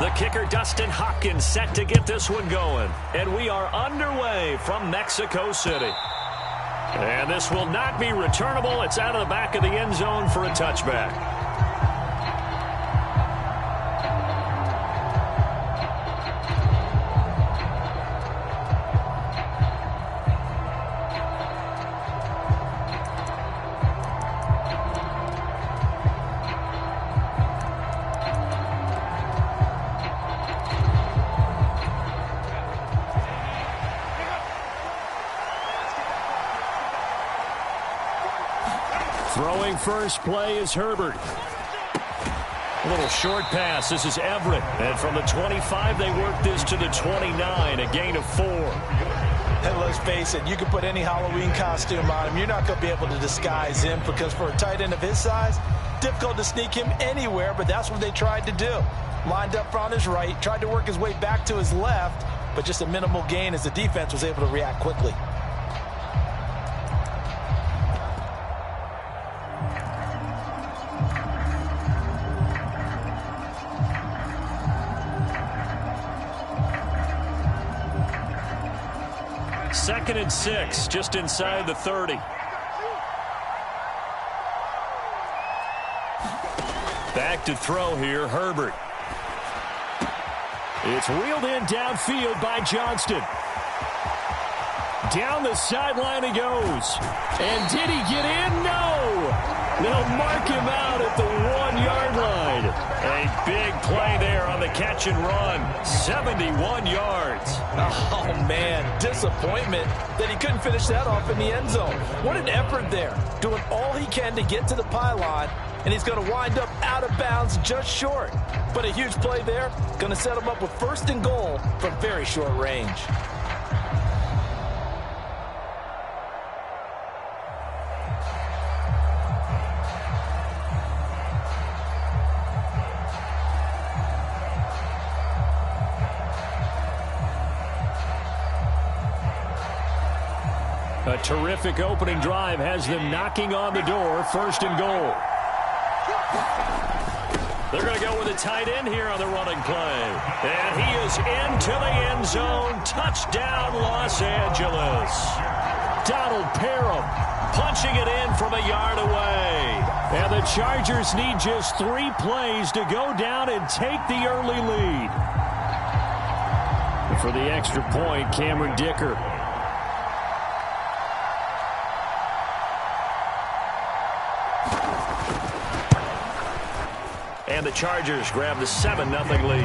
The kicker, Dustin Hopkins, set to get this one going. And we are underway from Mexico City. And this will not be returnable. It's out of the back of the end zone for a touchback. Throwing first play is Herbert. A little short pass. This is Everett. And from the 25, they work this to the 29, a gain of 4. And let's face it, you can put any Halloween costume on him. You're not going to be able to disguise him because for a tight end of his size, difficult to sneak him anywhere, but that's what they tried to do. Lined up on his right, tried to work his way back to his left, but just a minimal gain as the defense was able to react quickly. Second and 6, just inside the 30. Back to throw here, Herbert. It's wheeled in downfield by Johnston. Down the sideline he goes. And did he get in? No! They'll mark him out at the 1-yard line. A big play there on the catch and run. 71 yards. Oh, man, disappointment that he couldn't finish that off in the end zone. What an effort there. Doing all he can to get to the pylon, and he's going to wind up out of bounds just short. But a huge play there. Going to set him up with first and goal from very short range. A terrific opening drive has them knocking on the door. First and goal. They're going to go with a tight end here on the running play. And he is into the end zone. Touchdown, Los Angeles. Donald Parham punching it in from a yard away. And the Chargers need just 3 plays to go down and take the early lead. For the extra point, Cameron Dicker. And the Chargers grab the 7-0 lead.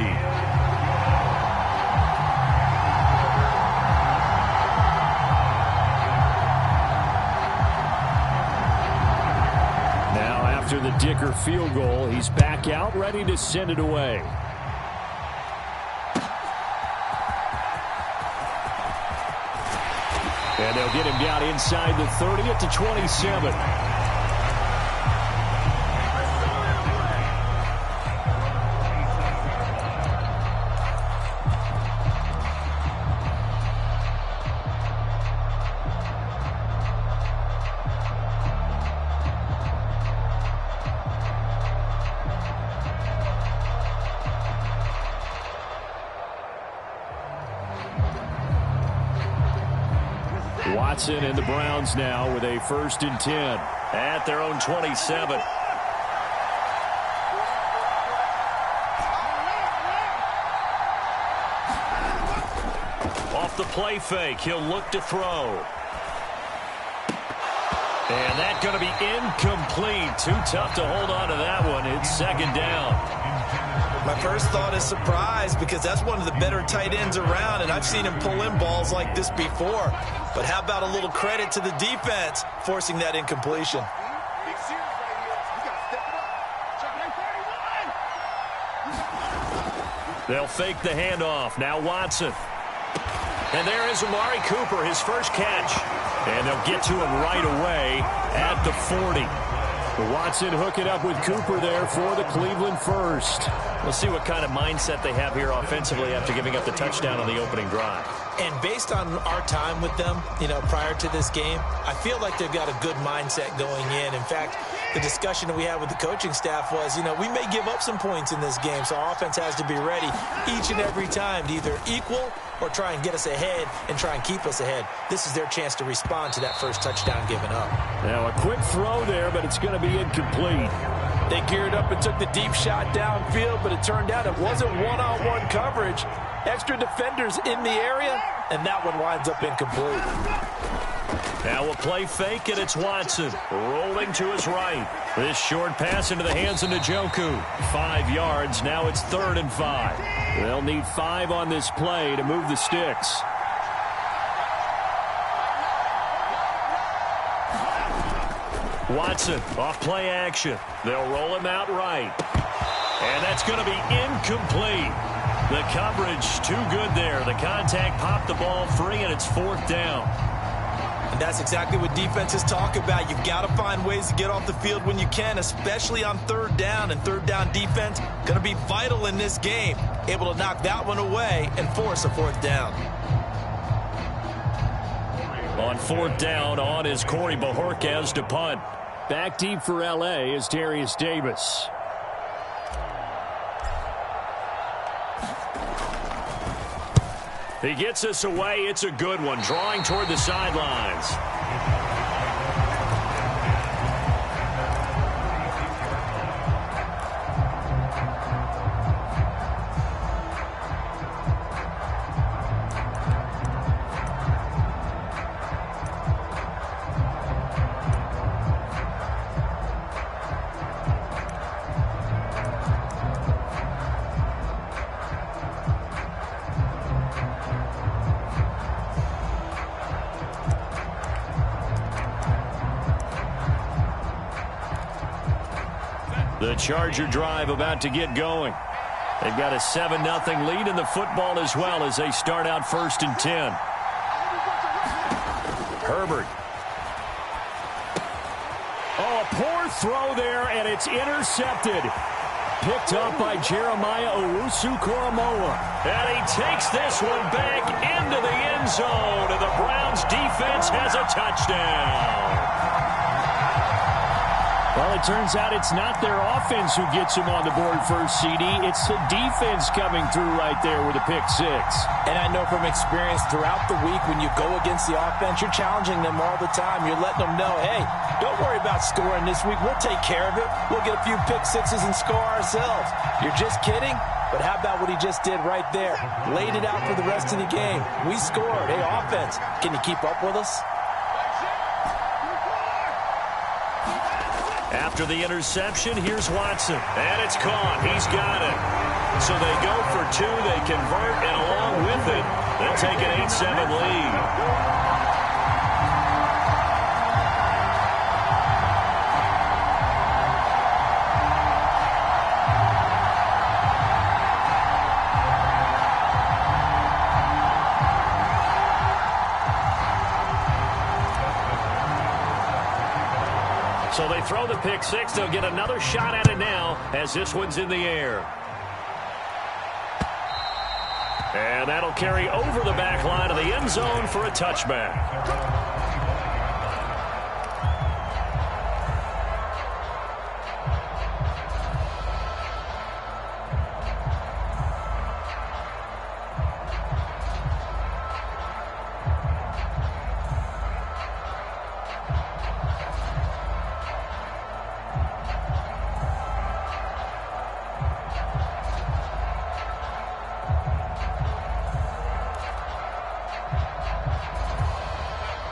Now after the Dicker field goal, he's back out ready to send it away. And they'll get him down inside the 30 at the 27. Watson and the Browns now with a 1st and 10 at their own 27. Off the play fake, he'll look to throw. And that's going to be incomplete. Too tough to hold on to that one. It's 2nd down. My first thought is surprise because that's one of the better tight ends around, and I've seen him pull in balls like this before. But how about a little credit to the defense forcing that incompletion? They'll fake the handoff. Now Watson. And there is Amari Cooper, his first catch. And they'll get to him right away at the 40. Watson hooking up with Cooper there for the Cleveland first. We'll see what kind of mindset they have here offensively after giving up the touchdown on the opening drive. And based on our time with them, prior to this game, I feel like they've got a good mindset going in. In fact, the discussion that we had with the coaching staff was, we may give up some points in this game, so our offense has to be ready each and every time to either equal or try and get us ahead and try and keep us ahead. This is their chance to respond to that first touchdown given up. Now a quick throw there, but it's going to be incomplete. They geared up and took the deep shot downfield, but it turned out it wasn't one-on-one coverage. Extra defenders in the area, and that one winds up incomplete. Now a play fake, and it's Watson rolling to his right. This short pass into the hands of Njoku. 5 yards. Now it's 3rd and 5. They'll need 5 on this play to move the sticks. Watson off play action. They'll roll him out right. And that's going to be incomplete. The coverage too good there. The contact popped the ball free, and it's 4th down. And that's exactly what defenses talk about. You've got to find ways to get off the field when you can, especially on 3rd down. And 3rd down defense going to be vital in this game. Able to knock that one away and force a 4th down. On 4th down, on is Corey Bojorquez to punt. Back deep for L.A. is Darius Davis. He gets us away. It's a good one. Drawing toward the sidelines. The Charger drive about to get going. They've got a 7-0 lead in the football as well as they start out 1st and 10. Herbert. Oh, a poor throw there, and it's intercepted. Picked up by Jeremiah Owusu-Koramoah. And he takes this one back into the end zone, and the Browns defense has a touchdown. Well, it turns out it's not their offense who gets them on the board first, CD. It's the defense coming through right there with a pick 6. And I know from experience throughout the week when you go against the offense, you're challenging them all the time. You're letting them know, hey, don't worry about scoring this week. We'll take care of it. We'll get a few pick 6s and score ourselves. You're just kidding? But how about what he just did right there? Laid it out for the rest of the game. We scored. Hey, offense, can you keep up with us? After the interception, here's Watson. And it's caught. He's got it. So they go for 2. They convert, and along with it, they'll take an 8-7 lead. So they throw the pick 6. They'll get another shot at it now as this one's in the air. And that'll carry over the back line of the end zone for a touchback.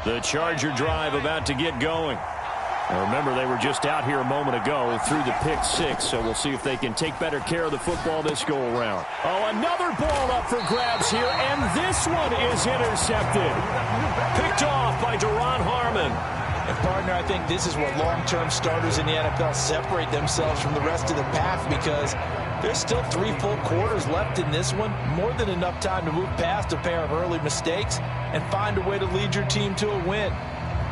The Charger drive about to get going. Now remember, they were just out here a moment ago through the pick 6, so we'll see if they can take better care of the football this go-around. Oh, another ball up for grabs here, and this one is intercepted. Picked off by Duron Harmon. And, partner, I think this is where long-term starters in the NFL separate themselves from the rest of the pack because there's still 3 full quarters left in this one. More than enough time to move past a pair of early mistakes and find a way to lead your team to a win.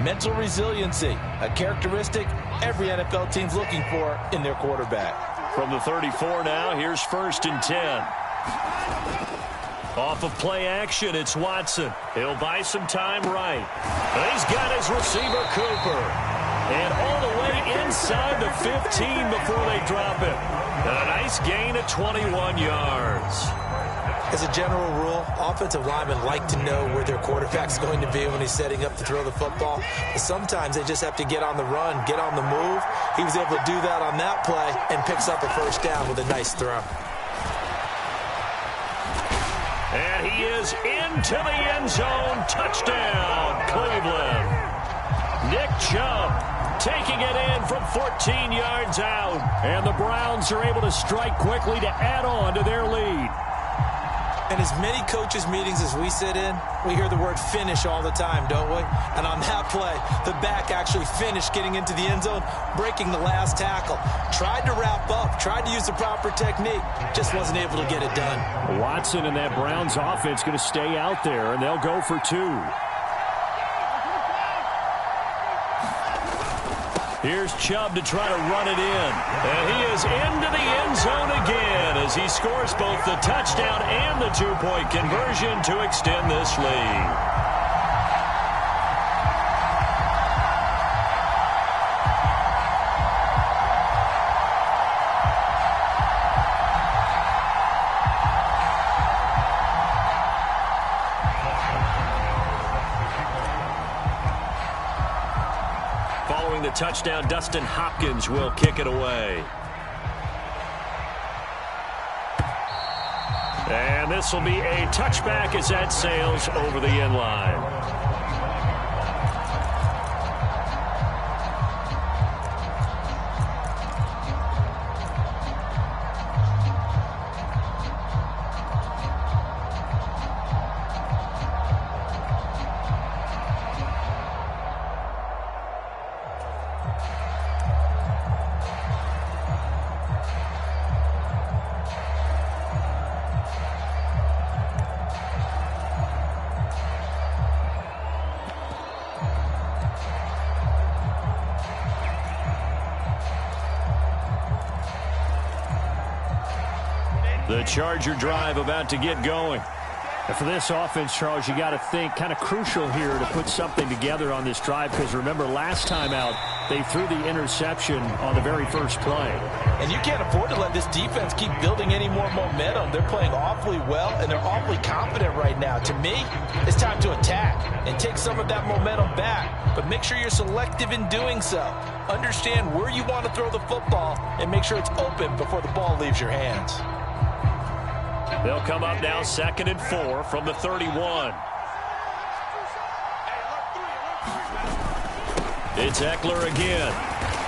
Mental resiliency, a characteristic every NFL team's looking for in their quarterback. From the 34 now, here's 1st and 10. Off of play action, it's Watson. He'll buy some time right. And he's got his receiver, Cooper. And all the way inside the 15 before they drop it. And a nice gain of 21 yards. As a general rule, offensive linemen like to know where their quarterback's going to be when he's setting up to throw the football. But sometimes they just have to get on the run, get on the move. He was able to do that on that play and picks up a first down with a nice throw. And he is into the end zone. Touchdown, Cleveland. Nick Chubb taking it in from 14 yards out. And the Browns are able to strike quickly to add on to their lead. And as many coaches' meetings as we sit in, we hear the word finish all the time, don't we? And on that play, the back actually finished getting into the end zone, breaking the last tackle. Tried to wrap up, tried to use the proper technique, just wasn't able to get it done. Watson and that Browns offense going to stay out there, and they'll go for two. Here's Chubb to try to run it in. And he is into the end zone again as he scores both the touchdown and the two-point conversion to extend this lead. Following the touchdown, Dustin Hopkins will kick it away. And this will be a touchback as that sails over the end line. The Charger drive about to get going. And for this offense, Charles, you got to think kind of crucial here to put something together on this drive, because remember last time out they threw the interception on the very first play. And you can't afford to let this defense keep building any more momentum. They're playing awfully well, and they're awfully confident right now. To me, it's time to attack and take some of that momentum back. But make sure you're selective in doing so. Understand where you want to throw the football and make sure it's open before the ball leaves your hands. They'll come up now 2nd and 4 from the 31. It's Eckler again.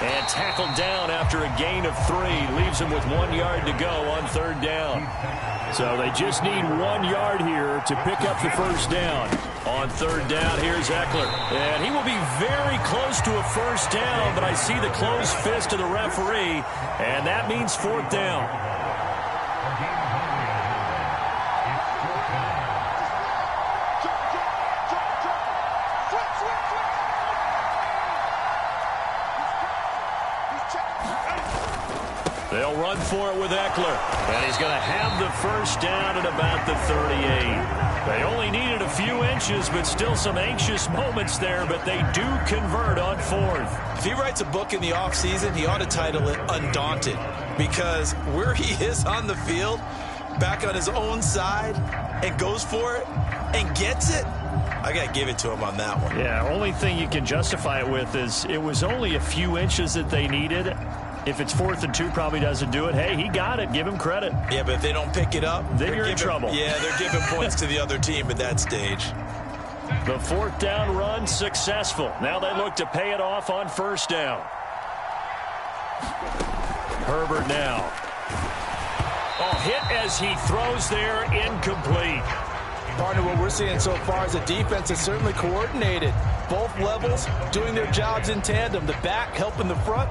And tackled down after a gain of 3. Leaves him with 1 yard to go on 3rd down. So they just need 1 yard here to pick up the first down. On 3rd down, here's Eckler. And he will be very close to a first down, but I see the closed fist of the referee, and that means 4th down. They'll run for it with Eckler. And he's going to have the first down at about the 38. They only needed a few inches, but still some anxious moments there, but they do convert on 4th. If he writes a book in the offseason, he ought to title it Undaunted, because where he is on the field, back on his own side, and goes for it and gets it, I got to give it to him on that one. Yeah, only thing you can justify it with is it was only a few inches that they needed. If it's 4th and 2, probably doesn't do it. Hey, he got it. Give him credit. Yeah, but if they don't pick it up, then you're in trouble. Yeah, they're giving points to the other team at that stage. The 4th down run successful. Now they look to pay it off on 1st down. Herbert now. Oh, hit as he throws there, incomplete. Partner, what we're seeing so far is the defense is certainly coordinated. Both levels doing their jobs in tandem. The back helping the front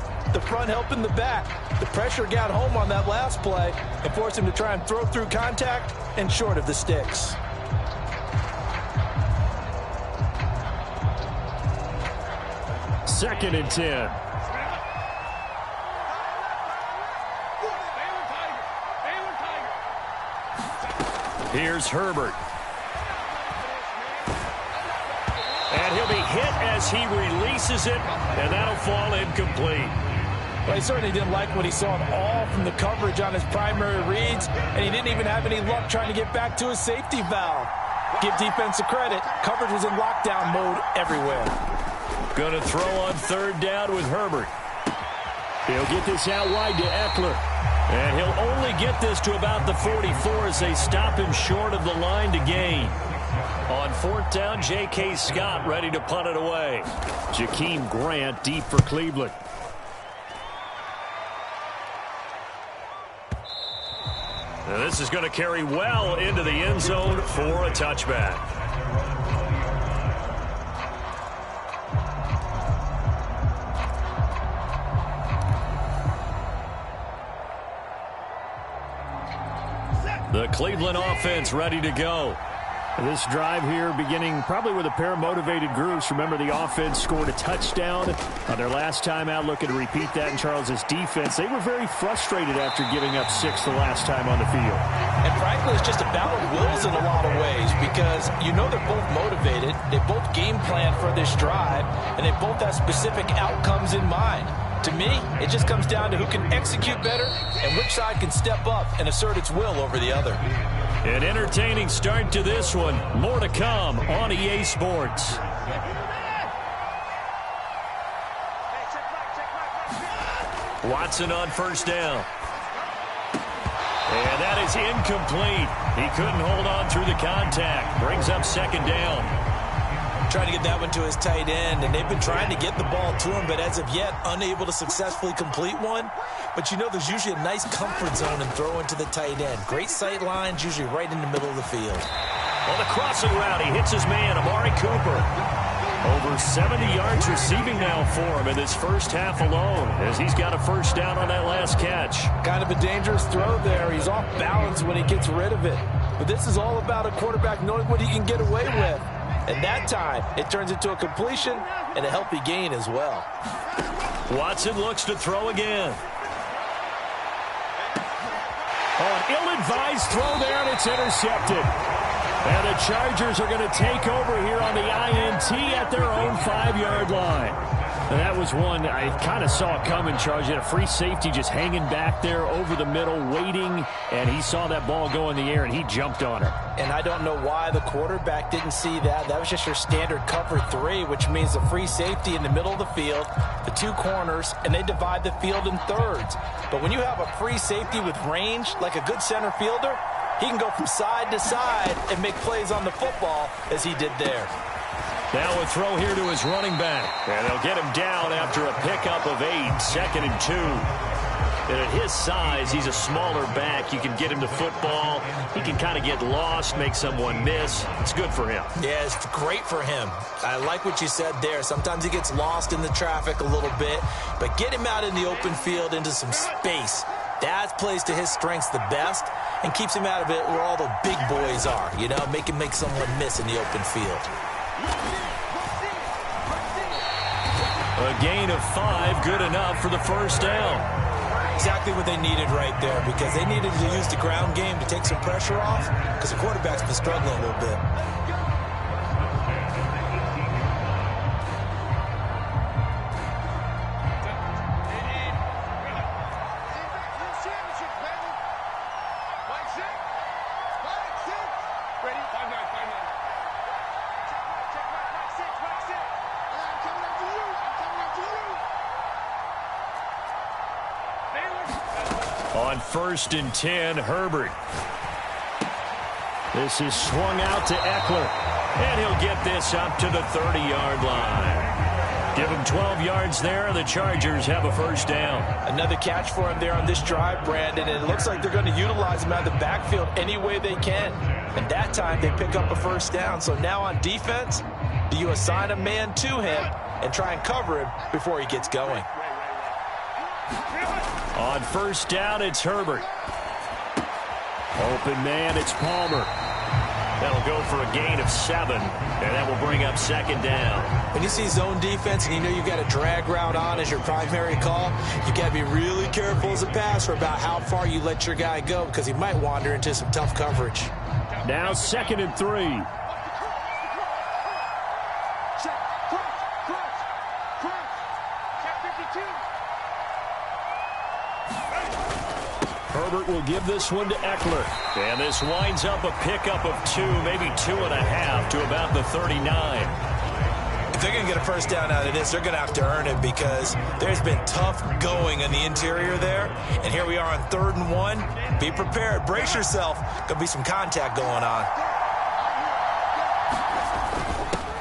helping the back. The pressure got home on that last play and forced him to try and throw through contact and short of the sticks. Second and 10. Here's Herbert. And he'll be hit as he releases it, and that'll fall incomplete. Well, he certainly didn't like what he saw at all from the coverage on his primary reads, and he didn't even have any luck trying to get back to his safety valve. Give defense a credit. Coverage was in lockdown mode everywhere. Going to throw on third down with Herbert. He'll get this out wide to Eckler. And he'll only get this to about the 44 as they stop him short of the line to gain. On fourth down, J.K. Scott ready to punt it away. Jakeem Grant deep for Cleveland. And this is going to carry well into the end zone for a touchback. The Cleveland offense ready to go. This drive here beginning probably with a pair of motivated groups. Remember, the offense scored a touchdown on their last time out. Looking to repeat that in Charles's defense. They were very frustrated after giving up 6 the last time on the field. And frankly, it's just a battle of wills in a lot of ways because you know they're both motivated. They both game plan for this drive, and they both have specific outcomes in mind. To me, it just comes down to who can execute better and which side can step up and assert its will over the other. An entertaining start to this one. More to come on EA Sports. Watson on first down. And that is incomplete. He couldn't hold on through the contact. Brings up second down. Trying to get that one to his tight end, and they've been trying to get the ball to him, but as of yet, unable to successfully complete one. But you know there's usually a nice comfort zone in throwing to the tight end. Great sight lines, usually right in the middle of the field. On the crossing route, he hits his man, Amari Cooper. Over 70 yards receiving now for him in this first half alone, as he's got a first down on that last catch. Kind of a dangerous throw there. He's off balance when he gets rid of it. But this is all about a quarterback knowing what he can get away with. And that time, it turns into a completion and a healthy gain as well. Watson looks to throw again. Oh, an ill-advised throw there, and it's intercepted. And the Chargers are going to take over here on the INT at their own 5-yard line. And that was one I kind of saw coming, Charles. You had a free safety just hanging back there over the middle, waiting, and he saw that ball go in the air, and he jumped on it. And I don't know why the quarterback didn't see that. That was just your standard cover 3, which means the free safety in the middle of the field, the 2 corners, and they divide the field in thirds. But when you have a free safety with range, like a good center fielder, he can go from side to side and make plays on the football as he did there. Now a throw here to his running back. And they'll get him down after a pickup of 8, 2nd and 2. And at his size, he's a smaller back. You can get him to football. He can kind of get lost, make someone miss. It's good for him. Yeah, it's great for him. I like what you said there. Sometimes he gets lost in the traffic a little bit. But get him out in the open field into some space. That plays to his strengths the best and keeps him out of it where all the big boys are. You know, make him make someone miss in the open field. A gain of 5, good enough for the first down. Exactly what they needed right there, because they needed to use the ground game to take some pressure off, because the quarterback's been struggling a little bit. On 1st and 10, Herbert. This is swung out to Eckler. And he'll get this up to the 30-yard line. Give him 12 yards there. The Chargers have a first down. Another catch for him there on this drive, Brandon. And it looks like they're going to utilize him out of the backfield any way they can. And that time they pick up a first down. So now on defense, do you assign a man to him and try and cover him before he gets going? On first down, it's Herbert. Open man, it's Palmer. That'll go for a gain of 7, and that will bring up second down. When you see zone defense and you know you've got a drag route on as your primary call, you got to be really careful as a passer about how far you let your guy go, because he might wander into some tough coverage. Now 2nd and 3. Herbert will give this one to Eckler. And this winds up a pickup of 2, maybe 2.5 to about the 39. If they're going to get a first down out of this, they're going to have to earn it because there's been tough going in the interior there. And here we are on 3rd and 1. Be prepared. Brace yourself. Going to be some contact going on.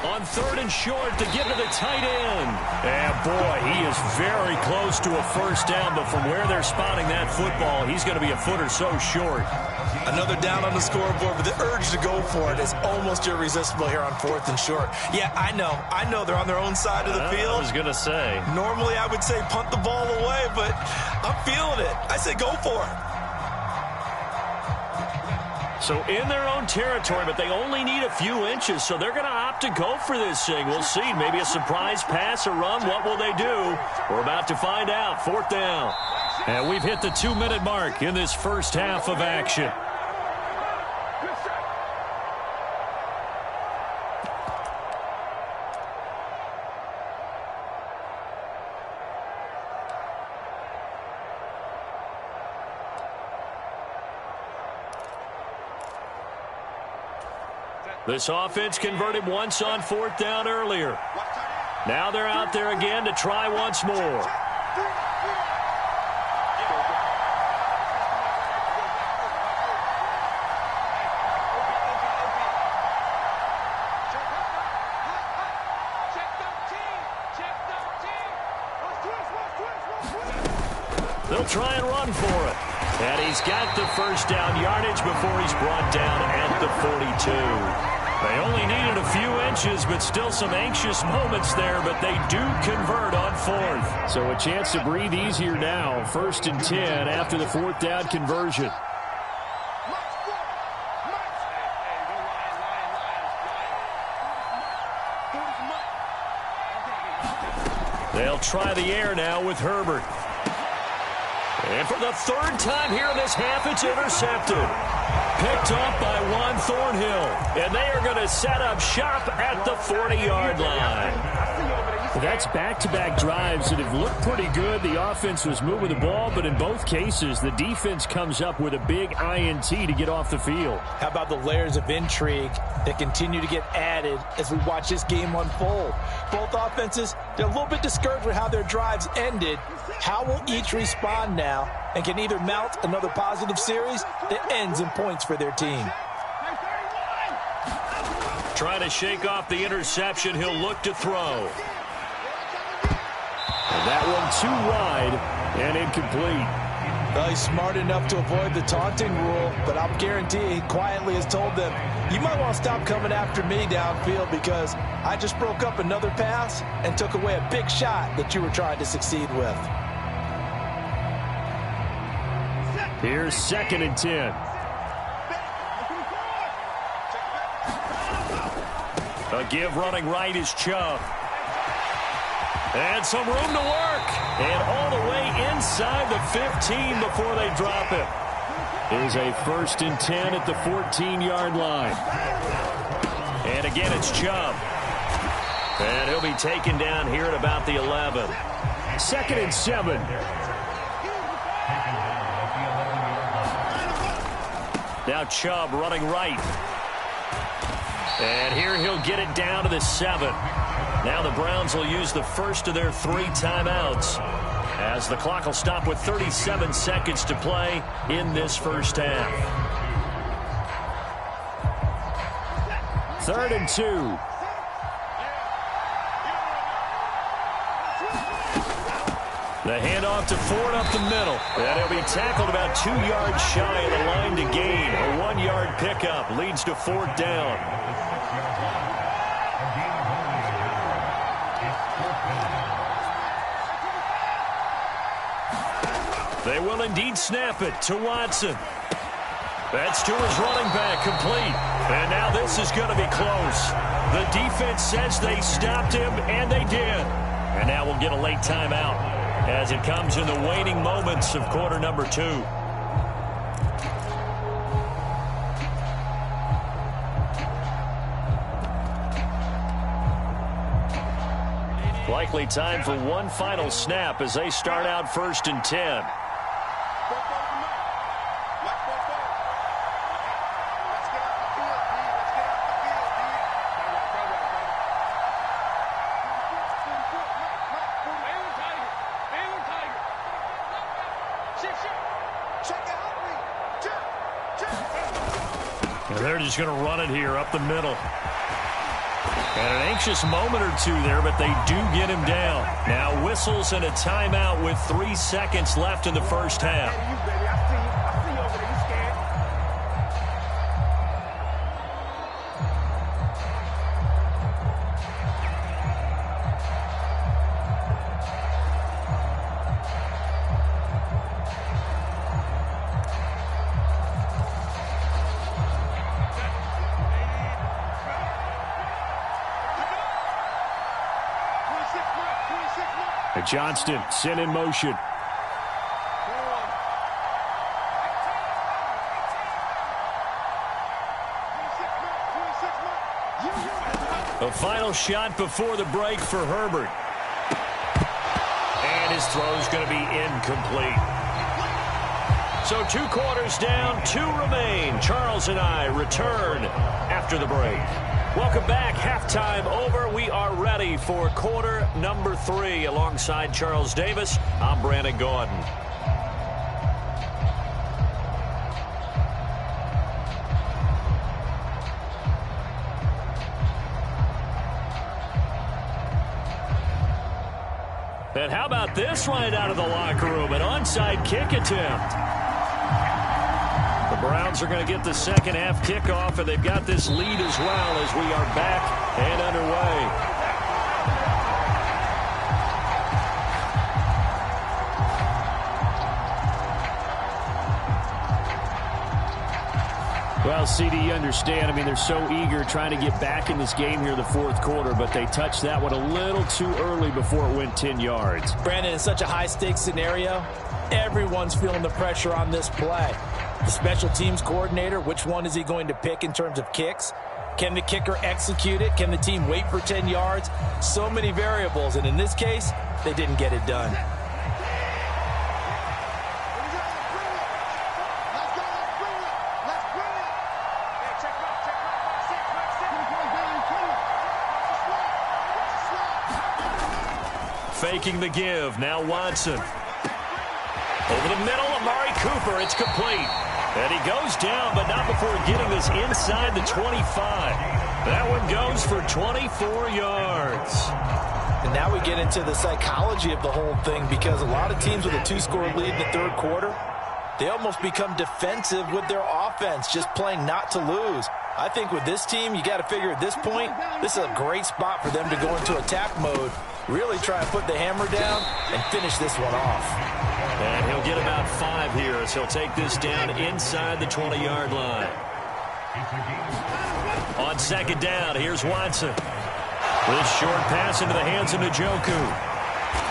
On 3rd and short to give to the tight end. And boy, he is very close to a first down, but from where they're spotting that football, he's going to be a foot or so short. Another down on the scoreboard, but the urge to go for it is almost irresistible here on 4th and short. Yeah, I know they're on their own side of the field. I was going to say. Normally I would say punt the ball away, but I'm feeling it. I say go for it. So in their own territory, but they only need a few inches, so they're going to opt to go for this thing. We'll see. Maybe a surprise pass or run. What will they do? We're about to find out. 4th down. And we've hit the 2-minute mark in this first half of action. This offense converted once on 4th down earlier. Now they're out there again to try once more. They'll try and run for it. And he's got the first down yardage before he's brought down at the 42. They only needed a few inches, but still some anxious moments there, but they do convert on 4th. So a chance to breathe easier now. 1st and 10 after the 4th down conversion. They'll try the air now with Herbert. And for the 3rd time here in this half, it's intercepted. Picked up by Juan Thornhill. And they are going to set up shop at the 40-yard line. Well, that's back-to-back drives that have looked pretty good. The offense was moving the ball, but in both cases, the defense comes up with a big INT to get off the field. How about the layers of intrigue that continue to get added as we watch this game unfold? Both offenses, they're a little bit discouraged with how their drives ended. How will each respond now and can either mount another positive series that ends in points for their team? Trying to shake off the interception. He'll look to throw. And that one too wide and incomplete. Well, he's smart enough to avoid the taunting rule, but I'll guarantee he quietly has told them, you might want to stop coming after me downfield because I just broke up another pass and took away a big shot that you were trying to succeed with. Here's 2nd and 10. A give running right is Chubb. And some room to work. And all the way inside the 15 before they drop it. Here's a 1st and 10 at the 14-yard line. And again, it's Chubb. And he'll be taken down here at about the 11. 2nd and 7. Now Chubb running right. And here he'll get it down to the 7. Now the Browns will use the first of their 3 timeouts as the clock will stop with 37 seconds to play in this first half. 3rd and 2. The handoff to Ford up the middle. And he'll be tackled about 2 yards shy of the line to gain. A 1-yard pickup leads to 4th down. They will indeed snap it to Watson. That's to his running back, complete. And now this is going to be close. The defense says they stopped him, and they did. And now we'll get a late timeout as it comes in the waning moments of quarter number 2. Likely time for one final snap as they start out 1st and 10. And they're just going to run it here up the middle. And an anxious moment or two there, but they do get him down. Now whistles and a timeout with 3 seconds left in the first half. Johnston sent in motion. A final shot before the break for Herbert. And his throw is going to be incomplete. So 2 quarters down, 2 remain. Charles and I return after the break. Welcome back. Halftime over. We are ready for quarter number 3. Alongside Charles Davis, I'm Brandon Gaudin. And how about this right out of the locker room? An onside kick attempt. The Browns are going to get the second half kickoff, and they've got this lead as well as we are back and underway. Well, CD, you understand. I mean, they're so eager trying to get back in this game here in the 4th quarter, but they touched that one a little too early before it went 10 yards. Brandon, in such a high-stakes scenario, everyone's feeling the pressure on this play. The special teams coordinator, which one is he going to pick in terms of kicks? Can the kicker execute it? Can the team wait for 10 yards? So many variables, and in this case, they didn't get it done. Faking the give. Now Watson. Over the middle, Amari Cooper. It's complete. And he goes down, but not before getting this inside the 25. That one goes for 24 yards. And now we get into the psychology of the whole thing, because a lot of teams with a 2-score lead in the 3rd quarter, they almost become defensive with their offense, just playing not to lose. I think with this team, you got to figure at this point, this is a great spot for them to go into attack mode, really try to put the hammer down and finish this one off. And he'll get about 5 here as he'll take this down inside the 20-yard line. On 2nd down, here's Watson. This short pass into the hands of Njoku.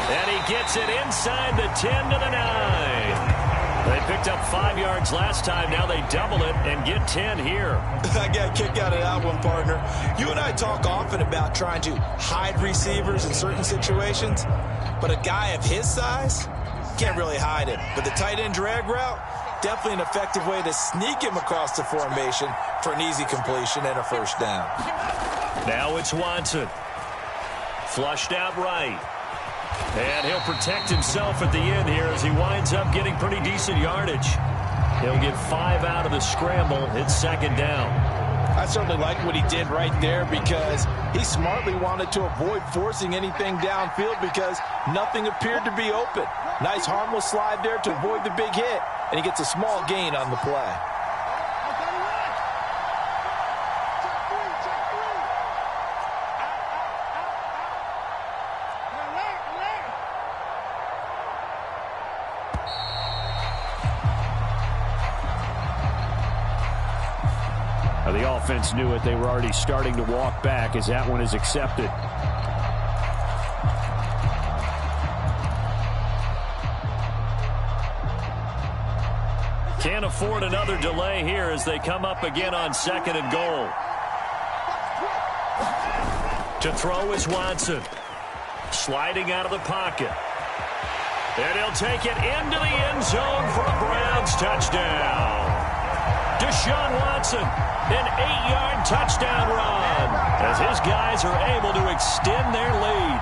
And he gets it inside the 10 to the 9. They picked up 5 yards last time. Now they double it and get 10 here. I got a kick out of that one, partner. You and I talk often about trying to hide receivers in certain situations, but a guy of his size can't really hide him. But the tight end drag route, definitely an effective way to sneak him across the formation for an easy completion and a first down. Now it's Watson. Flushed out right. And he'll protect himself at the end here as he winds up getting pretty decent yardage. He'll get 5 out of the scramble. It's 2nd down. I certainly like what he did right there, because he smartly wanted to avoid forcing anything downfield because nothing appeared to be open. Nice harmless slide there to avoid the big hit, and he gets a small gain on the play. The offense knew it. They were already starting to walk back as that one is accepted. Can't afford another delay here as they come up again on 2nd and goal. To throw is Watson. sliding out of the pocket. And he'll take it into the end zone for a Browns touchdown. Deshaun Watson, an 8-yard touchdown run, as his guys are able to extend their lead.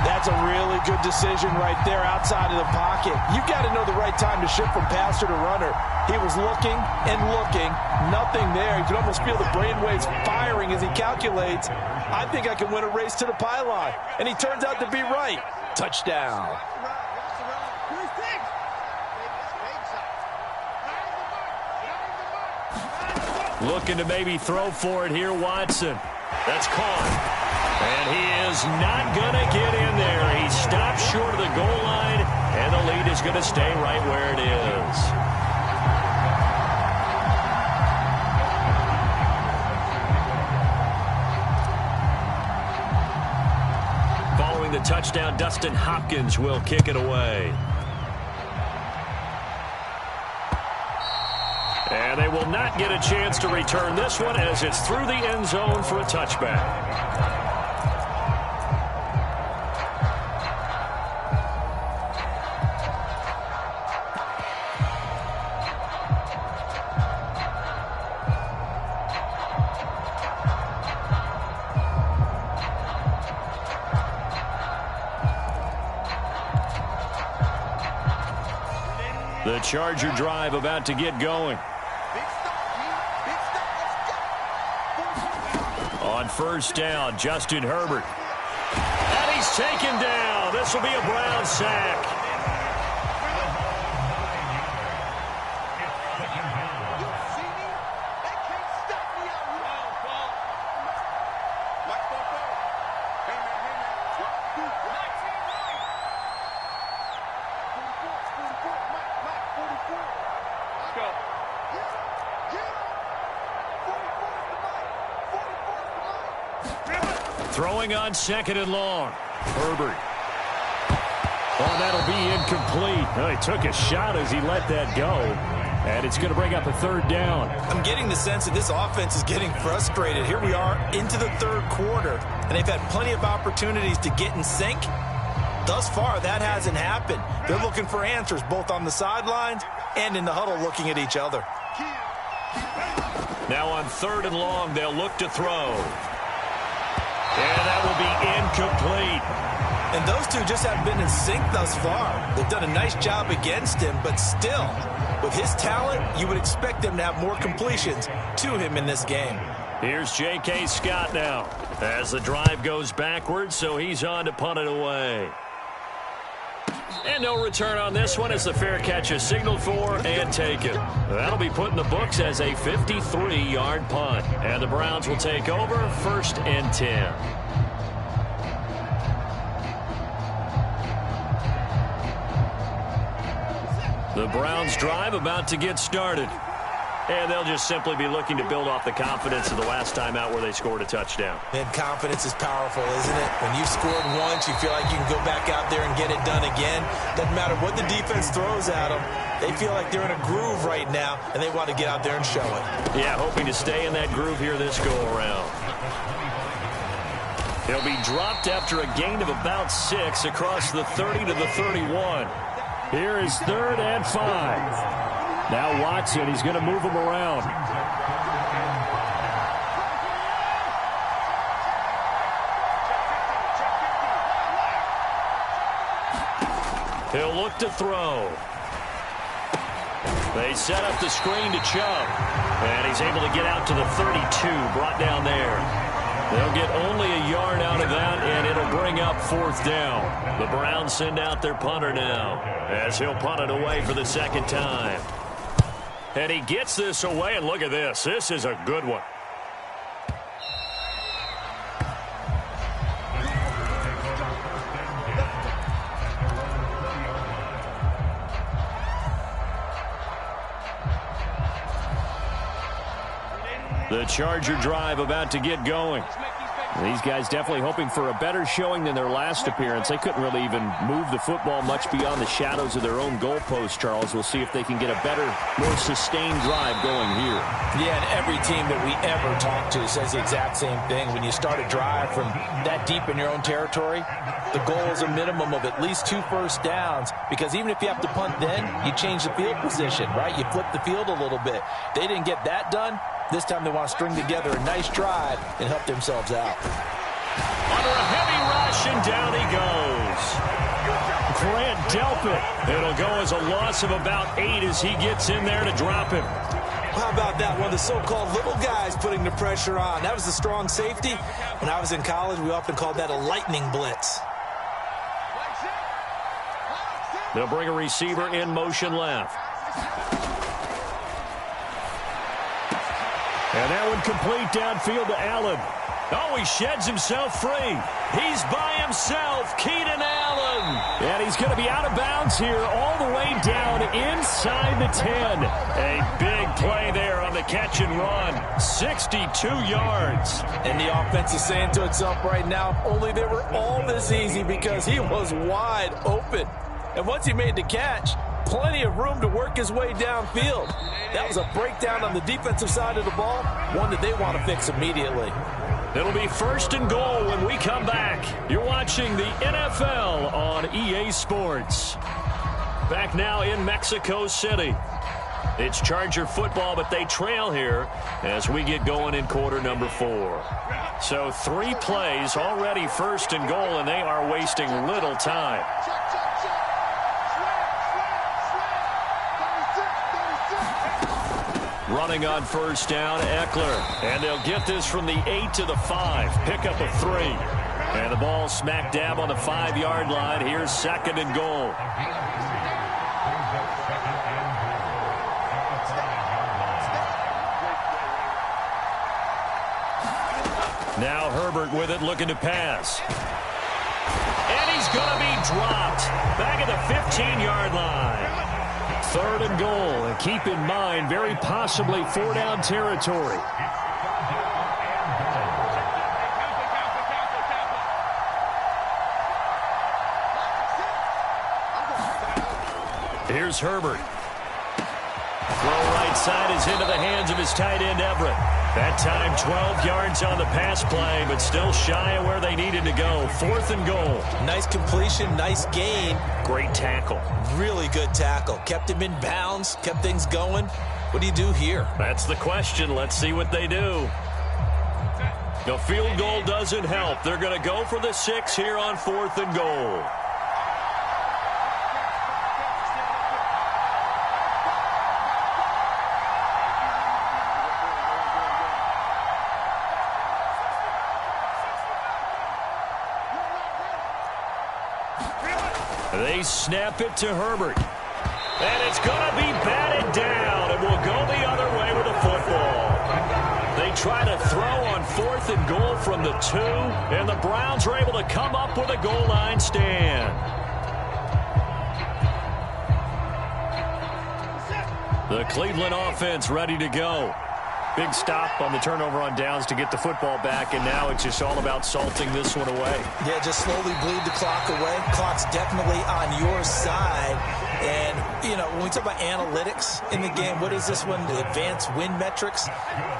That's a really good decision right there outside of the pocket. You've got to know the right time to shift from passer to runner. He was looking and looking, nothing there. You can almost feel the brainwaves firing as he calculates, I think I can win a race to the pylon. And he turns out to be right. Touchdown. Looking to maybe throw for it here, Watson. That's caught. And he is not going to get in there. He stopped short of the goal line, and the lead is going to stay right where it is. Following the touchdown, Dustin Hopkins will kick it away. And they will not get a chance to return this one as it's through the end zone for a touchback. The Charger drive about to get going. On first down, Justin Herbert. And he's taken down. This will be a Brown sack. Throwing on second and long. Herbert. Oh, that'll be incomplete. Well, he took a shot as he let that go. And it's going to bring up a third down. I'm getting the sense that this offense is getting frustrated. Here we are into the third quarter, and they've had plenty of opportunities to get in sync. Thus far, that hasn't happened. They're looking for answers both on the sidelines and in the huddle looking at each other. Now on third and long, they'll look to throw. And that will be incomplete. And those two just haven't been in sync thus far. They've done a nice job against him, but still, with his talent, you would expect them to have more completions to him in this game. Here's J.K. Scott now as the drive goes backwards, so he's on to punt it away. And no return on this one as the fair catch is signaled for and taken. That'll be put in the books as a 53-yard punt. And the Browns will take over first and 10. The Browns drive about to get started. And they'll just simply be looking to build off the confidence of the last time out where they scored a touchdown. And confidence is powerful, isn't it? When you've scored once, you feel like you can go back out there and get it done again. Doesn't matter what the defense throws at them. They feel like they're in a groove right now, and they want to get out there and show it. Yeah, hoping to stay in that groove here this go-around. He'll be dropped after a gain of about 6 across the 30 to the 31. Here is 3rd and 5. Now Watson, he's going to move him around. He'll look to throw. They set up the screen to Chubb. And he's able to get out to the 32, brought down there. They'll get only a yard out of that, and it'll bring up 4th down. The Browns send out their punter now as he'll punt it away for the second time. And he gets this away, and look at this. This is a good one. The Charger drive about to get going. These guys definitely hoping for a better showing than their last appearance. They couldn't really even move the football much beyond the shadows of their own goalpost, Charles. We'll see if they can get a better, more sustained drive going here. Yeah, and every team that we ever talk to says the exact same thing. When you start a drive from that deep in your own territory, the goal is a minimum of at least 2 first downs, because even if you have to punt then, you change the field position, right? You flip the field a little bit. They didn't get that done. This time they want to string together a nice drive and help themselves out. Under a heavy rush, and down he goes. Grant Delpit. It'll go as a loss of about 8 as he gets in there to drop him. How about that? One of the so-called little guys putting the pressure on. That was the strong safety. When I was in college, we often called that a lightning blitz. They'll bring a receiver in motion left. And that one complete downfield to Allen. Oh, he sheds himself free. He's by himself, Keenan Allen. And he's going to be out of bounds here all the way down inside the 10. A big play there on the catch and run. 62 yards. And the offense is saying to itself right now, only they were all this easy because he was wide open. And once he made the catch, plenty of room to work his way downfield. That was a breakdown on the defensive side of the ball, one that they want to fix immediately. It'll be 1st and goal when we come back. You're watching the NFL on EA Sports. Back now in Mexico City. It's Charger football, but they trail here as we get going in quarter number 4. So 3 plays already 1st and goal, and they are wasting little time. Running on 1st down, Eckler. And they'll get this from the 8 to the 5. Pick up a 3. And the ball smack dab on the 5-yard line. Here's 2nd and goal. Now Herbert with it, looking to pass. And he's going to be dropped. Back at the 15-yard line. 3rd and goal, and keep in mind, very possibly 4-down territory. Here's Herbert. Throw right side is into the hands of his tight end, Everett. That time 12 yards on the pass play, but still shy of where they needed to go. 4th and goal. Nice completion, nice gain. Great tackle. Really good tackle. Kept him in bounds, kept things going. What do you do here? That's the question. Let's see what they do. The field goal doesn't help. They're going to go for the 6 here on 4th and goal. They snap it to Herbert. And it's going to be batted down. And will go the other way with the football. They try to throw on 4th and goal from the 2. And the Browns are able to come up with a goal line stand. The Cleveland offense ready to go. Big stop on the turnover on downs to get the football back, and now it's just all about salting this one away. Yeah, just slowly bleed the clock away. Clock's definitely on your side. And, you know, when we talk about analytics in the game, what is this one? The advanced win metrics?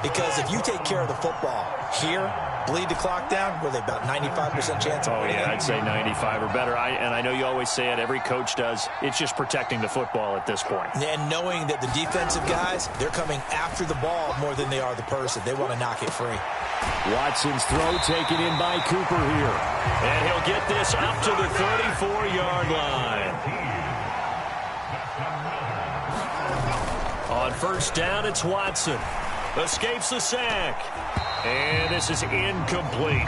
Because if you take care of the football here, bleed the clock down, were they about 95% chance of winning? Oh, yeah, I'd say 95 or better. And I know you always say it, every coach does. It's just protecting the football at this point. And knowing that the defensive guys, they're coming after the ball more than they are the person. They want to knock it free. Watson's throw taken in by Cooper here. And he'll get this up to the 34-yard line. On 1st down, it's Watson. Escapes the sack. And this is incomplete.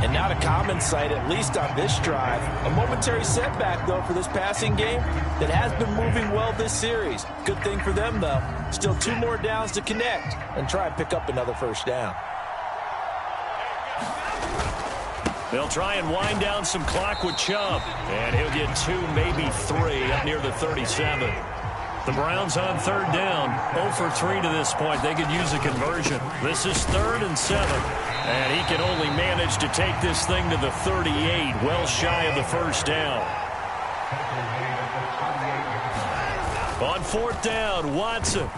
And not a common sight, at least on this drive. A momentary setback, though, for this passing game that has been moving well this series. Good thing for them, though. Still 2 more downs to connect and try and pick up another 1st down. They'll try and wind down some clock with Chubb. And he'll get 2, maybe 3 up near the 37. The Browns on third down, 0 for 3 to this point. They could use a conversion. This is 3rd and 7. And he can only manage to take this thing to the 38, well shy of the first down. On 4th down, Watson.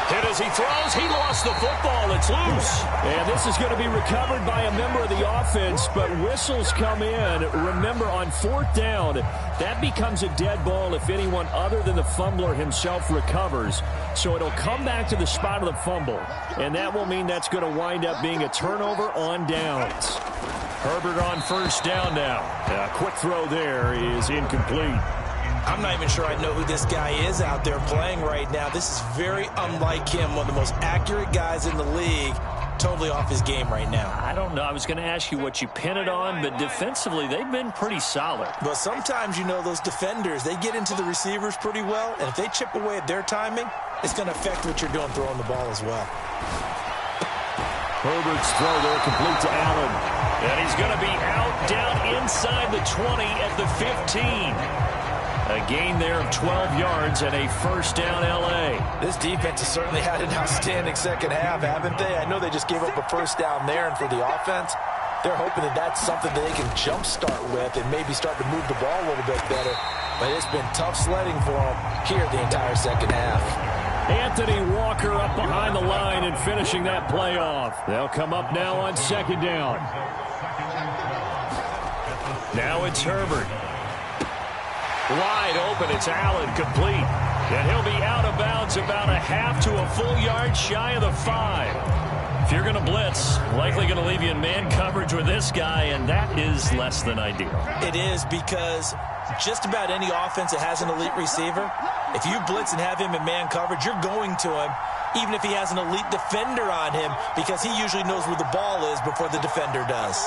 Hit as he throws. He lost the football. It's loose. And this is going to be recovered by a member of the offense, but whistles come in. Remember, on 4th down, that becomes a dead ball if anyone other than the fumbler himself recovers. So it'll come back to the spot of the fumble, and that will mean that's going to wind up being a turnover on downs. Herbert on 1st down now. A quick throw there is incomplete. I'm not even sure I know who this guy is out there playing right now. This is very unlike him, one of the most accurate guys in the league. Totally off his game right now. I don't know. I was going to ask you what you pin it on, but defensively, they've been pretty solid. But sometimes, you know, those defenders, they get into the receivers pretty well, and if they chip away at their timing, it's going to affect what you're doing throwing the ball as well. Herbert's throw there complete to Allen. And he's going to be out down inside the 20 at the 15. A gain there of 12 yards and a 1st down L.A. This defense has certainly had an outstanding second half, haven't they? I know they just gave up a 1st down there, and for the offense, they're hoping that that's something that they can jumpstart with and maybe start to move the ball a little bit better. But it's been tough sledding for them here the entire second half. Anthony Walker up behind the line and finishing that play off. They'll come up now on 2nd down. Now it's Herbert. Wide open, it's Allen, complete. And he'll be out of bounds about a half to a full yard shy of the 5. If you're going to blitz, likely going to leave you in man coverage with this guy, and that is less than ideal. It is, because just about any offense that has an elite receiver, if you blitz and have him in man coverage, you're going to him, even if he has an elite defender on him, because he usually knows where the ball is before the defender does.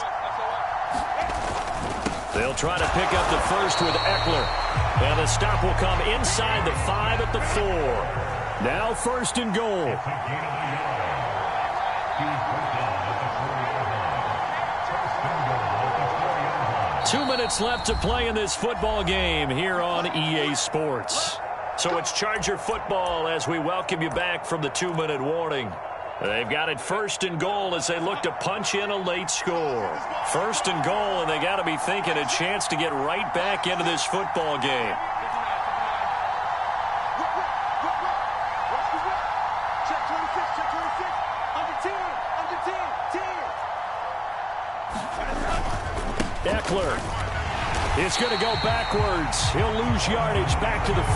They'll try to pick up the first with Eckler. And the stop will come inside the 5 at the 4. Now 1st and goal. Two minutes left to play in this football game here on EA Sports. So it's Charger football as we welcome you back from the 2-minute warning. They've got it 1st and goal as they look to punch in a late score. 1st and goal, and they got to be thinking a chance to get right back into this football game. Eckler. It's going to go backwards. He'll lose yardage back to the 5.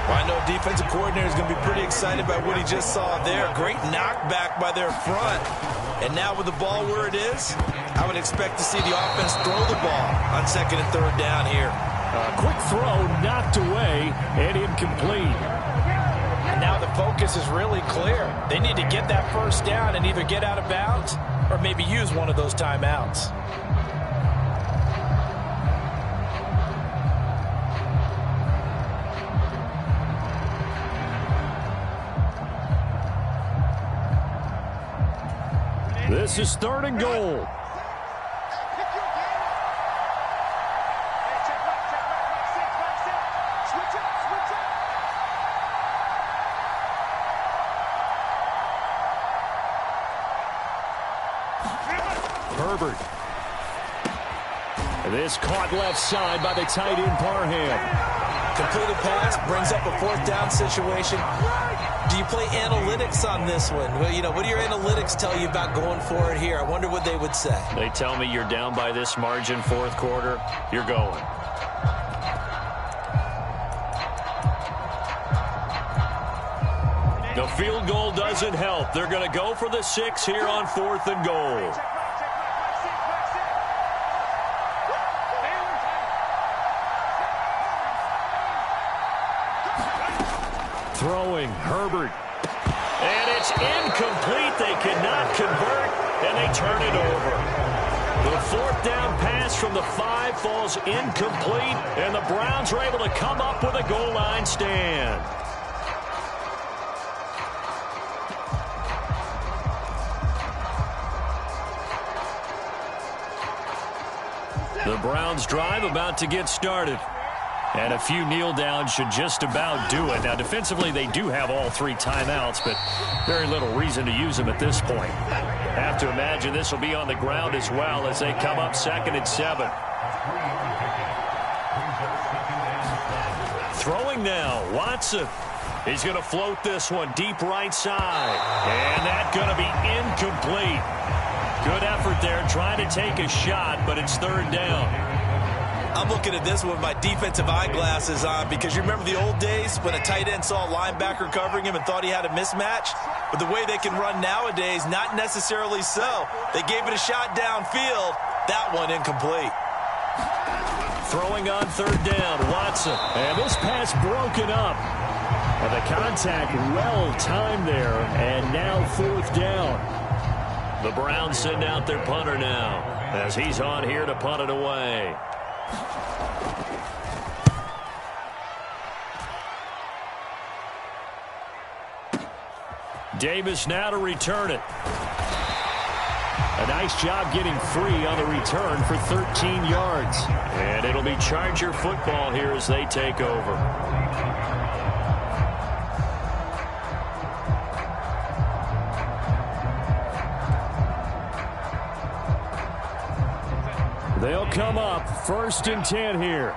Well, I know defensive coordinator is going to be pretty excited by what he just saw there. Great knockback by their front. And now with the ball where it is, I would expect to see the offense throw the ball on 2nd and 3rd down here. A quick throw knocked away and incomplete. And now the focus is really clear. They need to get that 1st down and either get out of bounds or maybe use one of those timeouts. This is 3rd and goal. Herbert. This caught left side by the tight end Parham. Completed pass, brings up a 4th down situation. Do you play analytics on this one? Well, you know, what do your analytics tell you about going for it here? I wonder what they would say. They tell me you're down by this margin 4th quarter, you're going. The field goal doesn't help. They're going to go for the 6 here on 4th and goal. Throwing, Herbert. And it's incomplete. They cannot convert, and they turn it over. The 4th down pass from the 5 falls incomplete, and the Browns are able to come up with a goal line stand. The Browns drive about to get started. And a few kneel downs should just about do it. Now, defensively, they do have all 3 timeouts, but very little reason to use them at this point. Have to imagine this will be on the ground as well as they come up 2nd and 7. Throwing now, Watson. He's going to float this one deep right side. And that's going to be incomplete. Good effort there trying to take a shot, but it's 3rd down. I'm looking at this with my defensive eyeglasses on because you remember the old days when a tight end saw a linebacker covering him and thought he had a mismatch? But the way they can run nowadays, not necessarily so. They gave it a shot downfield. That one incomplete. Throwing on 3rd down, Watson. And this pass broken up. And the contact well timed there. And now 4th down. The Browns send out their punter now as he's on here to punt it away. Davis now to return it. A nice job getting free on the return for 13 yards. And it'll be Charger football here as they take over. They'll come up 1st and 10 here.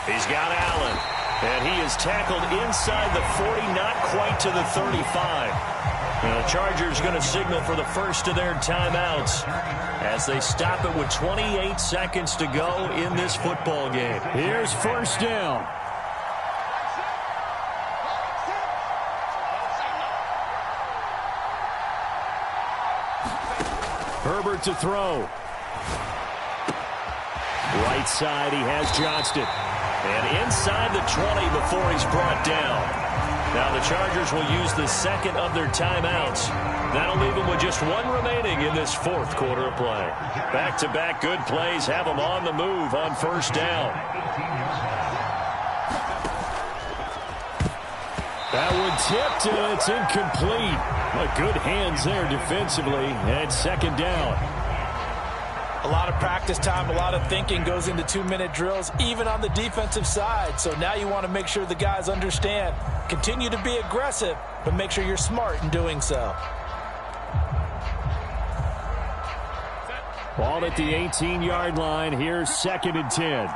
He's got Allen, and he is tackled inside the 40, not quite to the 35. And the Chargers going to signal for the first of their timeouts as they stop it with 28 seconds to go in this football game. Here's 1st down. Herbert to throw. Right side, he has Johnston. And inside the 20 before he's brought down. Now the Chargers will use the 2nd of their timeouts. That'll leave them with just 1 remaining in this 4th quarter of play. Back-to-back good plays have them on the move on 1st down. That one tipped, and it's incomplete. But good hands there defensively, and 2nd down. A lot of practice time, a lot of thinking goes into 2-minute drills, even on the defensive side. So now you want to make sure the guys understand. Continue to be aggressive, but make sure you're smart in doing so. Ball at the 18-yard line. Here's 2nd and 10.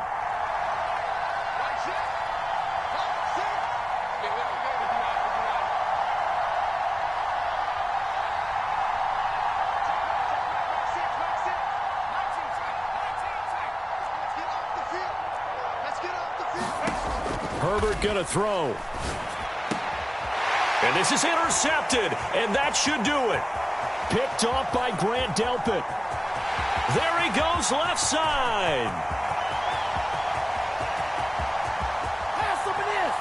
Herbert going to throw. And this is intercepted, and that should do it. Picked off by Grant Delpit. There he goes left side.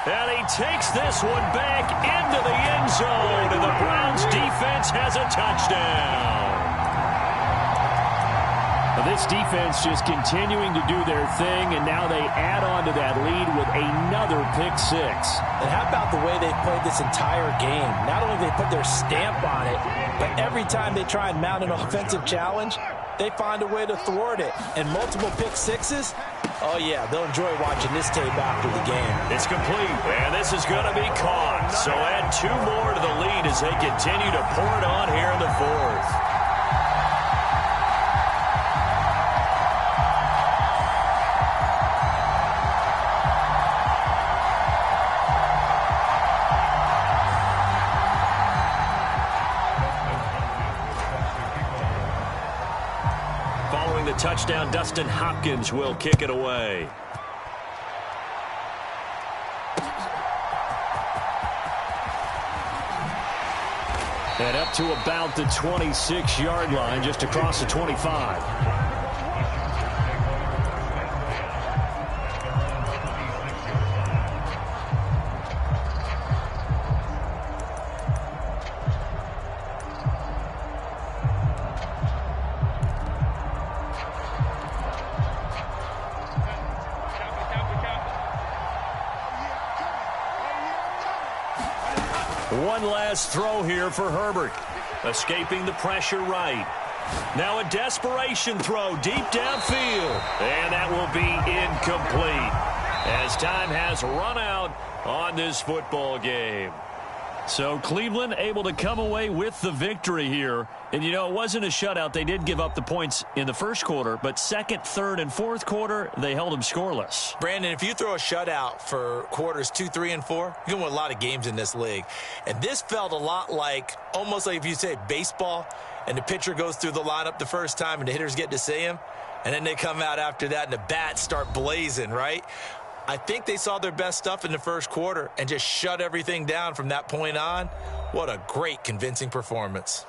And he takes this one back into the end zone, and the Browns defense has a touchdown. This defense just continuing to do their thing, and now they add on to that lead with another pick 6. And how about the way they've played this entire game? Not only they put their stamp on it, but every time they try and mount an offensive challenge, they find a way to thwart it. And multiple pick 6s, oh yeah, they'll enjoy watching this tape after the game. It's complete, and this is going to be caught. So add 2 more to the lead as they continue to pour it on here in the 4th. Following the touchdown, Dustin Hopkins will kick it away. And up to about the 26-yard line, just across the 25. One last throw here for Herbert. Escaping the pressure right. Now a desperation throw deep downfield. And that will be incomplete as time has run out on this football game. So Cleveland able to come away with the victory here. And, you know, it wasn't a shutout. They did give up the points in the first quarter, but second, third, and fourth quarter, they held them scoreless. Brandon, if you throw a shutout for quarters 2, 3, and 4, you can win a lot of games in this league. And this felt a lot like, almost like if you say baseball, and the pitcher goes through the lineup the first time and the hitters get to see him, and then they come out after that and the bats start blazing, right? I think they saw their best stuff in the first quarter and just shut everything down from that point on. What a great, convincing performance.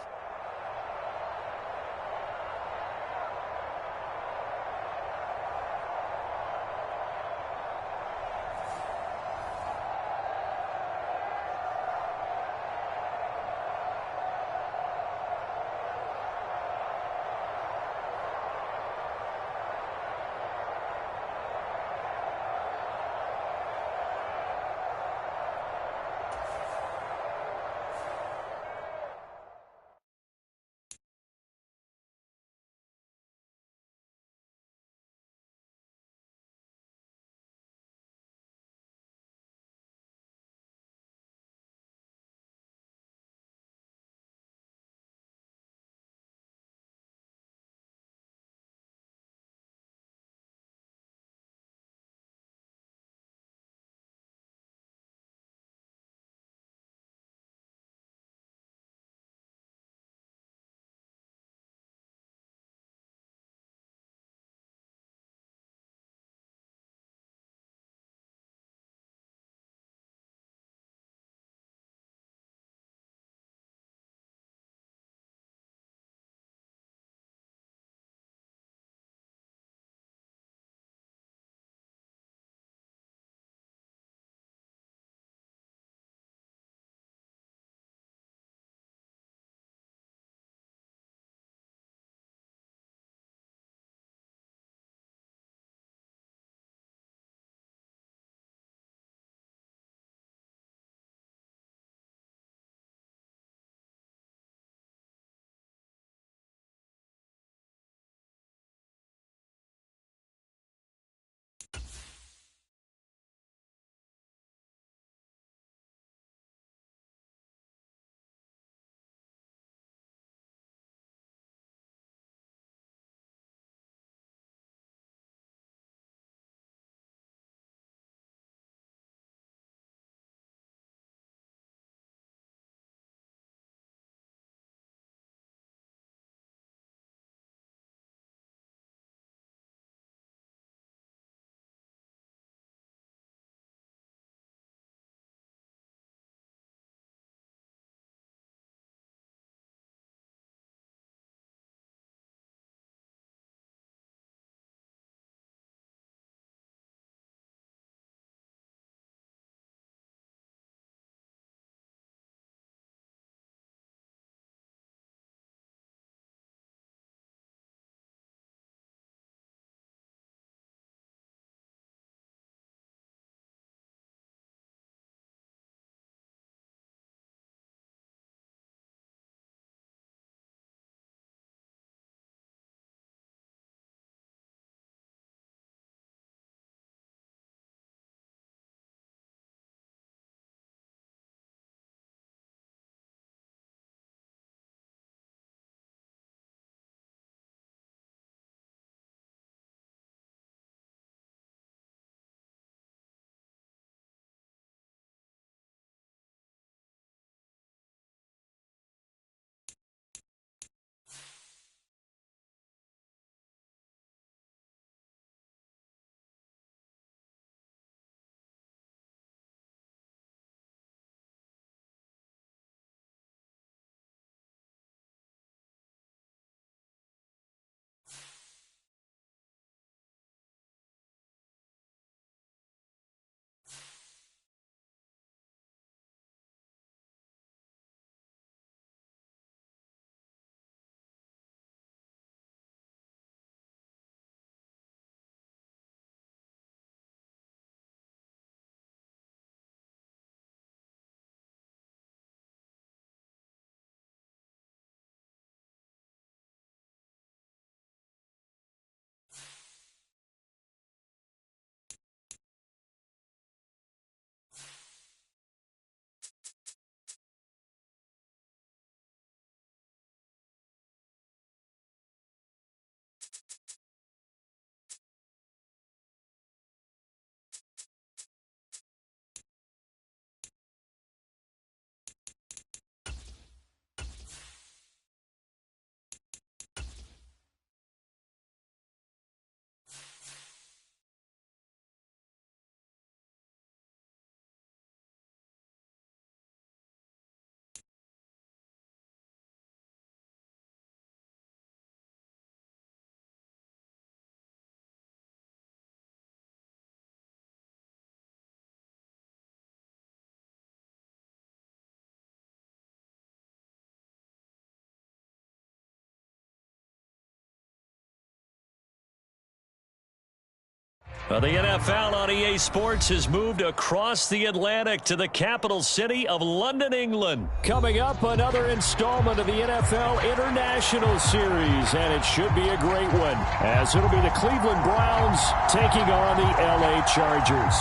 The NFL on EA Sports has moved across the Atlantic to the capital city of London, England. Coming up, another installment of the NFL International Series, and it should be a great one, as it'll be the Cleveland Browns taking on the LA Chargers.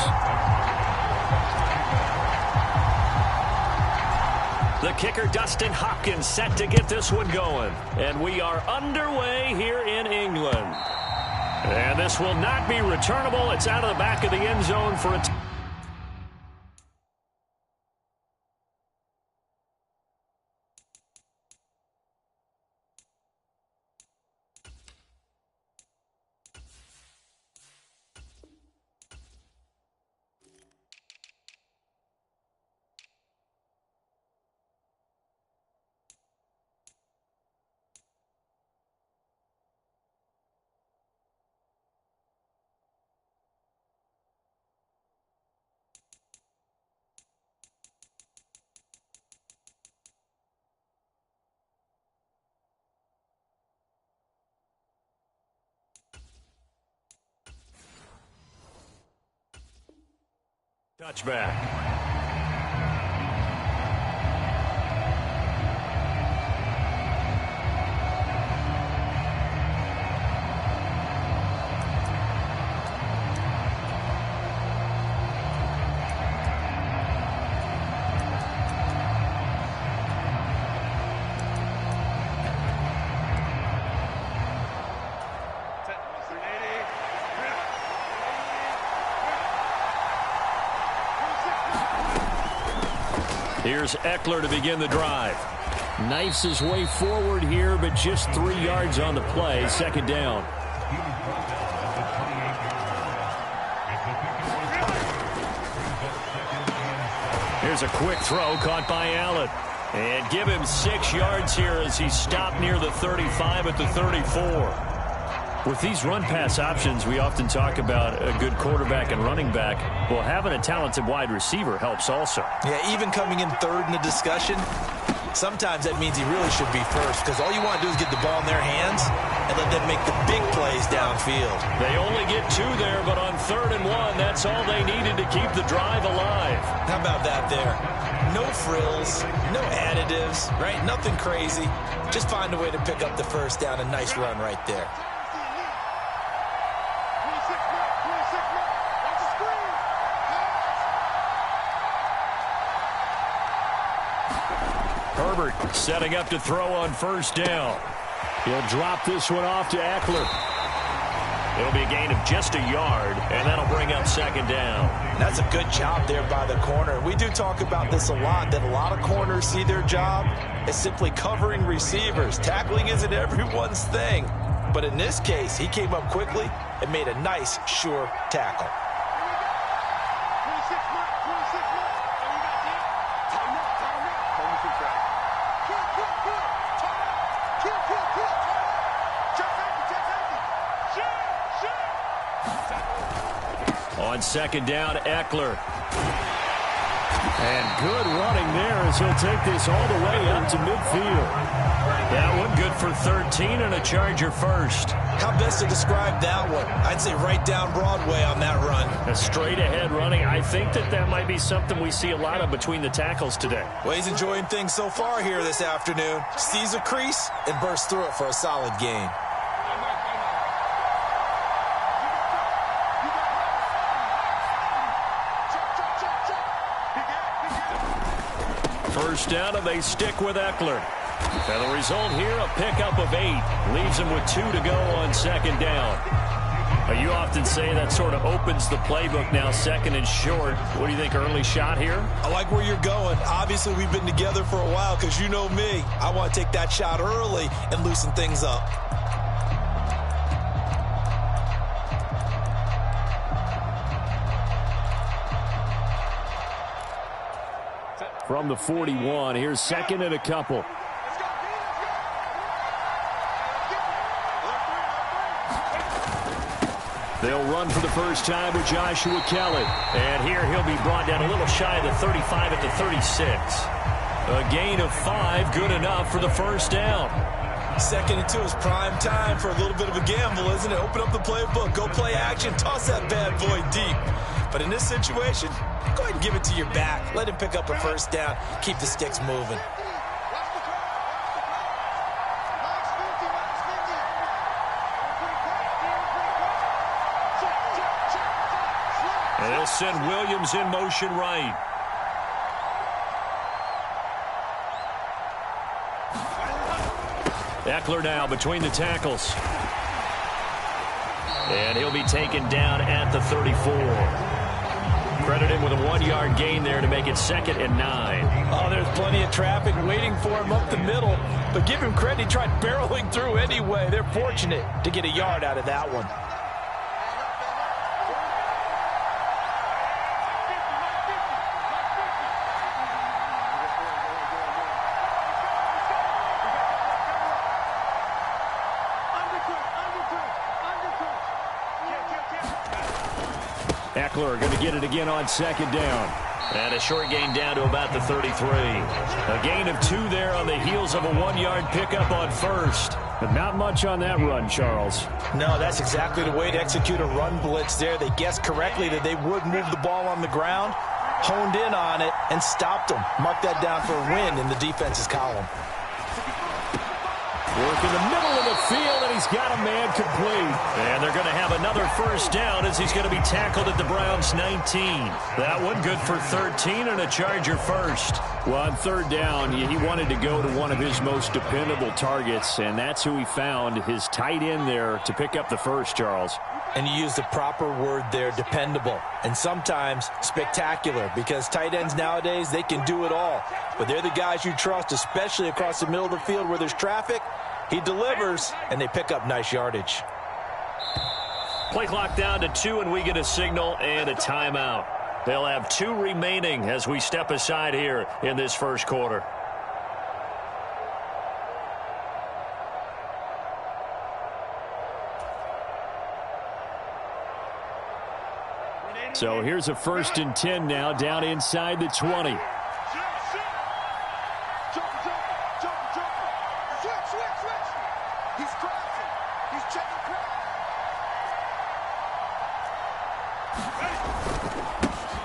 The kicker, Dustin Hopkins, set to get this one going. And we are underway here in England. And this will not be returnable. It's out of the back of the end zone for a touchback. Here's Eckler to begin the drive. Knifes his way forward here, but just 3 yards on the play. Second down. Here's a quick throw caught by Allen. And give him 6 yards here as he stopped near the 35 at the 34. With these run-pass options, we often talk about a good quarterback and running back. Well, having a talented wide receiver helps also. Yeah, even coming in third in the discussion, sometimes that means he really should be first, because all you want to do is get the ball in their hands and let them make the big plays downfield. They only get 2 there, but on 3rd and 1, that's all they needed to keep the drive alive. How about that there? No frills, no additives, right? Nothing crazy. Just find a way to pick up the first down. A nice run right there. Herbert setting up to throw on first down. He'll drop this one off to Eckler. It'll be a gain of just a yard, and that'll bring up second down. That's a good job there by the corner. We do talk about this a lot, that a lot of corners see their job as simply covering receivers. Tackling isn't everyone's thing. But in this case, he came up quickly and made a nice, sure tackle. On second down, Eckler. And good running there as he'll take this all the way up to midfield. That one good for 13 and a Charger first. How best to describe that one? I'd say right down Broadway on that run. A straight ahead running. I think that might be something we see a lot of between the tackles today. Well, he's enjoying things so far here this afternoon. Sees a crease and bursts through it for a solid gain. First down, and they stick with Eckler. And the result here, a pickup of 8. Leaves him with 2 to go on second down. You often say that sort of opens the playbook now, second and short. What do you think, early shot here? I like where you're going. Obviously, we've been together for a while because you know me. I want to take that shot early and loosen things up. From the 41, here's second and a couple. They'll run for the first time with Joshua Kelly. And here he'll be brought down a little shy of the 35 at the 36. A gain of 5, good enough for the first down. Second and 2 is prime time for a little bit of a gamble, isn't it? Open up the playbook, go play action, toss that bad boy deep. But in this situation, go ahead and give it to your back. Let him pick up a first down. Keep the sticks moving. And they'll send Williams in motion right. Eckler now between the tackles. And he'll be taken down at the 34. Credit him with a 1-yard gain there to make it 2nd and 9. Oh, there's plenty of traffic waiting for him up the middle. But give him credit, he tried barreling through anyway. They're fortunate to get a yard out of that one. Eckler going to get it again on 2nd down. And a short gain down to about the 33. A gain of 2 there on the heels of a 1-yard pickup on 1st. But not much on that run, Charles. No, that's exactly the way to execute a run blitz there. They guessed correctly that they would move the ball on the ground, honed in on it, and stopped them. Mark that down for a win in the defense's column. Work in the middle of the field, and he's got a man complete. And they're going to have another first down as he's going to be tackled at the Browns' 19. That one good for 13 and a Charger first. Well, on 3rd down, he wanted to go to one of his most dependable targets, and that's who he found, his tight end there, to pick up the first, Charles. And you used the proper word there, dependable, and sometimes spectacular, because tight ends nowadays, they can do it all. But they're the guys you trust, especially across the middle of the field where there's traffic. He delivers, and they pick up nice yardage. Play clock down to 2, and we get a signal and a timeout. They'll have 2 remaining as we step aside here in this first quarter. So here's a 1st and 10 now, down inside the 20.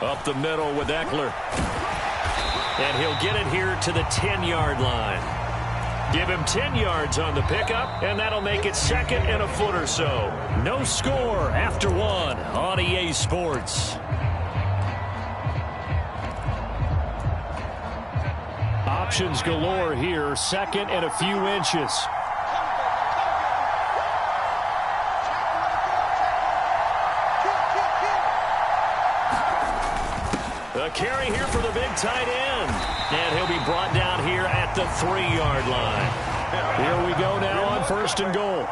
Up the middle with Eckler. And he'll get it here to the 10-yard line. Give him 10 yards on the pickup, and that'll make it 2nd and a foot or so. No score after 1 on EA Sports. Options galore here, 2nd and a few inches. A carry here for the big tight end. And he'll be brought down here at the 3-yard line. Here we go now on 1st and goal.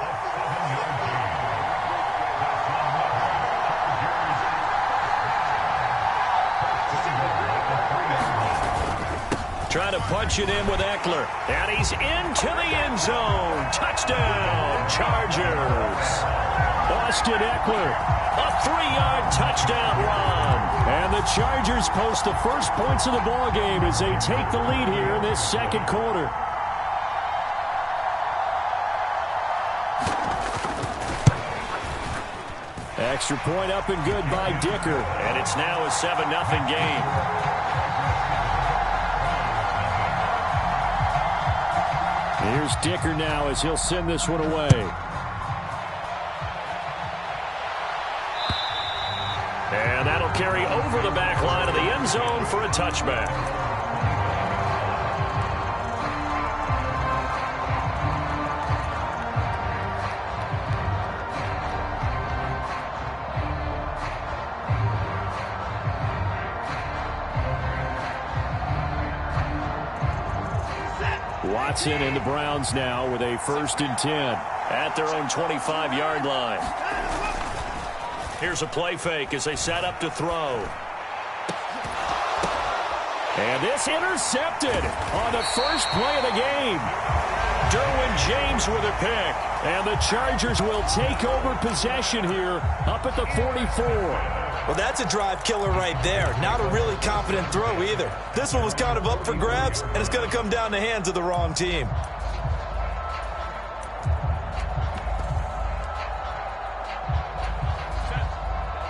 Trying to punch it in with Eckler. And he's into the end zone. Touchdown, Chargers. Austin Eckler. A 3-yard touchdown run. And the Chargers post the first points of the ball game as they take the lead here in this 2nd quarter. Extra point up and good by Dicker. And it's now a 7-0 game. Here's Dicker now as he'll send this one away. And that'll carry over the back line of the end zone for a touchback. Watson and the Browns now with a 1st and 10. At their own 25-yard line. Here's a play fake as they set up to throw. And this intercepted on the first play of the game. Derwin James with a pick. And the Chargers will take over possession here up at the 44. Well, that's a drive killer right there. Not a really confident throw either. This one was kind of up for grabs, and it's going to come down the hands of the wrong team.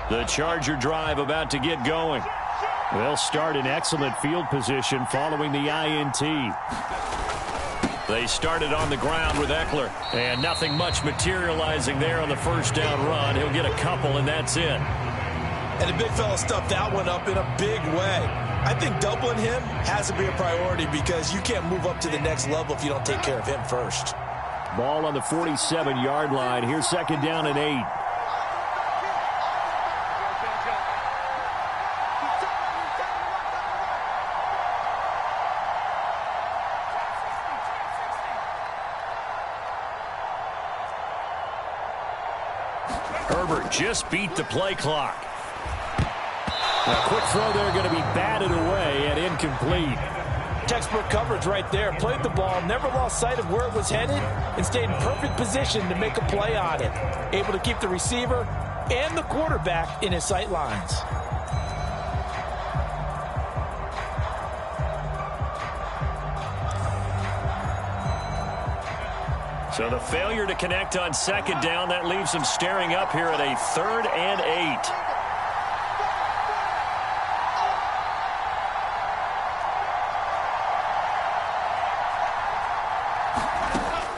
The Charger drive about to get going. They'll start in excellent field position following the INT. They started on the ground with Eckler, and nothing much materializing there on the first down run. He'll get a couple, and that's it. And the big fella stuffed that one up in a big way. I think doubling him has to be a priority because you can't move up to the next level if you don't take care of him first. Ball on the 47-yard line. Here's second down and 8. Herbert just beat the play clock. A quick throw there going to be batted away and incomplete. Textbook coverage right there. Played the ball, never lost sight of where it was headed, and stayed in perfect position to make a play on it. Able to keep the receiver and the quarterback in his sight lines. So the failure to connect on second down, that leaves them staring up here at a 3rd and 8.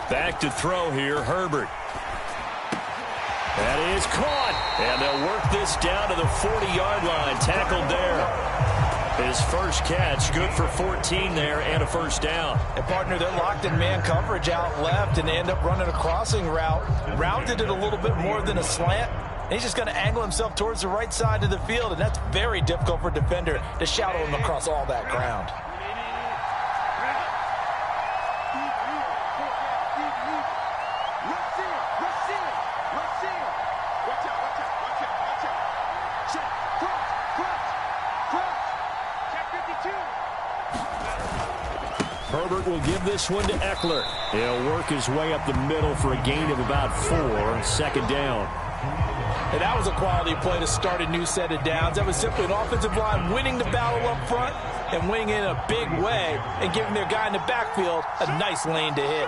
Back to throw here, Herbert. That is caught. And they'll work this down to the 40-yard line. Tackled there. His first catch, good for 14 there and a first down. And partner, they're locked in man coverage out left, and they end up running a crossing route. Rounded it a little bit more than a slant. And he's just going to angle himself towards the right side of the field, and that's very difficult for a defender to shadow him across all that ground. Herbert will give this one to Eckler. He'll work his way up the middle for a gain of about 4. Second down. And that was a quality play to start a new set of downs. That was simply an offensive line winning the battle up front and winning in a big way and giving their guy in the backfield a nice lane to hit.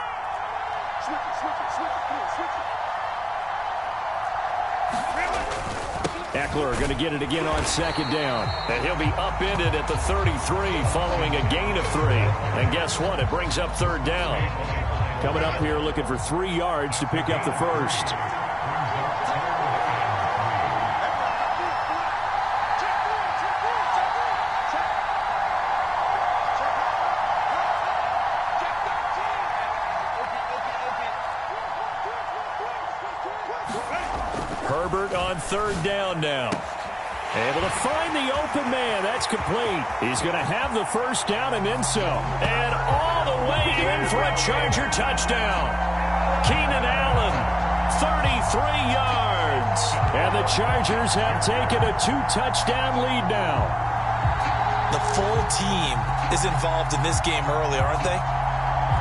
Eckler going to get it again on second down. And he'll be upended at the 33 following a gain of 3. And guess what? It brings up 3rd down. Coming up here looking for 3 yards to pick up the first. Herbert on 3rd down now. Able to find the open man. That's complete. He's going to have the first down and then some. And all the way in for a Charger touchdown. Keenan Allen, 33 yards. And the Chargers have taken a 2-touchdown lead now. The full team is involved in this game early, aren't they?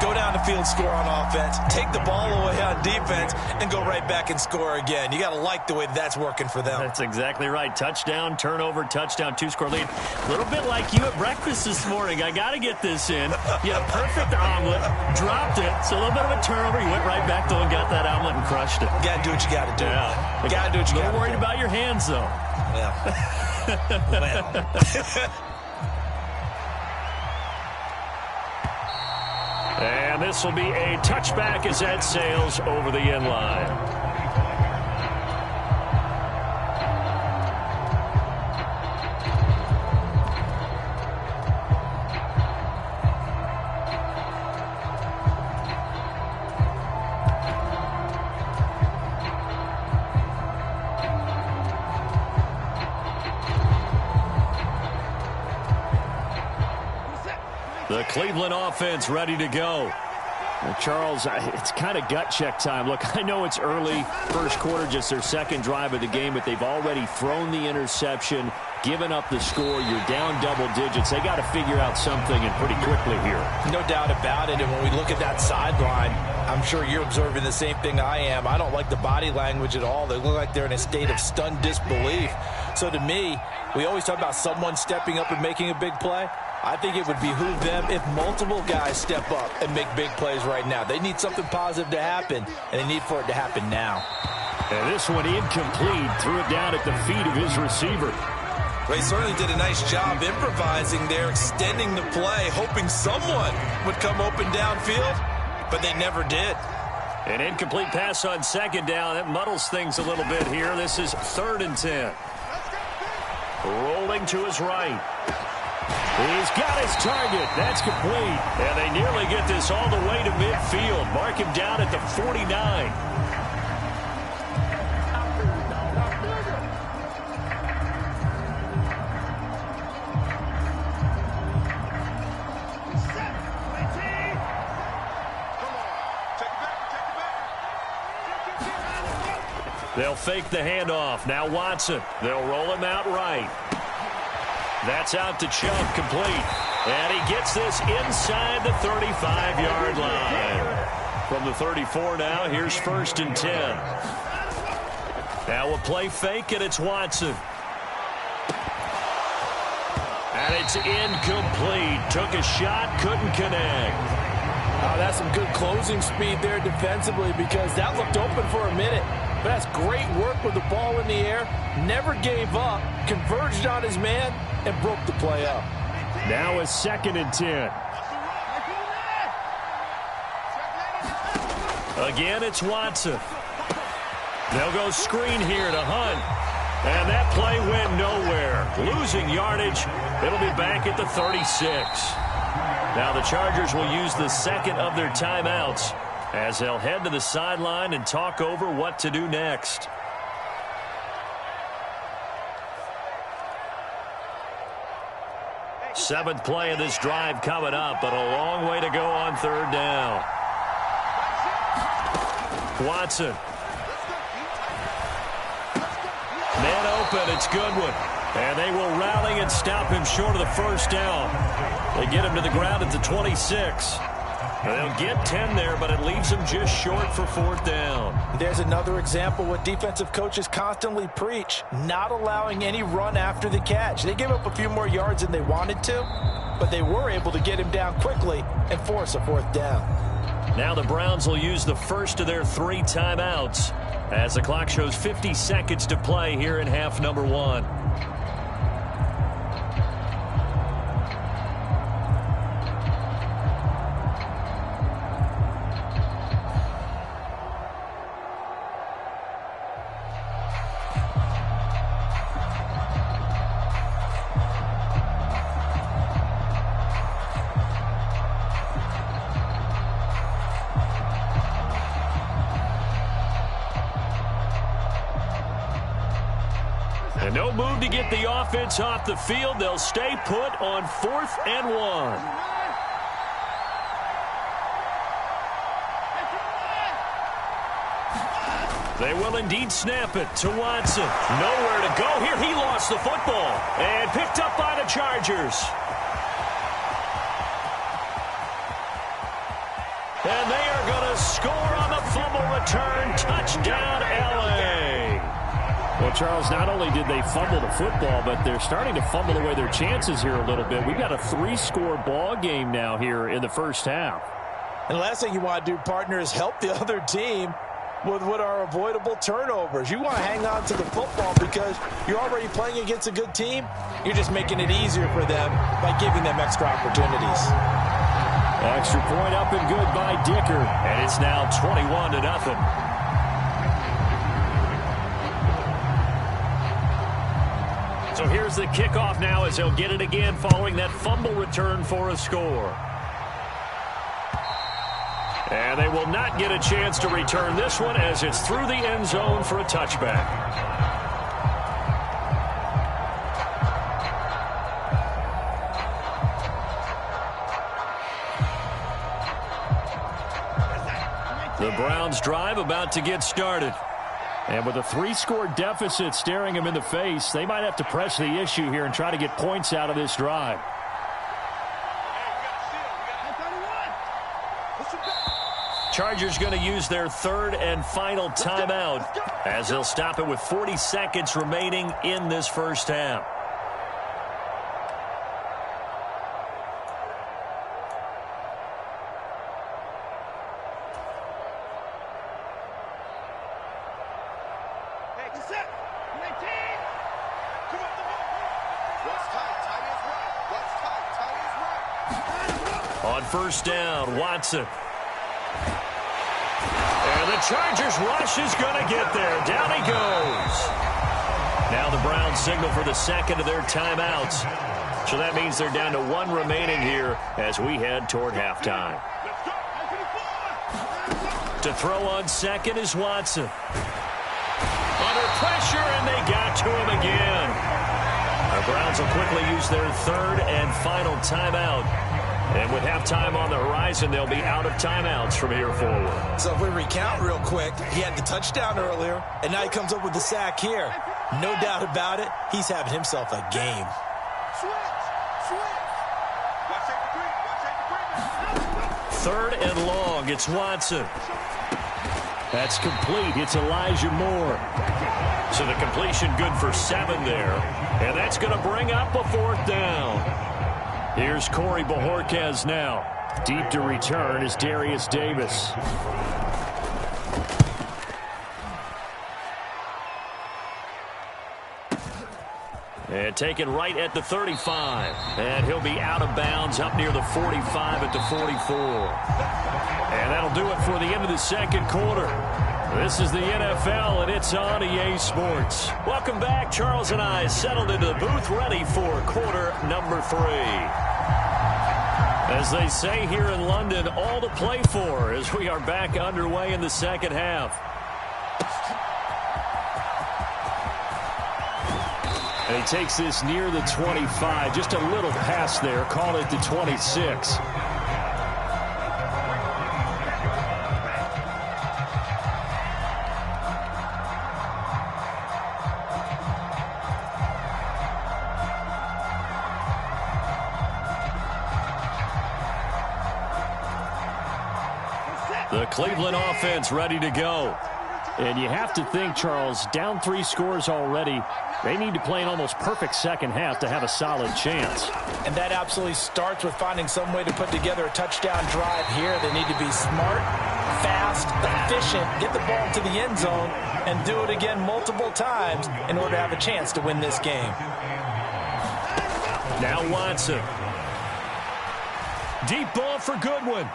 Go down the field, score on offense, take the ball away on defense, and go right back and score again. You got to like the way that's working for them. That's exactly right. Touchdown, turnover, touchdown, 2-score lead. A little bit like you at breakfast this morning. I got to get this in. You had a perfect omelet, dropped it, so a little bit of a turnover. You went right back, though, and got that omelet and crushed it. You got to do what you got to do. Yeah. You got to do what you got to do. A little worried about your hands, though. Well. And this will be a touchback as that sails over the end line. The Cleveland offense ready to go. Well, Charles, it's kind of gut check time. Look, I know it's early, first quarter, just their second drive of the game, but they've already thrown the interception, given up the score. You're down double digits. They got to figure out something, and pretty quickly here. No doubt about it. And when we look at that sideline, I'm sure you're observing the same thing I am. I don't like the body language at all. They look like they're in a state of stunned disbelief. So to me, we always talk about someone stepping up and making a big play. I think it would behoove them if multiple guys step up and make big plays right now. They need something positive to happen, and they need for it to happen now. And this one incomplete. Threw it down at the feet of his receiver. Well, he certainly did a nice job improvising there, extending the play, hoping someone would come open downfield, but they never did. An incomplete pass on second down. That muddles things a little bit here. This is 3rd and 10. Rolling to his right. He's got his target. That's complete. And they nearly get this all the way to midfield. Mark him down at the 49. They'll fake the handoff. Now Watson. They'll roll him out right. That's out to Chubb, complete. And he gets this inside the 35-yard line. From the 34 now, here's 1st and 10. Now a play fake, and it's Watson. And it's incomplete. Took a shot, couldn't connect. Oh, that's some good closing speed there defensively, because that looked open for a minute. But that's great work with the ball in the air. Never gave up, converged on his man, and broke the play up. Now a 2nd and 10. Again, it's Watson. They'll go screen here to Hunt. And that play went nowhere. Losing yardage. It'll be back at the 36. Now the Chargers will use the 2nd of their timeouts as they'll head to the sideline and talk over what to do next. Seventh play of this drive coming up, but a long way to go on 3rd down. Watson. Man open, it's Goodwin. And they will rally and stop him short of the 1st down. They get him to the ground at the 26. They'll get 10 there, but it leaves them just short for 4th down. There's another example what defensive coaches constantly preach, not allowing any run after the catch. They gave up a few more yards than they wanted to, but they were able to get him down quickly and force a 4th down. Now the Browns will use the first of their 3 timeouts as the clock shows 50 seconds to play here in half number 1. And no move to get the offense off the field. They'll stay put on 4th and 1. They will indeed snap it to Watson. Nowhere to go here. He lost the football and picked up by the Chargers. And they are going to score on the fumble return. Touchdown, L.A. Well, Charles, not only did they fumble the football, but they're starting to fumble away their chances here a little bit. We've got a 3-score ball game now here in the 1st half. And the last thing you want to do, partner, is help the other team with what are avoidable turnovers. You want to hang on to the football because you're already playing against a good team. You're just making it easier for them by giving them extra opportunities. Extra point up and good by Dicker. And it's now 21-0. So here's the kickoff now as they'll get it again following that fumble return for a score. And they will not get a chance to return this one as it's through the end zone for a touchback. The Browns drive about to get started. And with a 3-score deficit staring them in the face, they might have to press the issue here and try to get points out of this drive. Chargers going to use their 3rd and final timeout as they'll stop it with 40 seconds remaining in this 1st half. On first down, Watson. And the Chargers rush is going to get there. Down he goes. Now the Browns signal for the second of their timeouts. So that means they're down to one remaining here as we head toward halftime. To throw on second is Watson. Under pressure, and they got to him again. The Browns will quickly use their third and final timeout. And with halftime on the horizon, they'll be out of timeouts from here forward. So if we recount real quick, he had the touchdown earlier, and now he comes up with the sack here. No doubt about it, he's having himself a game. Third and long, it's Watson. That's complete. It's Elijah Moore. So the completion good for 7 there. And that's going to bring up a fourth down. Here's Corey Bojorquez now. Deep to return is Darius Davis. And taken right at the 35. And he'll be out of bounds up near the 45 at the 44. And that'll do it for the end of the second quarter. This is the NFL, and it's on EA Sports. Welcome back. Charles and I settled into the booth, ready for quarter number 3. As they say here in London, all to play for as we are back underway in the second half. And he takes this near the 25. Just a little pass there. Call it the 26. The Cleveland offense ready to go. And you have to think, Charles, down 3 scores already. They need to play an almost perfect second half to have a solid chance. And that absolutely starts with finding some way to put together a touchdown drive here. They need to be smart, fast, efficient, get the ball to the end zone, and do it again multiple times in order to have a chance to win this game. Now Watson. Deep ball for Goodwin.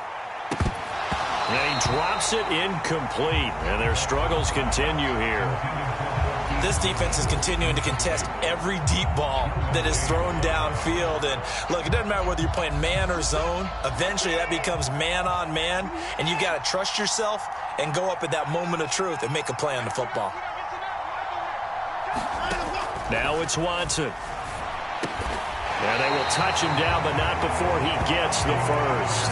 And he drops it incomplete. And their struggles continue here. This defense is continuing to contest every deep ball that is thrown downfield. And look, it doesn't matter whether you're playing man or zone. Eventually that becomes man on man. And you've got to trust yourself and go up at that moment of truth and make a play on the football. Now it's Watson. And they will touch him down, but not before he gets the first.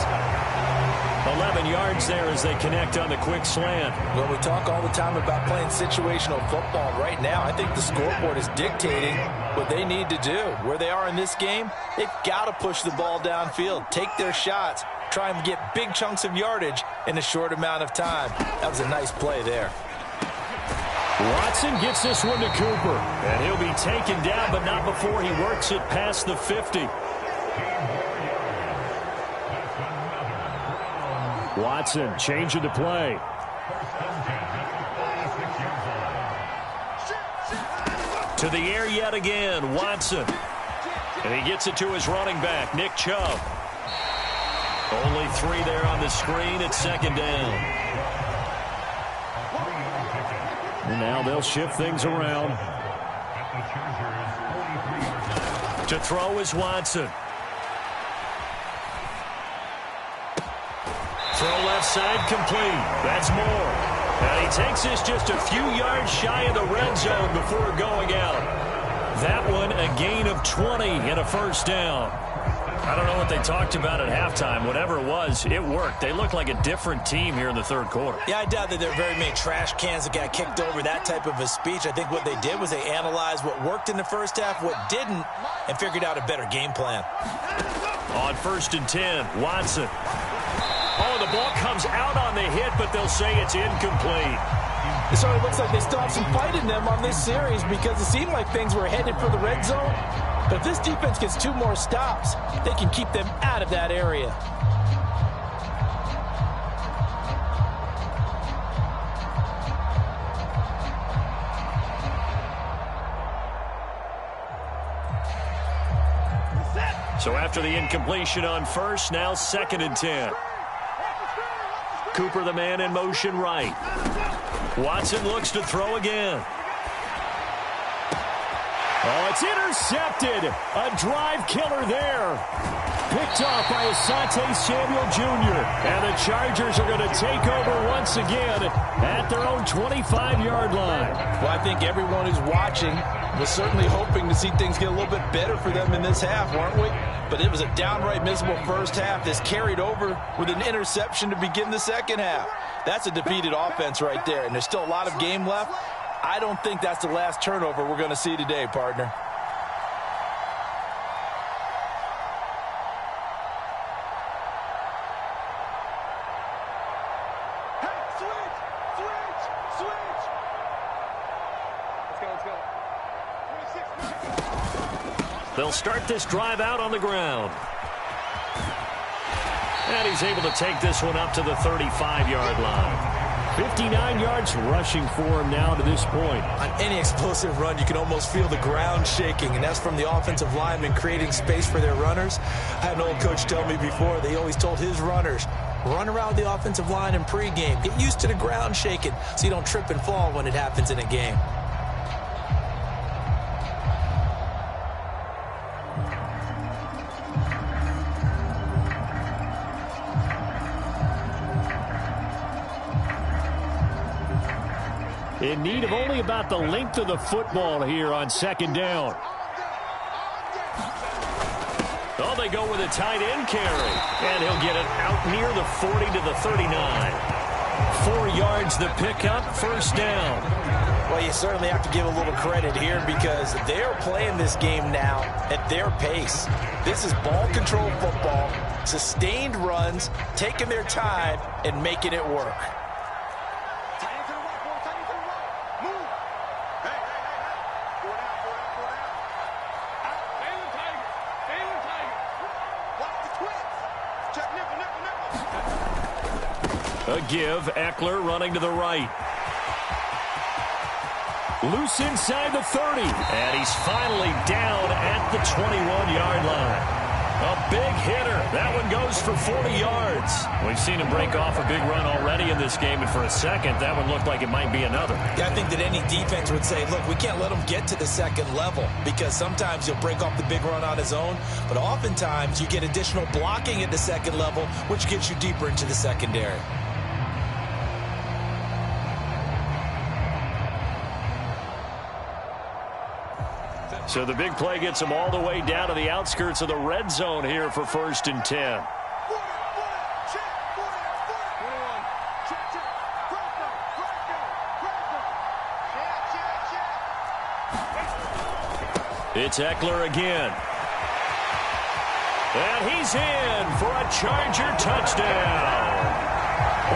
11 yards there as they connect on the quick slant. Well, we talk all the time about playing situational football. Right now, I think the scoreboard is dictating what they need to do. Where they are in this game, they've got to push the ball downfield, take their shots, try and get big chunks of yardage in a short amount of time. That was a nice play there. Watson gets this one to Cooper. And he'll be taken down, but not before he works it past the 50. Watson changing the play. To the air yet again, Watson. And he gets it to his running back, Nick Chubb. Only 3 there on the screen at second down. And now they'll shift things around. To throw is Watson. Throw left side complete. That's Moore. And he takes this just a few yards shy of the red zone before going out. That one a gain of 20 and a first down. I don't know what they talked about at halftime. Whatever it was, it worked. They looked like a different team here in the third quarter. Yeah, I doubt that there are very many trash cans that got kicked over, that type of a speech. I think what they did was they analyzed what worked in the first half, what didn't, and figured out a better game plan. On first and 10, Watson. Oh, the ball comes out on the hit, but they'll say it's incomplete. It sort of looks like they still have some fight in them on this series because it seemed like things were headed for the red zone. But if this defense gets 2 more stops, they can keep them out of that area. So after the incompletion on first, now 2nd and 10. Cooper, the man in motion right. Watson looks to throw again. Oh, it's intercepted. A drive killer there. Picked off by Asante Samuel Jr. And the Chargers are going to take over once again at their own 25-yard line. Well, I think everyone who's watching was certainly hoping to see things get a little bit better for them in this half, weren't we? But it was a downright miserable first half that's carried over with an interception to begin the second half. That's a defeated offense right there, and there's still a lot of game left. I don't think that's the last turnover we're going to see today, partner. They'll start this drive out on the ground. And he's able to take this one up to the 35-yard line. 59 yards rushing for him now to this point. On any explosive run, you can almost feel the ground shaking, and that's from the offensive linemen creating space for their runners. I had an old coach tell me before, they always told his runners, run around the offensive line in pregame. Get used to the ground shaking so you don't trip and fall when it happens in a game. In need of only about the length of the football here on 2nd down. Oh, they go with a tight end carry. And he'll get it out near the 40 to the 39. 4 yards the pickup, 1st down. Well, you certainly have to give a little credit here because they're playing this game now at their pace. This is ball control football, sustained runs, taking their time, and making it work. A give, Eckler running to the right. Loose inside the 30. And he's finally down at the 21-yard line. A big hitter. That one goes for 40 yards. We've seen him break off a big run already in this game, and for a second, that one looked like it might be another. Yeah, I think that any defense would say, look, we can't let him get to the second level because sometimes he'll break off the big run on his own, but oftentimes you get additional blocking at the second level, which gets you deeper into the secondary. So the big play gets them all the way down to the outskirts of the red zone here for 1st and 10. It's Eckler again. And he's in for a Charger touchdown.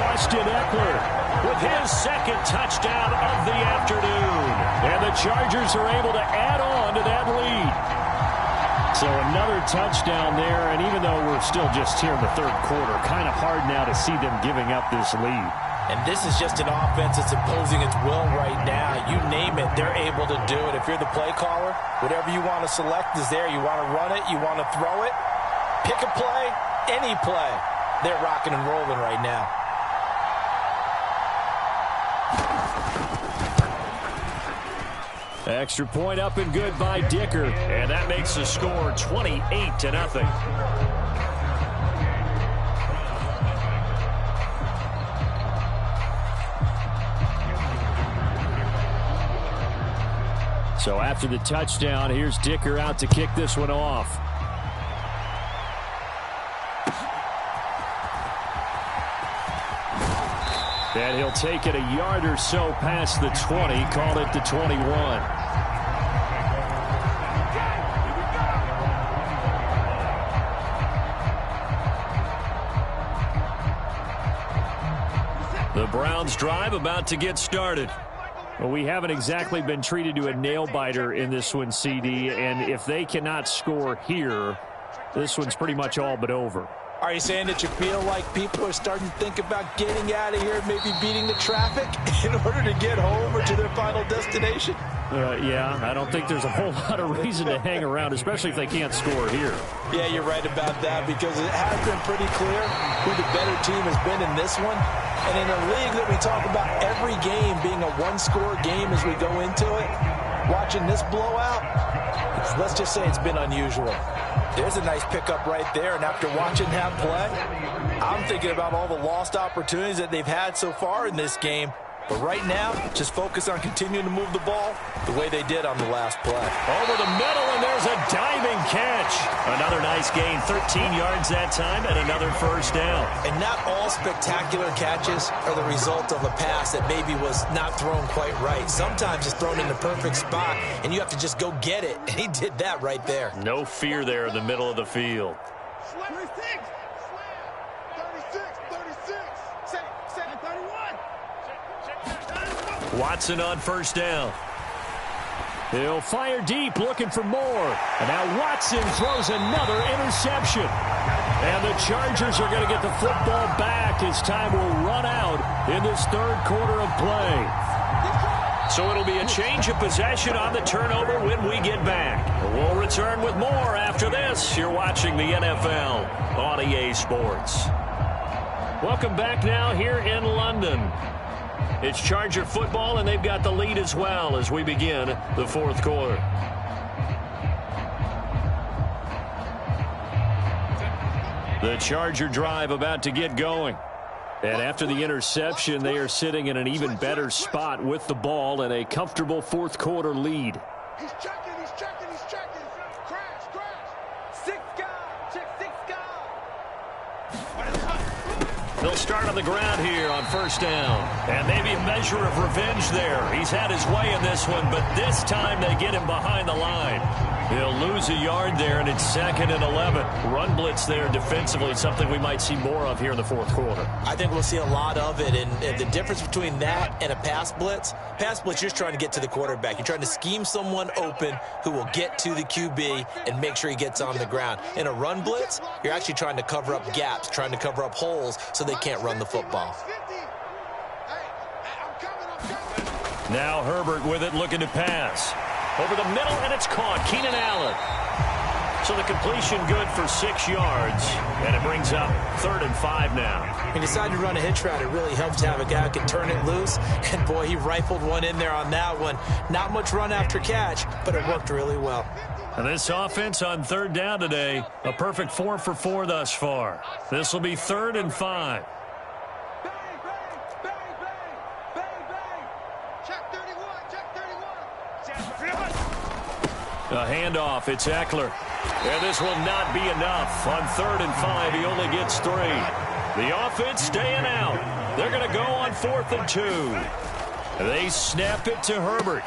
Austin Eckler with his 2nd touchdown of the afternoon. And the Chargers are able to add on to that lead. So another touchdown there, and even though we're still just here in the 3rd quarter, kind of hard now to see them giving up this lead. And this is just an offense that's imposing its will right now. You name it, they're able to do it. If you're the play caller, whatever you want to select is there. You want to run it, you want to throw it, pick a play, any play. They're rocking and rolling right now. Extra point up and good by Dicker. And that makes the score 28-0. So after the touchdown, here's Dicker out to kick this one off. And he'll take it a yard or so past the 20, call it the 21. The Browns drive about to get started. Well, we haven't exactly been treated to a nail-biter in this one, CD, and if they cannot score here, this one's pretty much all but over. Are you saying that you feel like people are starting to think about getting out of here, maybe beating the traffic in order to get home or to their final destination? Yeah, I don't think there's a whole lot of reason to hang around, especially if they can't score here. Yeah, you're right about that, because it has been pretty clear who the better team has been in this one. And in a league that we talk about every game being a one-score game as we go into it, watching this blowout, let's just say it's been unusual. There's a nice pickup right there, and after watching that play, I'm thinking about all the lost opportunities that they've had so far in this game. But right now, just focus on continuing to move the ball the way they did on the last play. Over the middle, and there's a diving catch. Another nice gain, 13 yards that time, and another first down. And not all spectacular catches are the result of a pass that maybe was not thrown quite right. Sometimes it's thrown in the perfect spot, and you have to just go get it. And he did that right there. No fear there in the middle of the field. 36, 31. Watson on first down. He'll fire deep, looking for more. And now Watson throws another interception. And the Chargers are going to get the football back as time will run out in this third quarter of play. So it'll be a change of possession on the turnover when we get back. We'll return with more after this. You're watching the NFL on EA Sports. Welcome back now here in London. It's Charger football, and they've got the lead as well as we begin the fourth quarter. The Charger drive about to get going. And after the interception, they are sitting in an even better spot with the ball and a comfortable fourth quarter lead. He's checking, he's checking, he's checking. Crash, crash. 6 guys, check 6 guys. They'll start on the ground here on first down. And maybe a measure of revenge there. He's had his way in this one, but this time they get him behind the line. He'll lose a yard there, and it's 2nd and 11. Run blitz there defensively, something we might see more of here in the fourth quarter. I think we'll see a lot of it, and the difference between that and a pass blitz, you're just trying to get to the quarterback. You're trying to scheme someone open who will get to the QB and make sure he gets on the ground. In a run blitz, you're actually trying to cover up gaps, trying to cover up holes so they can't run the football. Now Herbert with it, looking to pass. Over the middle, and it's caught. Keenan Allen. So the completion good for 6 yards, and it brings up 3rd and 5 now. He decided to run a hitch route. It really helps to have a guy who can turn it loose, and boy, he rifled one in there on that one. Not much run after catch, but it worked really well. And this offense on 3rd down today, a perfect 4 for 4 thus far. This will be 3rd and 5. A handoff, it's Eckler. And this will not be enough. On 3rd and 5, he only gets 3. The offense staying out. They're going to go on 4th and 2. They snap it to Herbert.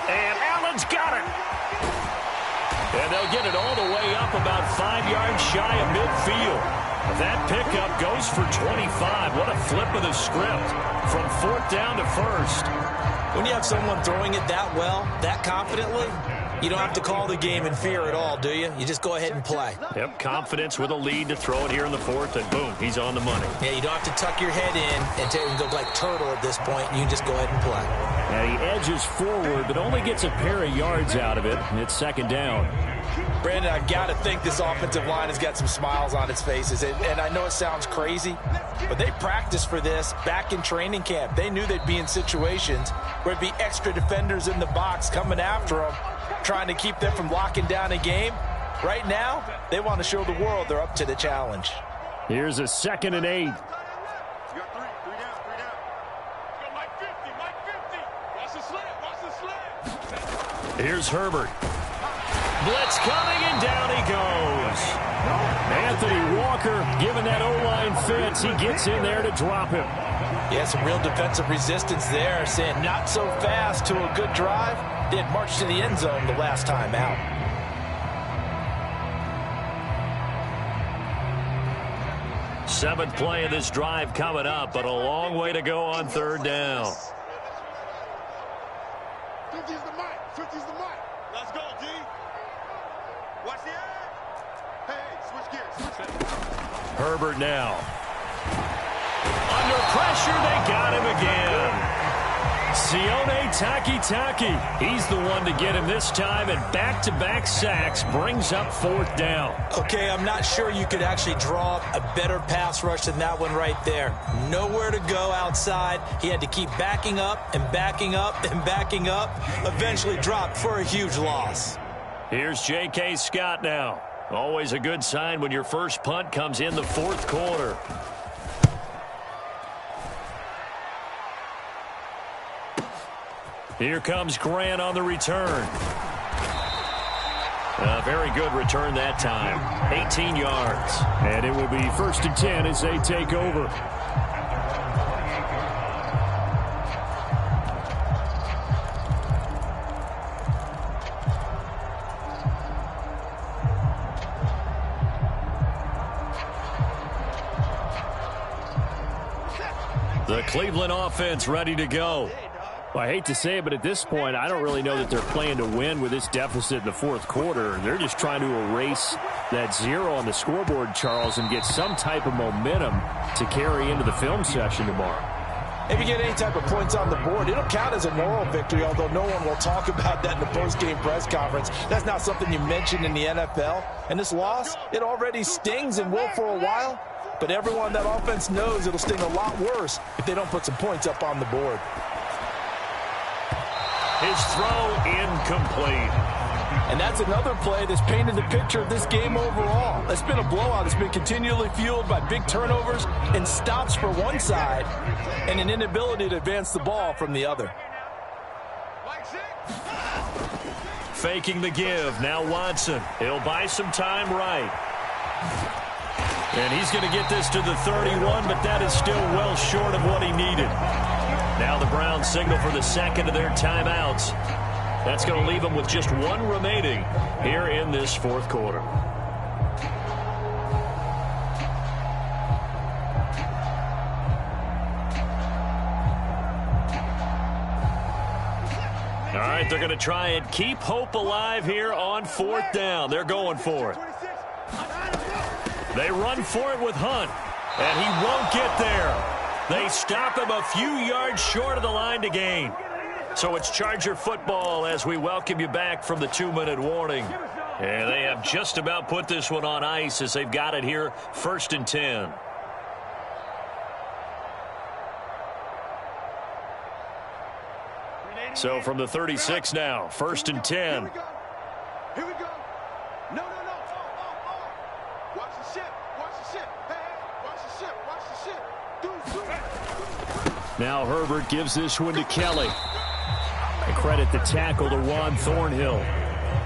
And Allen's got it. And they'll get it all the way up about 5 yards shy of midfield. That pickup goes for 25. What a flip of the script from 4th down to 1st. When you have someone throwing it that well, that confidently, you don't have to call the game in fear at all, do you? You just go ahead and play. Yep, confidence with a lead to throw it here in the 4th, and boom, he's on the money. Yeah, you don't have to tuck your head in and go like turtle at this point. You just go ahead and play. And he edges forward, but only gets a pair of yards out of it. It's 2nd down. Brandon, I've got to think this offensive line has got some smiles on its faces. And I know it sounds crazy, but they practiced for this back in training camp. They knew they'd be in situations where it'd be extra defenders in the box coming after them, trying to keep them from locking down a game. Right now, they want to show the world they're up to the challenge. Here's a 2nd and 8. You got 3 down. Go Mike 50, Mike 50. Watch the slant. Here's Herbert. Blitz coming, and down he goes. Anthony Walker giving that O-line fits. He gets in there to drop him. Yeah, some real defensive resistance there, saying not so fast to a good drive. They had marched to the end zone the last time out. Seventh play of this drive coming up, but a long way to go on 3rd down. 50's the mic. 50's the mic. Let's go, D. Watch the edge. Herbert now. Under pressure, they got him again. Sione Takitaki. He's the one to get him this time, and back-to-back sacks brings up 4th down. Okay, I'm not sure you could actually draw up a better pass rush than that one right there. Nowhere to go outside. He had to keep backing up and backing up and backing up. Eventually dropped for a huge loss. Here's J.K. Scott now. Always a good sign when your first punt comes in the 4th quarter. Here comes Grant on the return. A very good return that time. 18 yards. And it will be 1st and 10 as they take over. The Cleveland offense ready to go. Well, I hate to say it, but at this point, I don't really know that they're playing to win with this deficit in the 4th quarter. They're just trying to erase that 0 on the scoreboard, Charles, and get some type of momentum to carry into the film session tomorrow. If you get any type of points on the board, it'll count as a moral victory, although no one will talk about that in the post-game press conference. That's not something you mentioned in the NFL. And this loss, it already stings and will for a while. But everyone on that offense knows it'll sting a lot worse if they don't put some points up on the board. His throw incomplete. And that's another play that's painted the picture of this game overall. It's been a blowout. It's been continually fueled by big turnovers and stops for one side and an inability to advance the ball from the other. Faking the give. Now Watson. He'll buy some time right. And he's going to get this to the 31, but that is still well short of what he needed. Now the Browns signal for the second of their timeouts. That's going to leave them with just one remaining here in this 4th quarter. All right, they're going to try and keep hope alive here on 4th down. They're going for it. They run for it with Hunt, and he won't get there. They stop him a few yards short of the line to gain. So it's Charger football as we welcome you back from the 2-minute warning. And they have just about put this one on ice as they've got it here, 1st and 10. So from the 36 now, 1st and 10. Here we go. No. Watch the ship. Hey, watch the ship. Now Herbert gives this one to Kelly. And credit the tackle to Juan Thornhill.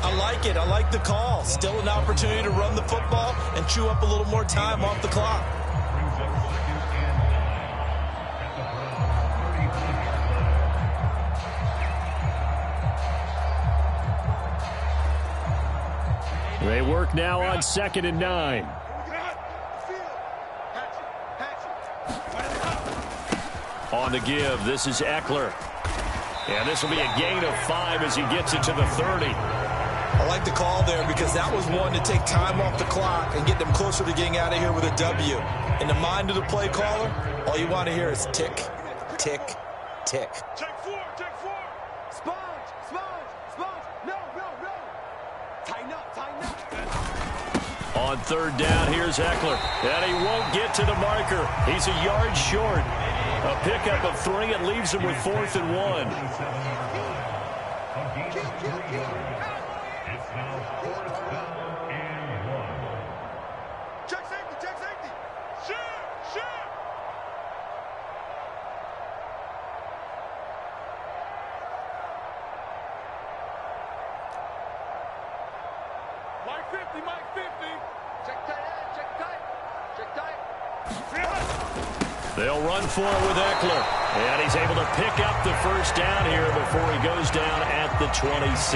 I like it. I like the call. Still an opportunity to run the football and chew up a little more time off the clock. They work now on 2nd and 9. On the give, this is Eckler. And this will be a gain of 5 as he gets it to the 30. I like the call there because that was one to take time off the clock and get them closer to getting out of here with a W. In the mind of the play caller, all you want to hear is tick, tick, tick. Take 4. Sponge. No. Tighten up. On 3rd down, here's Eckler. And he won't get to the marker. He's a yard short. A pickup of 3. It leaves him with 4th and 1. Check safety. Shoot. Mike 50. Check tight. They'll run for it with Eckler. And he's able to pick up the 1st down here before he goes down at the 26.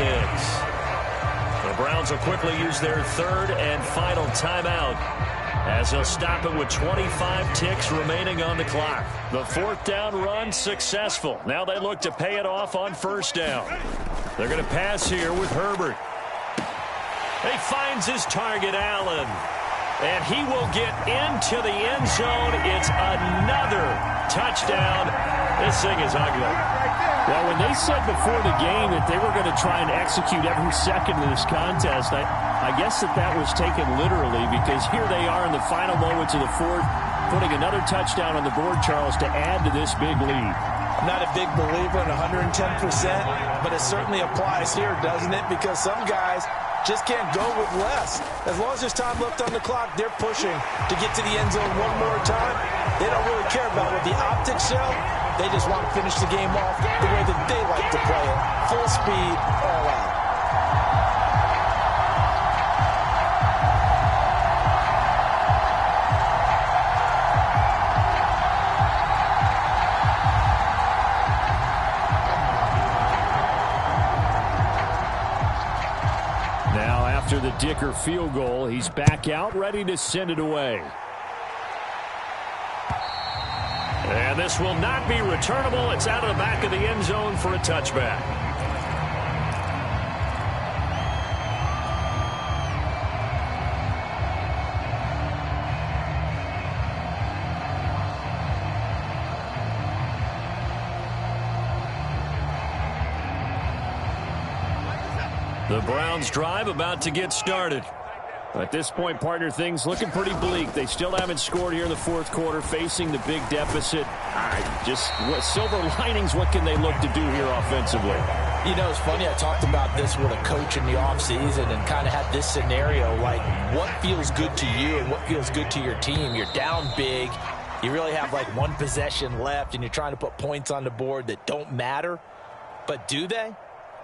The Browns will quickly use their 3rd and final timeout as they'll stop it with 25 ticks remaining on the clock. The 4th down run successful. Now they look to pay it off on 1st down. They're going to pass here with Herbert. He finds his target, Allen. And he will get into the end zone. It's another touchdown. This thing is ugly. Well, when they said before the game that they were going to try and execute every second of this contest, I guess that was taken literally, because here they are in the final moments of the fourth, putting another touchdown on the board, Charles, to add to this big lead. I'm not a big believer in 110%, but it certainly applies here, doesn't it? Because some guys just can't go with less. As long as there's time left on the clock, they're pushing to get to the end zone one more time. They don't really care about what the optics show. They just want to finish the game off the way that they like to play it. Full speed, all out. Now, after the Dicker field goal, he's back out, ready to send it away. And this will not be returnable. It's out of the back of the end zone for a touchback. The Browns drive about to get started. At this point, partner, things looking pretty bleak. They still haven't scored here in the fourth quarter, facing the big deficit. Just what silver linings, what can they look to do here offensively? You know, it's funny, I talked about this with a coach in the offseason and kind of had this scenario, like what feels good to you and what feels good to your team. You're down big. You really have like one possession left, and you're trying to put points on the board that don't matter. But do they?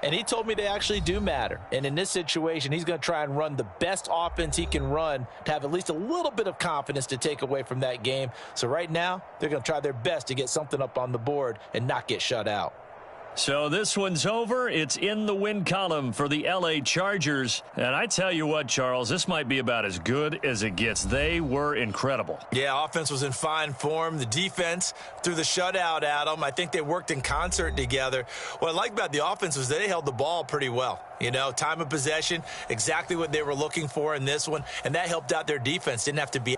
And he told me they actually do matter. And in this situation, he's going to try and run the best offense he can run to have at least a little bit of confidence to take away from that game. So right now, they're going to try their best to get something up on the board and not get shut out. So this one's over. It's in the win column for the L.A. Chargers. And I tell you what, Charles, this might be about as good as it gets. They were incredible. Yeah, offense was in fine form. The defense threw the shutout at them. I think they worked in concert together. What I like about the offense was they held the ball pretty well. You know, time of possession, exactly what they were looking for in this one. And that helped out their defense. Didn't have to be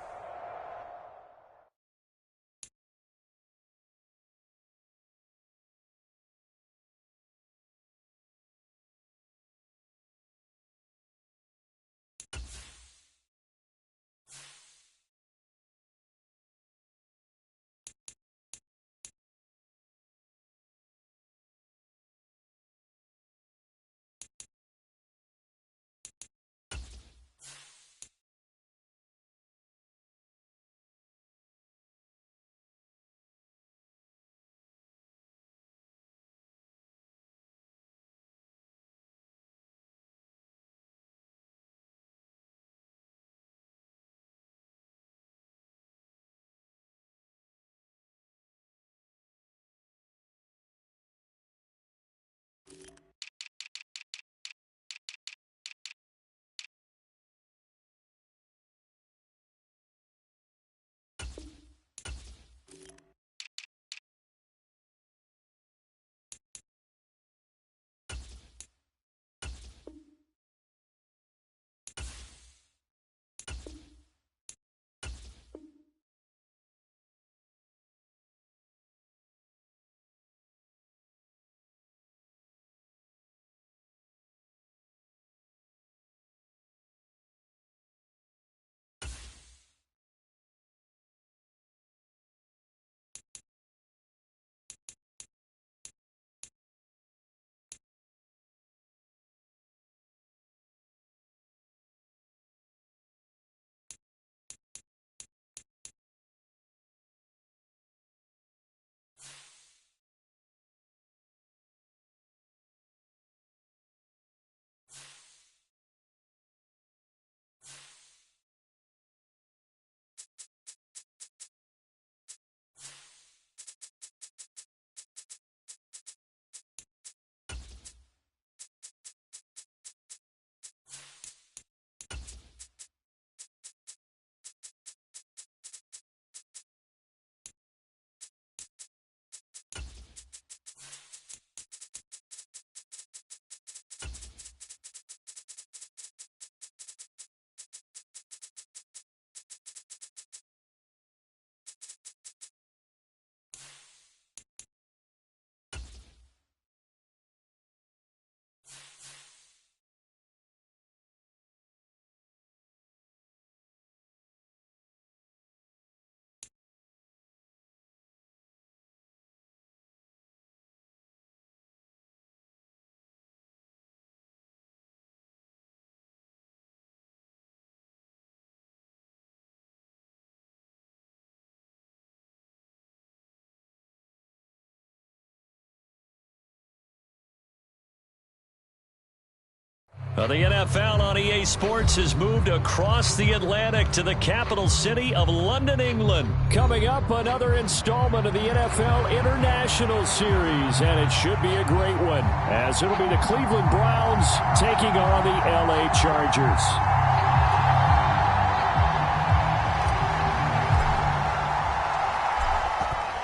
Well, the NFL on EA Sports has moved across the Atlantic to the capital city of London, England. Coming up, another installment of the NFL International Series, and it should be a great one, as it'll be the Cleveland Browns taking on the LA Chargers.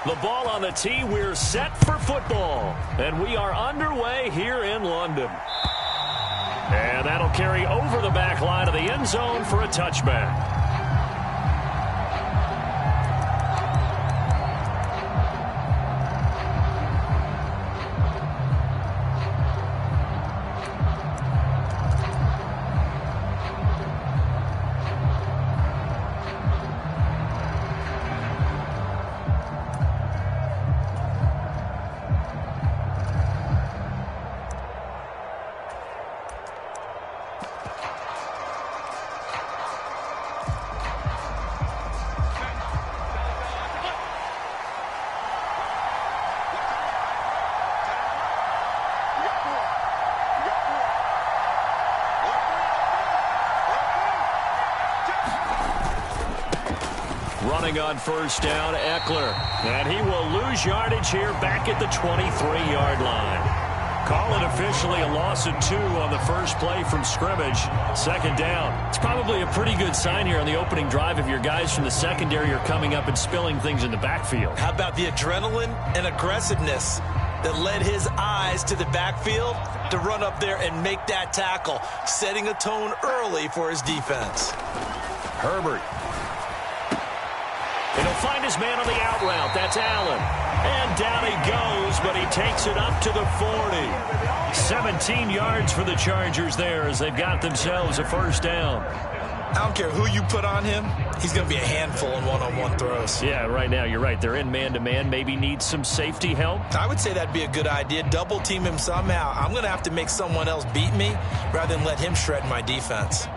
The ball on the tee, we're set for football, and we are underway here in London. And that'll carry over the back line of the end zone for a touchback. Running on first down, Eckler. And he will lose yardage here back at the 23-yard line. Call it officially a loss of 2 on the first play from scrimmage. Second down. It's probably a pretty good sign here on the opening drive if your guys from the secondary are coming up and spilling things in the backfield. How about the adrenaline and aggressiveness that led his eyes to the backfield to run up there and make that tackle, setting a tone early for his defense. Herbert. And he'll find his man on the out route. That's Allen. And down he goes, but he takes it up to the 40. 17 yards for the Chargers there as they've got themselves a first down. I don't care who you put on him. He's going to be a handful in one-on-one throws. Yeah, right now you're right. They're in man-to-man. Maybe needs some safety help. I would say that'd be a good idea. Double team him somehow. I'm going to have to make someone else beat me rather than let him shred my defense.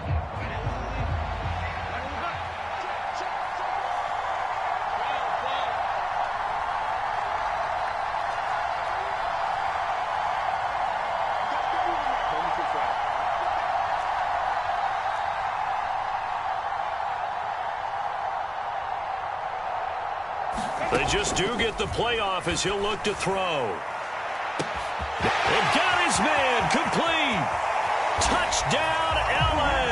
They just do get the playoff as he'll look to throw. And got his man complete. Touchdown, L.A.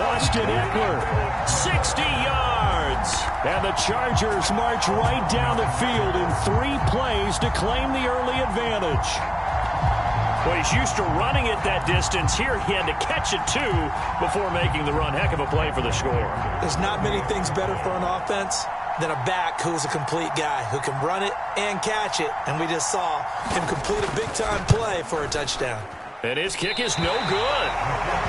Austin Eckler. 60 yards. And the Chargers march right down the field in 3 plays to claim the early advantage. Well, he's used to running it that distance. Here he had to catch it, too, before making the run. Heck of a play for the score. There's not many things better for an offense than a back who's a complete guy who can run it and catch it. And we just saw him complete a big-time play for a touchdown. And his kick is no good.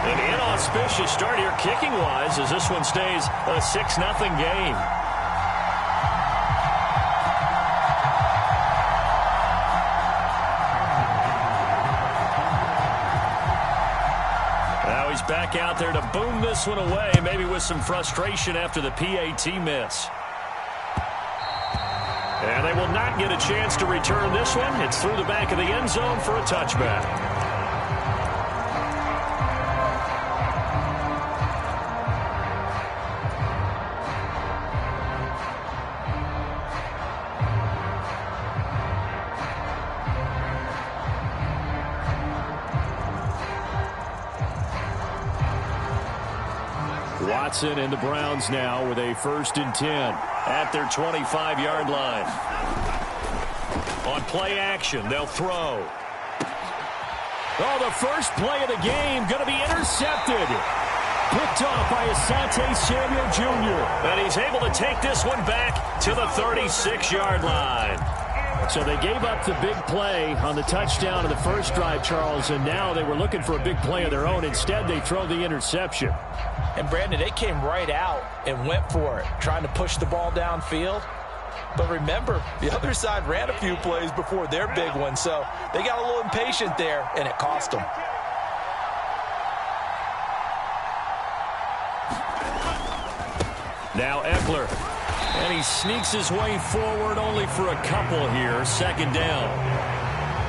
An inauspicious start here kicking-wise as this one stays a 6-0 game. Now he's back out there to boom this one away, maybe with some frustration after the PAT miss. And they will not get a chance to return this one. It's through the back of the end zone for a touchback. Watson and the Browns now with a 1st and 10 at their 25-yard line. On play action, they'll throw. Oh, the first play of the game going to be intercepted. Picked off by Asante Samuel Jr. And he's able to take this one back to the 36-yard line. So they gave up the big play on the touchdown of the first drive, Charles, and now they were looking for a big play of their own. Instead, they throw the interception. And, Brandon, they came right out and went for it, trying to push the ball downfield. But remember, the other side ran a few plays before their big one, so they got a little impatient there, and it cost them. Now Eckler. And he sneaks his way forward only for a couple here. 2nd down.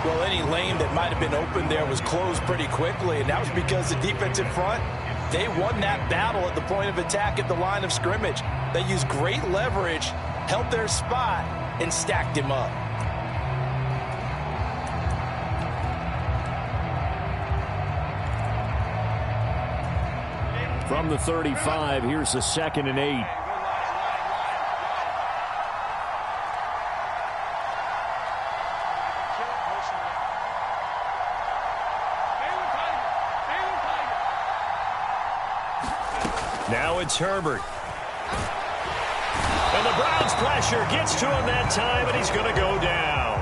Well, any lane that might have been open there was closed pretty quickly, and that was because the defensive front, they won that battle at the point of attack at the line of scrimmage. They used great leverage, held their spot, and stacked him up. From the 35, here's a 2nd and 8. Now it's Herbert. And the Browns pressure gets to him that time, and he's going to go down.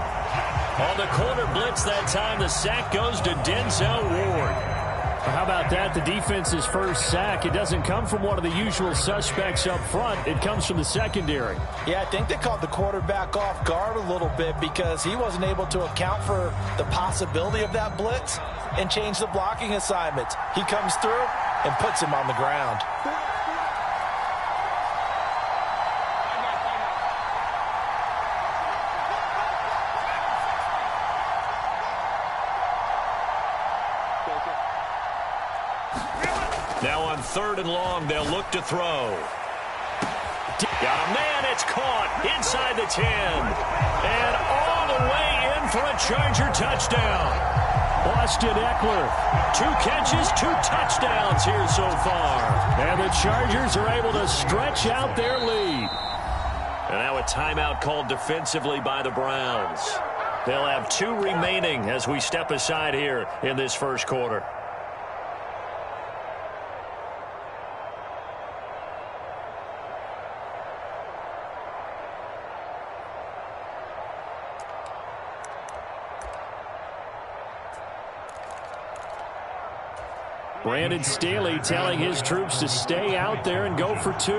On the corner blitz that time, the sack goes to Denzel Ward. How about that? The defense's first sack. It doesn't come from one of the usual suspects up front. It comes from the secondary. Yeah, I think they caught the quarterback off guard a little bit because he wasn't able to account for the possibility of that blitz and change the blocking assignments. He comes through and puts him on the ground. Now on 3rd and long, they'll look to throw. Got a man, it's caught inside the 10. And all the way in for a Charger touchdown. Austin Eckler. 2 catches, 2 touchdowns here so far. And the Chargers are able to stretch out their lead. And now a timeout called defensively by the Browns. They'll have 2 remaining as we step aside here in this first quarter. Brandon Staley telling his troops to stay out there and go for 2.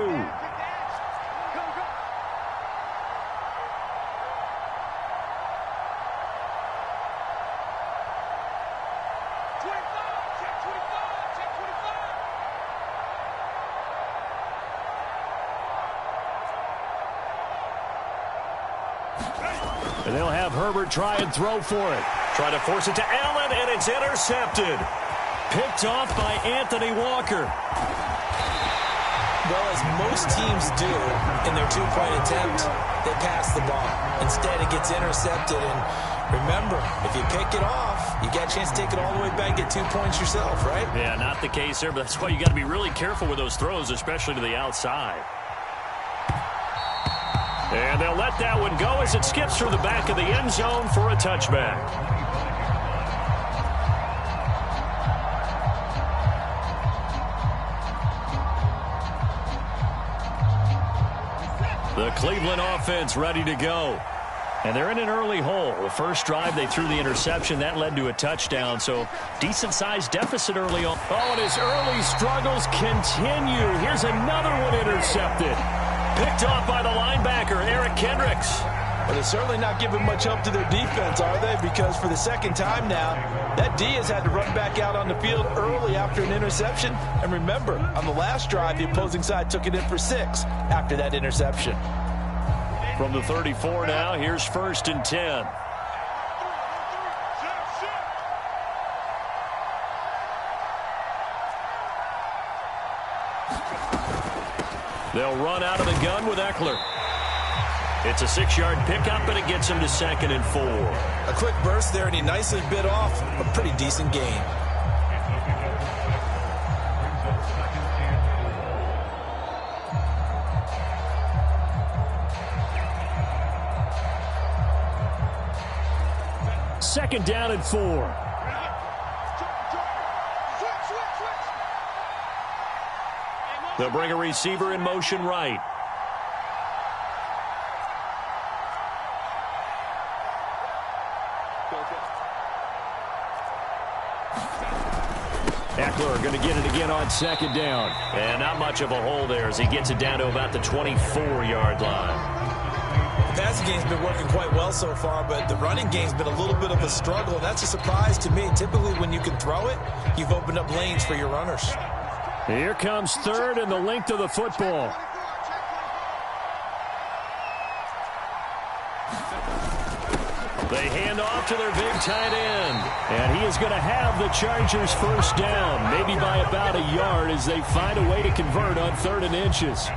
And they'll have Herbert try and throw for it. Try to force it to Allen, and it's intercepted. Picked off by Anthony Walker. Well, as most teams do in their 2-point attempt, they pass the ball. Instead, it gets intercepted. And remember, if you pick it off, you got a chance to take it all the way back, get 2 points yourself, right? Yeah, not the case there, but that's why you got to be really careful with those throws, especially to the outside. And they'll let that one go as it skips through the back of the end zone for a touchback. The Cleveland offense ready to go. And they're in an early hole. The first drive, they threw the interception. That led to a touchdown, so decent-sized deficit early on. Oh, and his early struggles continue. Here's another one intercepted. Picked off by the linebacker, Eric Kendricks. Well, they're certainly not giving much help to their defense, are they? Because for the second time now, that D has had to run back out on the field early after an interception. And remember, on the last drive, the opposing side took it in for 6 after that interception. From the 34 now, here's 1st and 10. They'll run out of the gun with Eckler. It's a 6-yard pickup, and it gets him to 2nd and 4. A quick burst there, and he nicely bit off a pretty decent gain. Second down and 4. They'll bring a receiver in motion right. Eckler going to get it again on 2nd down. And not much of a hole there as he gets it down to about the 24-yard line. The passing game's been working quite well so far, but the running game's been a little bit of a struggle. And that's a surprise to me. Typically, when you can throw it, you've opened up lanes for your runners. Here comes 3rd and the length of the football. They hand off to their big tight end. And he is going to have the Chargers first down, maybe by about a yard as they find a way to convert on 3rd and inches.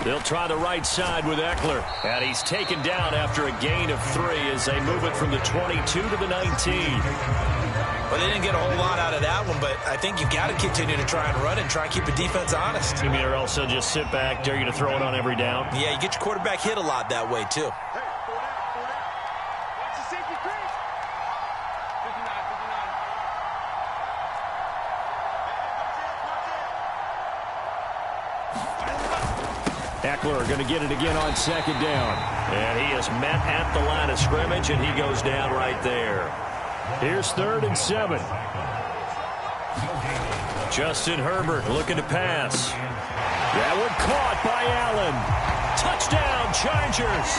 They'll try the right side with Eckler. And he's taken down after a gain of 3 as they move it from the 22 to the 19. Well, they didn't get a whole lot out of that one, but I think you've got to continue to try and run and try and keep the defense honest. You mean or else they'll just sit back, dare you to throw it on every down? Yeah, you get your quarterback hit a lot that way, too. Eckler going to get it again on 2nd down. And he is met at the line of scrimmage, and he goes down right there. Here's 3rd and 7. Justin Herbert looking to pass. That one caught by Allen. Touchdown, Chargers.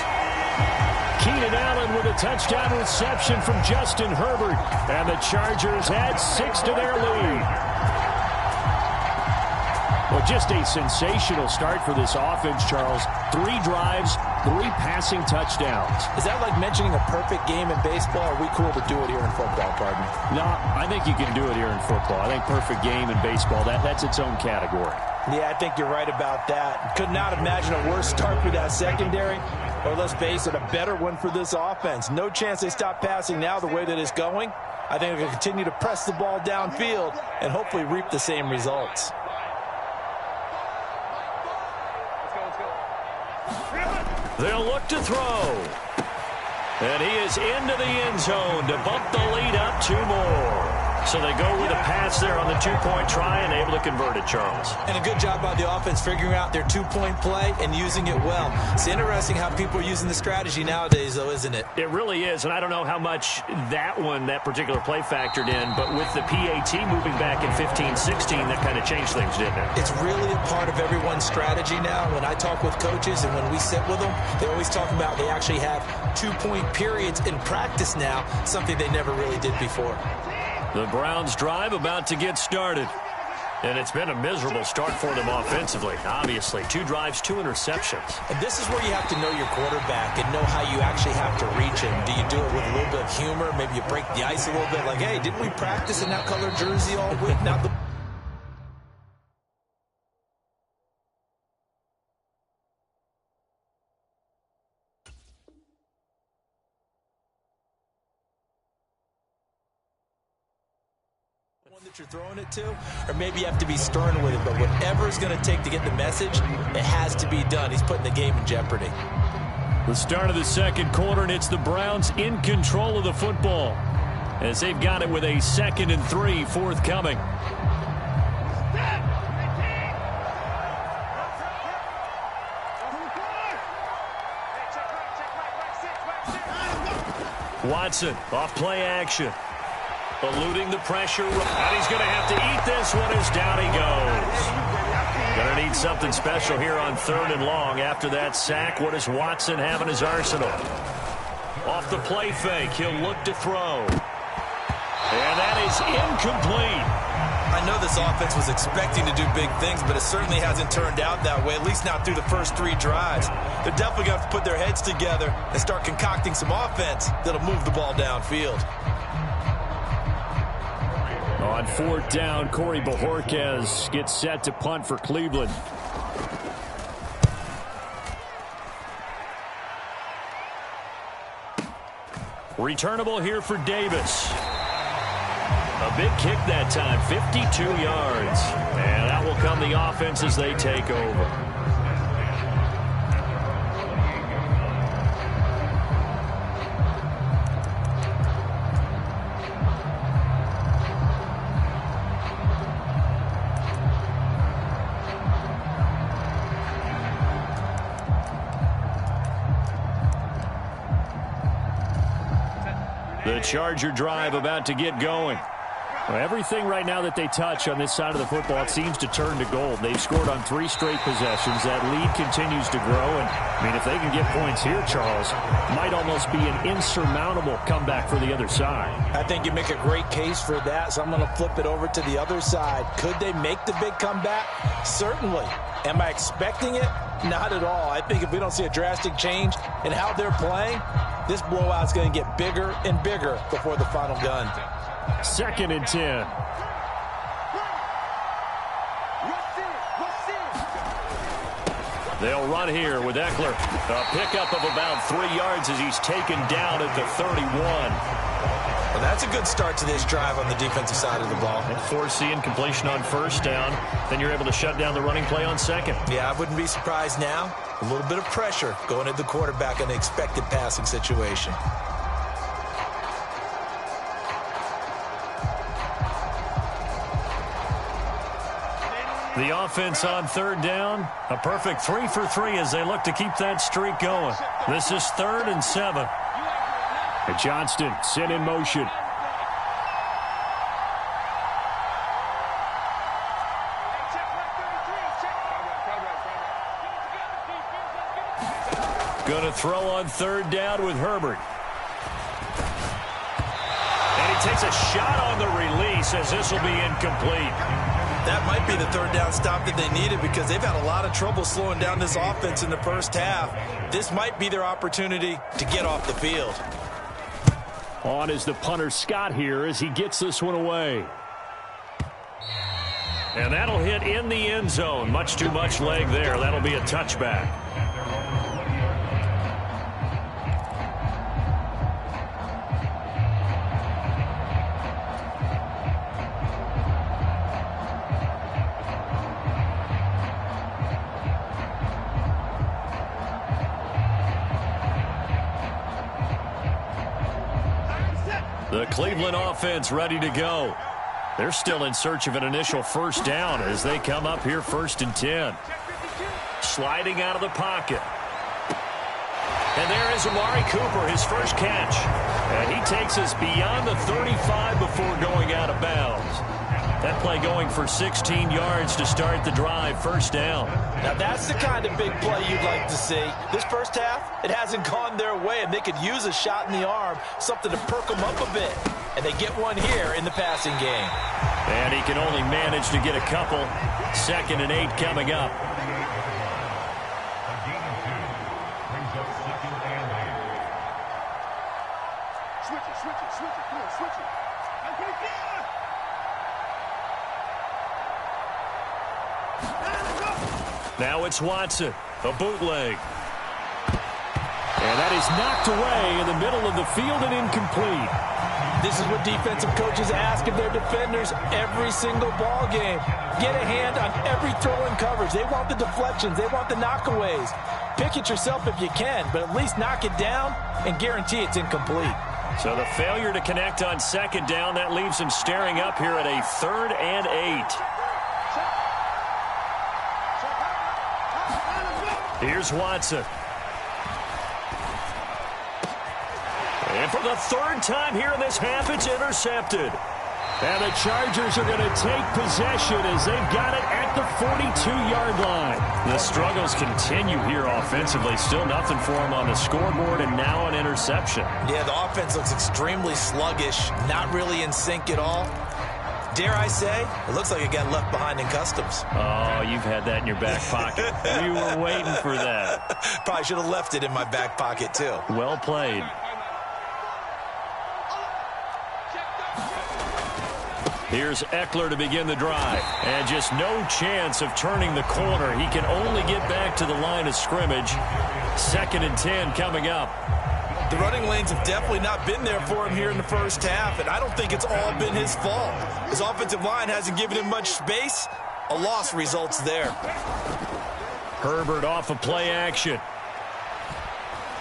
Keenan Allen with a touchdown reception from Justin Herbert. And the Chargers add 6 to their lead. Well, just a sensational start for this offense, Charles. 3 drives, 3 passing touchdowns. Is that like mentioning a perfect game in baseball? Or are we cool to do it here in football, pardon me? No, I think you can do it here in football. I think perfect game in baseball, that's its own category. Yeah, I think you're right about that. Could not imagine a worse start for that secondary. Or let's face it, a better one for this offense. No chance they stop passing now the way that it's going. I think they're going to continue to press the ball downfield and hopefully reap the same results. They'll look to throw. And he is into the end zone to bump the lead up 2 more. So they go with a pass there on the 2-point try and able to convert it, Charles. And a good job by the offense figuring out their 2-point play and using it well. It's interesting how people are using the strategy nowadays, though, isn't it? It really is, and I don't know how much that particular play factored in, but with the PAT moving back in 15-16, that kind of changed things, didn't it? It's really a part of everyone's strategy now. When I talk with coaches and when we sit with them, they always talk about they actually have 2-point periods in practice now, something they never really did before. The Browns drive about to get started. And it's been a miserable start for them offensively, obviously. 2 drives, 2 interceptions. And this is where you have to know your quarterback and know how you actually have to reach him. Do you do it with a little bit of humor? Maybe you break the ice a little bit like, hey, didn't we practice in that color jersey all week? Now that you're throwing it to, or maybe you have to be stern with it, but whatever it's going to take to get the message, it has to be done. He's putting the game in jeopardy. The start of the 2nd quarter, and it's the Browns in control of the football as they've got it with a 2nd and 3 forthcoming. Watson off play action. Eluding the pressure, and he's going to have to eat this one as down he goes. Going to need something special here on 3rd and long. After that sack, what does Watson have in his arsenal? Off the play fake, he'll look to throw. And that is incomplete. I know this offense was expecting to do big things, but it certainly hasn't turned out that way, at least not through the first 3 drives. They're definitely going to have to put their heads together and start concocting some offense that'll move the ball downfield. On 4th down, Corey Bojorquez gets set to punt for Cleveland. Returnable here for Davis. A big kick that time, 52 yards. And that will come the offense as they take over. The Charger drive about to get going. Well, everything right now that they touch on this side of the football, it seems to turn to gold. They've scored on 3 straight possessions. That lead continues to grow. And, I mean, if they can get points here, Charles, might almost be an insurmountable comeback for the other side. I think you make a great case for that, so I'm going to flip it over to the other side. Could they make the big comeback? Certainly. Am I expecting it? Not at all. I think if we don't see a drastic change in how they're playing, this blowout's going to get bigger and bigger before the final gun. 2nd and 10. They'll run here with Eckler. A pickup of about 3 yards as he's taken down at the 31. Well, that's a good start to this drive on the defensive side of the ball. And forcing completion on 1st down. Then you're able to shut down the running play on 2nd. Yeah, I wouldn't be surprised now. A little bit of pressure going at the quarterback in an expected passing situation. The offense on 3rd down. A perfect 3 for 3 as they look to keep that streak going. This is 3rd and 7. And Johnston sent in motion. Going to throw on 3rd down with Herbert. And he takes a shot on the release as this will be incomplete. That might be the 3rd down stop that they needed because they've had a lot of trouble slowing down this offense in the 1st half. This might be their opportunity to get off the field. On is the punter Scott here as he gets this one away. And that'll hit in the end zone. Much too much leg there. That'll be a touchback. The Cleveland offense ready to go. They're still in search of an initial 1st down as they come up here 1st and 10. Sliding out of the pocket. And there is Amari Cooper, his first catch. And he takes us beyond the 35 before going out of bounds. That play going for 16 yards to start the drive, 1st down. Now that's the kind of big play you'd like to see. This 1st half, it hasn't gone their way, and they could use a shot in the arm, something to perk them up a bit. And they get one here in the passing game. And he can only manage to get a couple. 2nd and 8 coming up. Now it's Watson, a bootleg. And that is knocked away in the middle of the field and incomplete. This is what defensive coaches ask of their defenders every single ball game. Get a hand on every throw in coverage. They want the deflections. They want the knockaways. Pick it yourself if you can, but at least knock it down and guarantee it's incomplete. So the failure to connect on 2nd down, that leaves them staring up here at a 3rd and 8. Here's Watson. And for the 3rd time here in this half, it's intercepted. And the Chargers are going to take possession as they've got it at the 42-yard line. The struggles continue here offensively. Still nothing for them on the scoreboard, and now an interception. Yeah, the offense looks extremely sluggish, not really in sync at all. Dare I say, it looks like it got left behind in customs. Oh, you've had that in your back pocket. You were waiting for that. Probably should have left it in my back pocket, too. Well played. Here's Eckler to begin the drive. And just no chance of turning the corner. He can only get back to the line of scrimmage. 2nd and 10 coming up. The running lanes have definitely not been there for him here in the 1st half, and I don't think it's all been his fault. His offensive line hasn't given him much space. A loss results there. Herbert off of play action.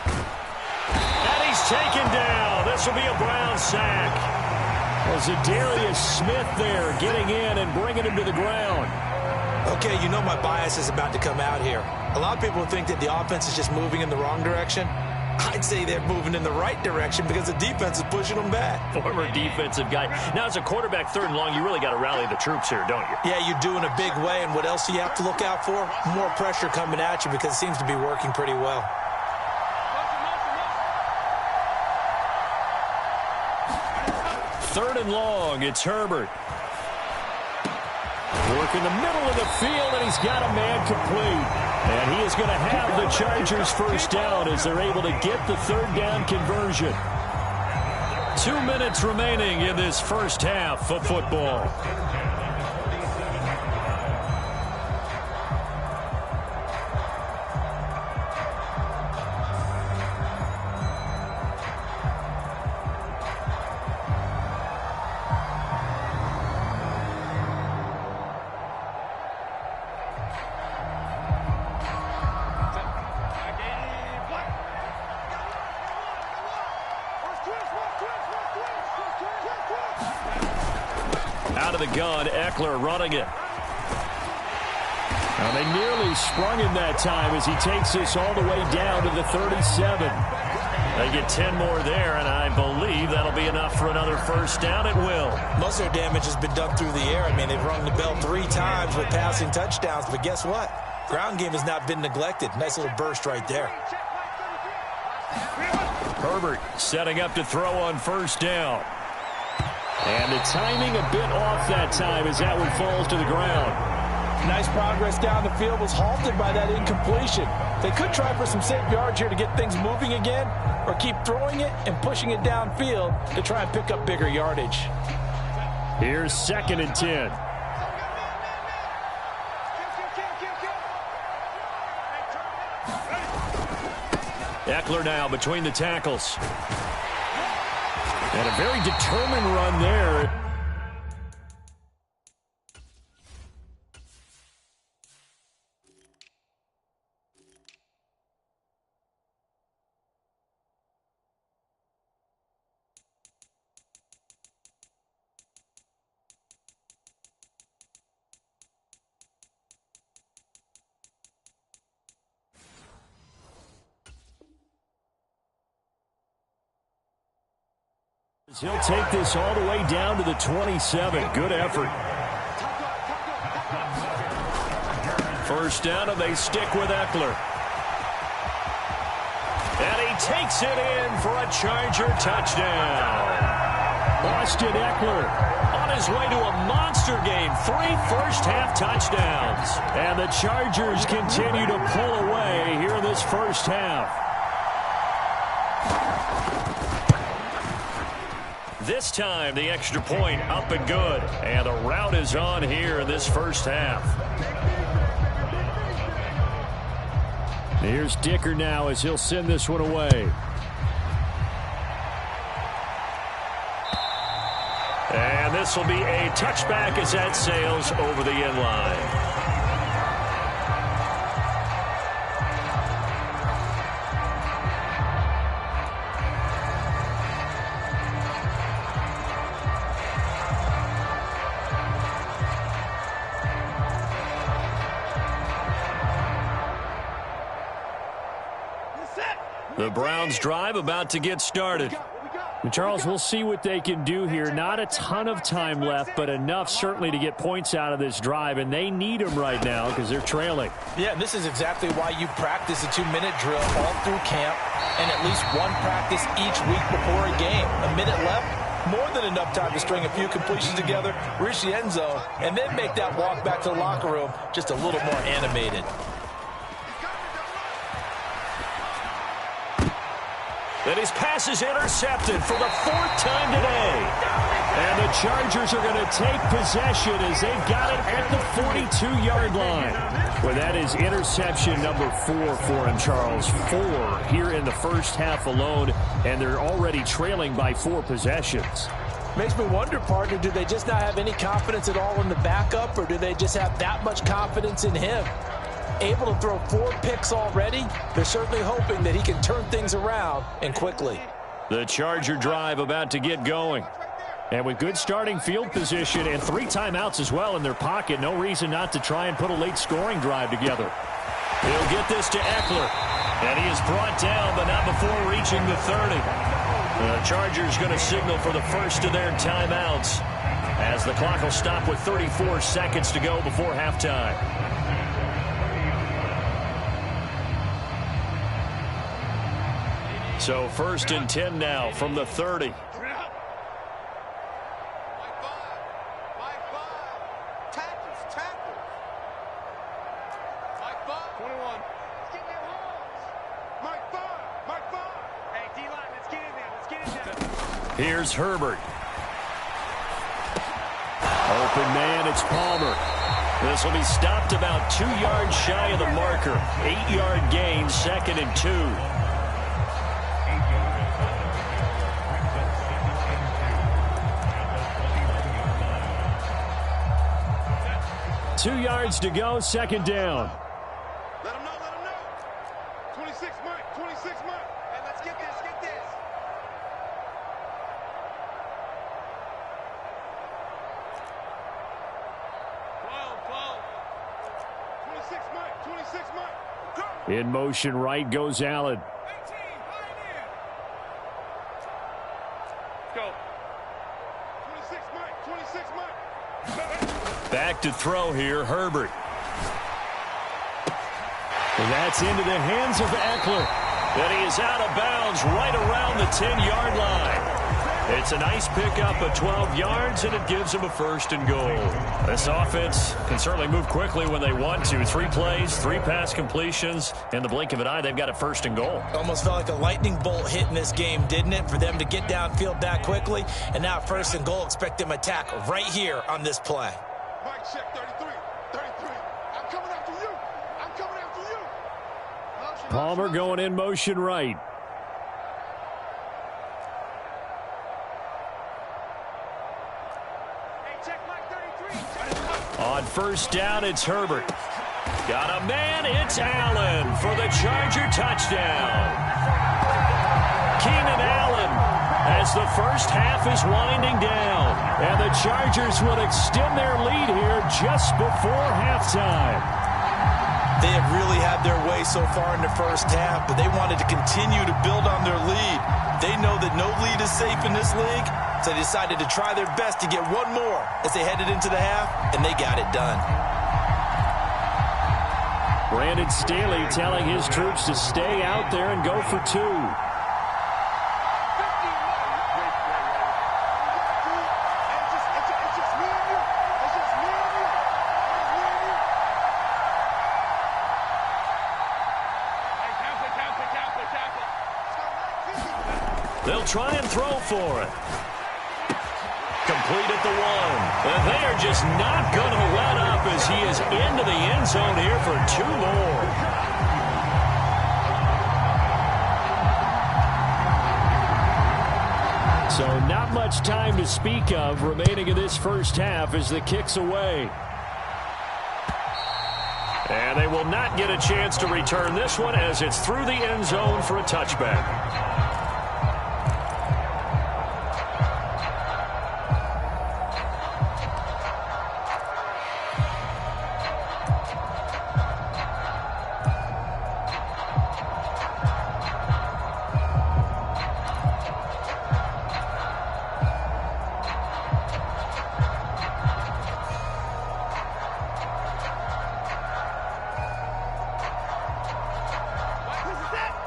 And he's taken down. This will be a Brown sack. Was it Darius Smith there getting in and bringing him to the ground? Okay, you know my bias is about to come out here. A lot of people think that the offense is just moving in the wrong direction. I'd say they're moving in the right direction because the defense is pushing them back. Former defensive guy. Now, as a quarterback, 3rd and long, you really got to rally the troops here, don't you? Yeah, you do in a big way. And what else do you have to look out for? More pressure coming at you because it seems to be working pretty well. 3rd and long, it's Herbert. Work in the middle of the field, and he's got a man complete. And he is going to have the Chargers first down as they're able to get the 3rd down conversion. 2 minutes remaining in this first half of football. Out of the gun, Eckler running it. Now they nearly sprung him that time as he takes this all the way down to the 37. They get 10 more there, and I believe that'll be enough for another first down. It will. Most of their damage has been done through the air. I mean, they've rung the bell 3 times with passing touchdowns, but guess what? Ground game has not been neglected. Nice little burst right there. Herbert setting up to throw on first down. And the timing a bit off that time as that one falls to the ground. Nice progress down the field, was halted by that incompletion. They could try for some safe yards here to get things moving again, or keep throwing it and pushing it downfield to try and pick up bigger yardage. Here's 2nd and 10. Eckler now between the tackles. And a very determined run there. He'll take this all the way down to the 27. Good effort. First down, and they stick with Eckler. And he takes it in for a Charger touchdown. Austin Eckler on his way to a monster game. 3 first-half touchdowns. And the Chargers continue to pull away here in this first half. This time, the extra point up and good. And the route is on here in this first half. Here's Dicker now as he'll send this one away. And this will be a touchback as that sails over the end line. The Browns drive about to get started. And Charles, we'll see what they can do here. Not a ton of time left, but enough certainly to get points out of this drive, and they need them right now because they're trailing. Yeah, this is exactly why you practice a 2-minute drill all through camp and at least one practice each week before a game. A minute left, more than enough time to string a few completions together, reach the end zone, and then make that walk back to the locker room just a little more animated. And his pass is intercepted for the 4th time today. And the Chargers are going to take possession as they've got it at the 42-yard line. Well, that is interception number 4 for him, Charles. 4 here in the first half alone, and they're already trailing by 4 possessions. Makes me wonder, partner, do they just not have any confidence at all in the backup, or do they just have that much confidence in him? Able to throw 4 picks already, they're certainly hoping that he can turn things around and quickly. The Charger drive about to get going. And with good starting field position and 3 timeouts as well in their pocket, no reason not to try and put a late scoring drive together. He'll get this to Eckler. And he is brought down, but not before reaching the 30. The Chargers going to signal for the first of their timeouts as the clock will stop with 34 seconds to go before halftime. So 1st and 10 now from the 30. Here's Herbert. Open man, it's Palmer. This will be stopped about 2 yards shy of the marker. 8-yard gain, 2nd and 2. 2 yards to go, 2nd down. Let him know, let him know. 26, Mike, 26, Mike. Hey, let's get this, get this. Whoa. 26, Mike, 26, Mike. Go. In motion right goes Allen. 18, right in. Go. 26, Mike, 26, Mike. Back to throw here, Herbert. And that's into the hands of Eckler. And he is out of bounds right around the 10-yard line. It's a nice pickup of 12 yards, and it gives him a 1st and goal. This offense can certainly move quickly when they want to. 3 plays, 3 pass completions. In the blink of an eye, they've got a 1st and goal. Almost felt like a lightning bolt hit in this game, didn't it? For them to get downfield that quickly. And now 1st and goal, expect them to attack right here on this play. Mike, check 33. 33. I'm coming after you. I'm coming after you. Palmer going in motion right. Hey, check Mike 33. On 1st down, it's Herbert. Got a man, it's Allen for the Charger touchdown. Keenan Allen as the first half is winding down. And the Chargers will extend their lead here just before halftime. They have really had their way so far in the first half, but they wanted to continue to build on their lead. They know that no lead is safe in this league, so they decided to try their best to get one more as they headed into the half, and they got it done. Brandon Staley telling his troops to stay out there and go for 2. They'll try and throw for it. Complete at the 1. And they are just not going to let up as he is into the end zone here for 2 more. So not much time to speak of remaining in this first half as the kick's away. And they will not get a chance to return this one as it's through the end zone for a touchback.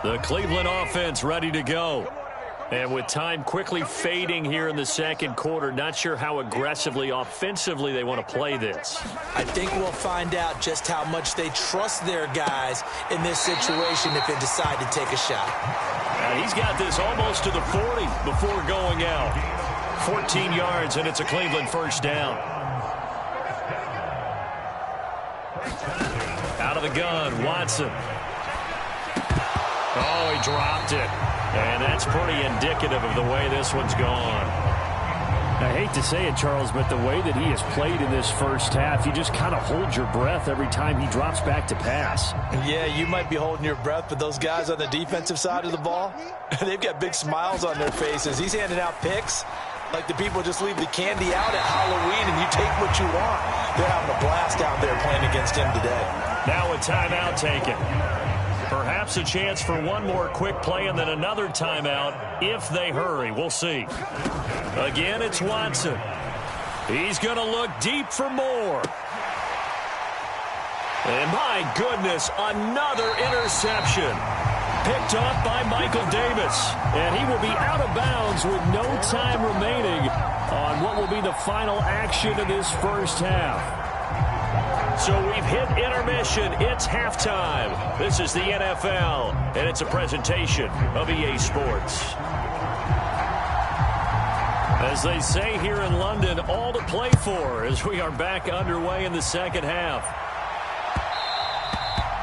The Cleveland offense ready to go. And with time quickly fading here in the second quarter, not sure how aggressively, offensively they want to play this. I think we'll find out just how much they trust their guys in this situation if they decide to take a shot. And he's got this almost to the 40 before going out. 14 yards, and it's a Cleveland 1st down. Out of the gun, Watson. Oh, he dropped it. And that's pretty indicative of the way this one's gone. I hate to say it, Charles, but the way that he has played in this first half, you just kind of hold your breath every time he drops back to pass. Yeah, you might be holding your breath, but those guys on the defensive side of the ball, they've got big smiles on their faces. He's handing out picks like the people just leave the candy out at Halloween and you take what you want. They're having a blast out there playing against him today. Now a timeout taken. Perhaps a chance for one more quick play and then another timeout if they hurry. We'll see. Again, it's Watson. He's going to look deep for more. And my goodness, another interception. Picked off by Michael Davis. And he will be out of bounds with no time remaining on what will be the final action of this first half. So we've hit intermission. It's halftime. This is the NFL, and it's a presentation of EA Sports. As they say here in London, all to play for as we are back underway in the second half.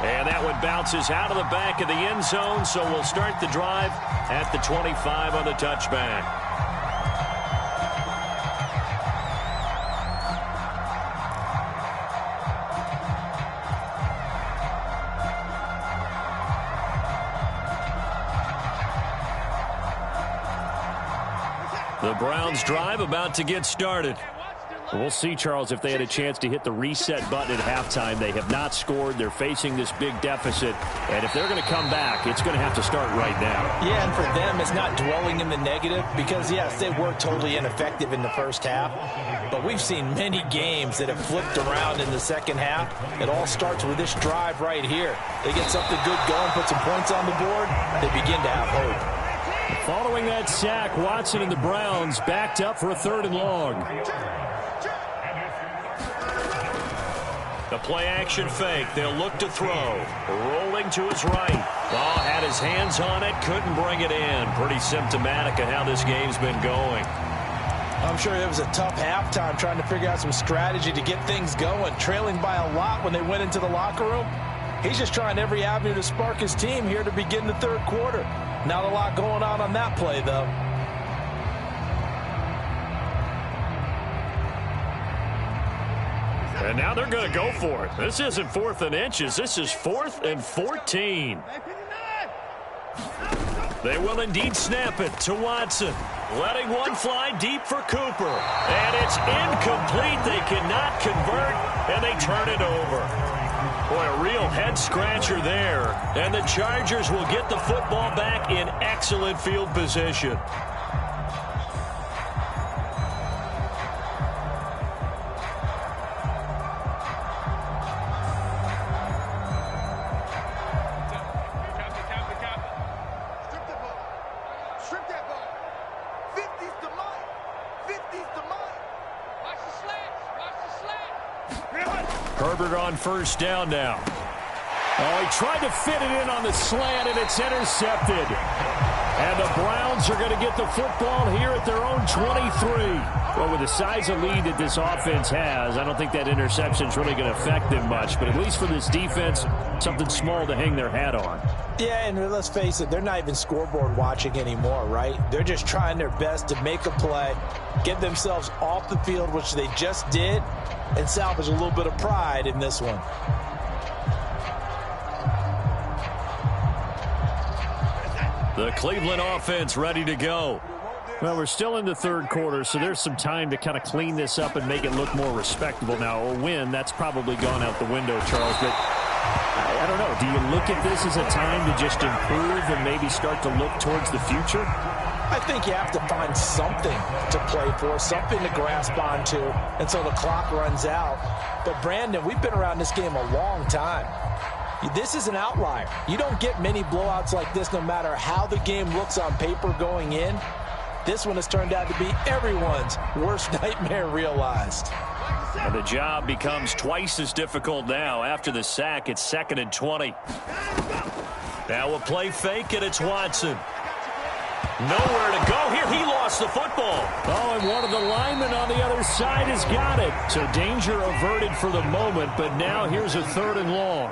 And that one bounces out of the back of the end zone, so we'll start the drive at the 25 on the touchback. The Browns drive about to get started. We'll see, Charles, if they had a chance to hit the reset button at halftime. They have not scored. They're facing this big deficit. And if they're going to come back, it's going to have to start right now. Yeah, and for them, it's not dwelling in the negative because, yes, they were totally ineffective in the first half. But we've seen many games that have flipped around in the second half. It all starts with this drive right here. They get something good going, put some points on the board, they begin to have hope. Following that sack, Watson and the Browns backed up for a 3rd and long. The play action fake. They'll look to throw. Rolling to his right. Oh, had his hands on it. Couldn't bring it in. Pretty symptomatic of how this game's been going. I'm sure it was a tough halftime trying to figure out some strategy to get things going. Trailing by a lot when they went into the locker room. He's just trying every avenue to spark his team here to begin the third quarter. Not a lot going on that play, though. And now they're going to go for it. This isn't 4th and inches. This is 4th and 14. They will indeed snap it to Watson. Letting one fly deep for Cooper. And it's incomplete. They cannot convert, and they turn it over. Boy, a real head-scratcher there. And the Chargers will get the football back in excellent field position. Herbert on first down now. Oh, he tried to fit it in on the slant, and it's intercepted. And the Browns are going to get the football here at their own 23. Well, with the size of lead that this offense has, I don't think that interception is really going to affect them much. But at least for this defense, something small to hang their hat on. Yeah, and let's face it, they're not even scoreboard watching anymore, right? They're just trying their best to make a play, get themselves off the field, which they just did, and salvage a little bit of pride in this one. The Cleveland offense ready to go. Well, we're still in the third quarter, so there's some time to kind of clean this up and make it look more respectable. Now, a win, that's probably gone out the window, Charles, but I don't know. Do you look at this as a time to just improve and maybe start to look towards the future? I think you have to find something to play for, something to grasp onto until the clock runs out. But, Brandon, we've been around this game a long time. This is an outlier. You don't get many blowouts like this no matter how the game looks on paper going in. This one has turned out to be everyone's worst nightmare realized. And the job becomes twice as difficult now. After the sack, it's 2nd and 20. Now a play fake, and it's Watson. Nowhere to go here. He lost the football. Oh, and one of the linemen on the other side has got it. So danger averted for the moment, but now here's a 3rd and long.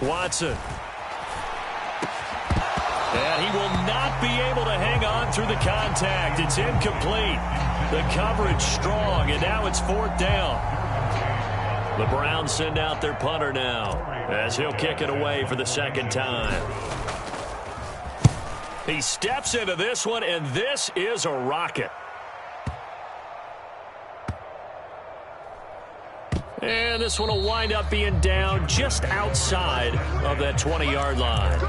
Watson. And he will not be able to hang on through the contact. It's incomplete. The coverage strong, and now it's 4th down. The Browns send out their punter now as he'll kick it away for the 2nd time. He steps into this one, and this is a rocket. And this one will wind up being down just outside of that 20-yard line.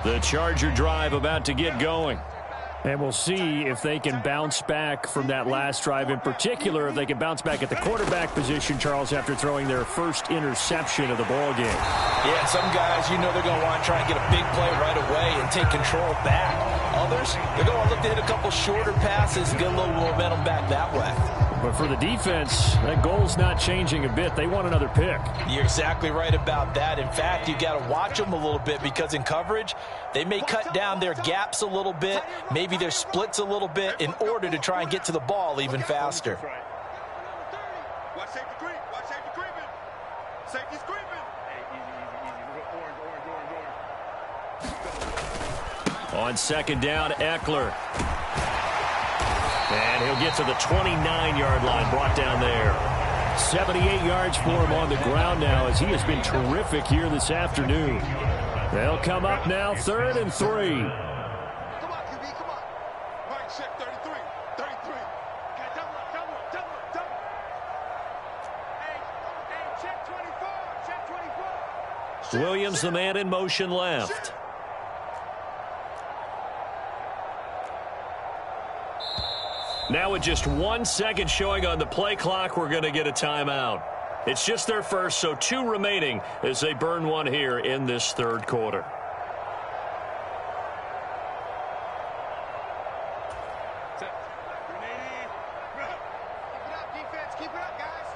The Charger drive about to get going. And we'll see if they can bounce back from that last drive. In particular, if they can bounce back at the quarterback position, Charles, after throwing their first interception of the ball game. Yeah, some guys, you know they're going to want to try and get a big play right away and take control back. Others, they're going to look to hit a couple shorter passes and get a little momentum back that way. But for the defense, that goal's not changing a bit. They want another pick. You're exactly right about that. In fact, you've got to watch them a little bit because in coverage, they may cut down their gaps a little bit, maybe their splits a little bit in order to try and get to the ball even faster. Watch safety creep. Watch safety creeping. Safety's creeping. Hey, easy. On second down, Eckler. And he'll get to the 29-yard line, brought down there. 78 yards for him on the ground now as he has been terrific here this afternoon. They'll come up now, 3rd and 3. Come on, QB, come on. Mike, check 33. 33. Okay, double up. Hey, check 24. Check 24. Williams, the man in motion left. Now with just 1 second showing on the play clock, we're going to get a timeout. It's just their first, so 2 remaining as they burn one here in this third quarter. Defense, keep it up, guys.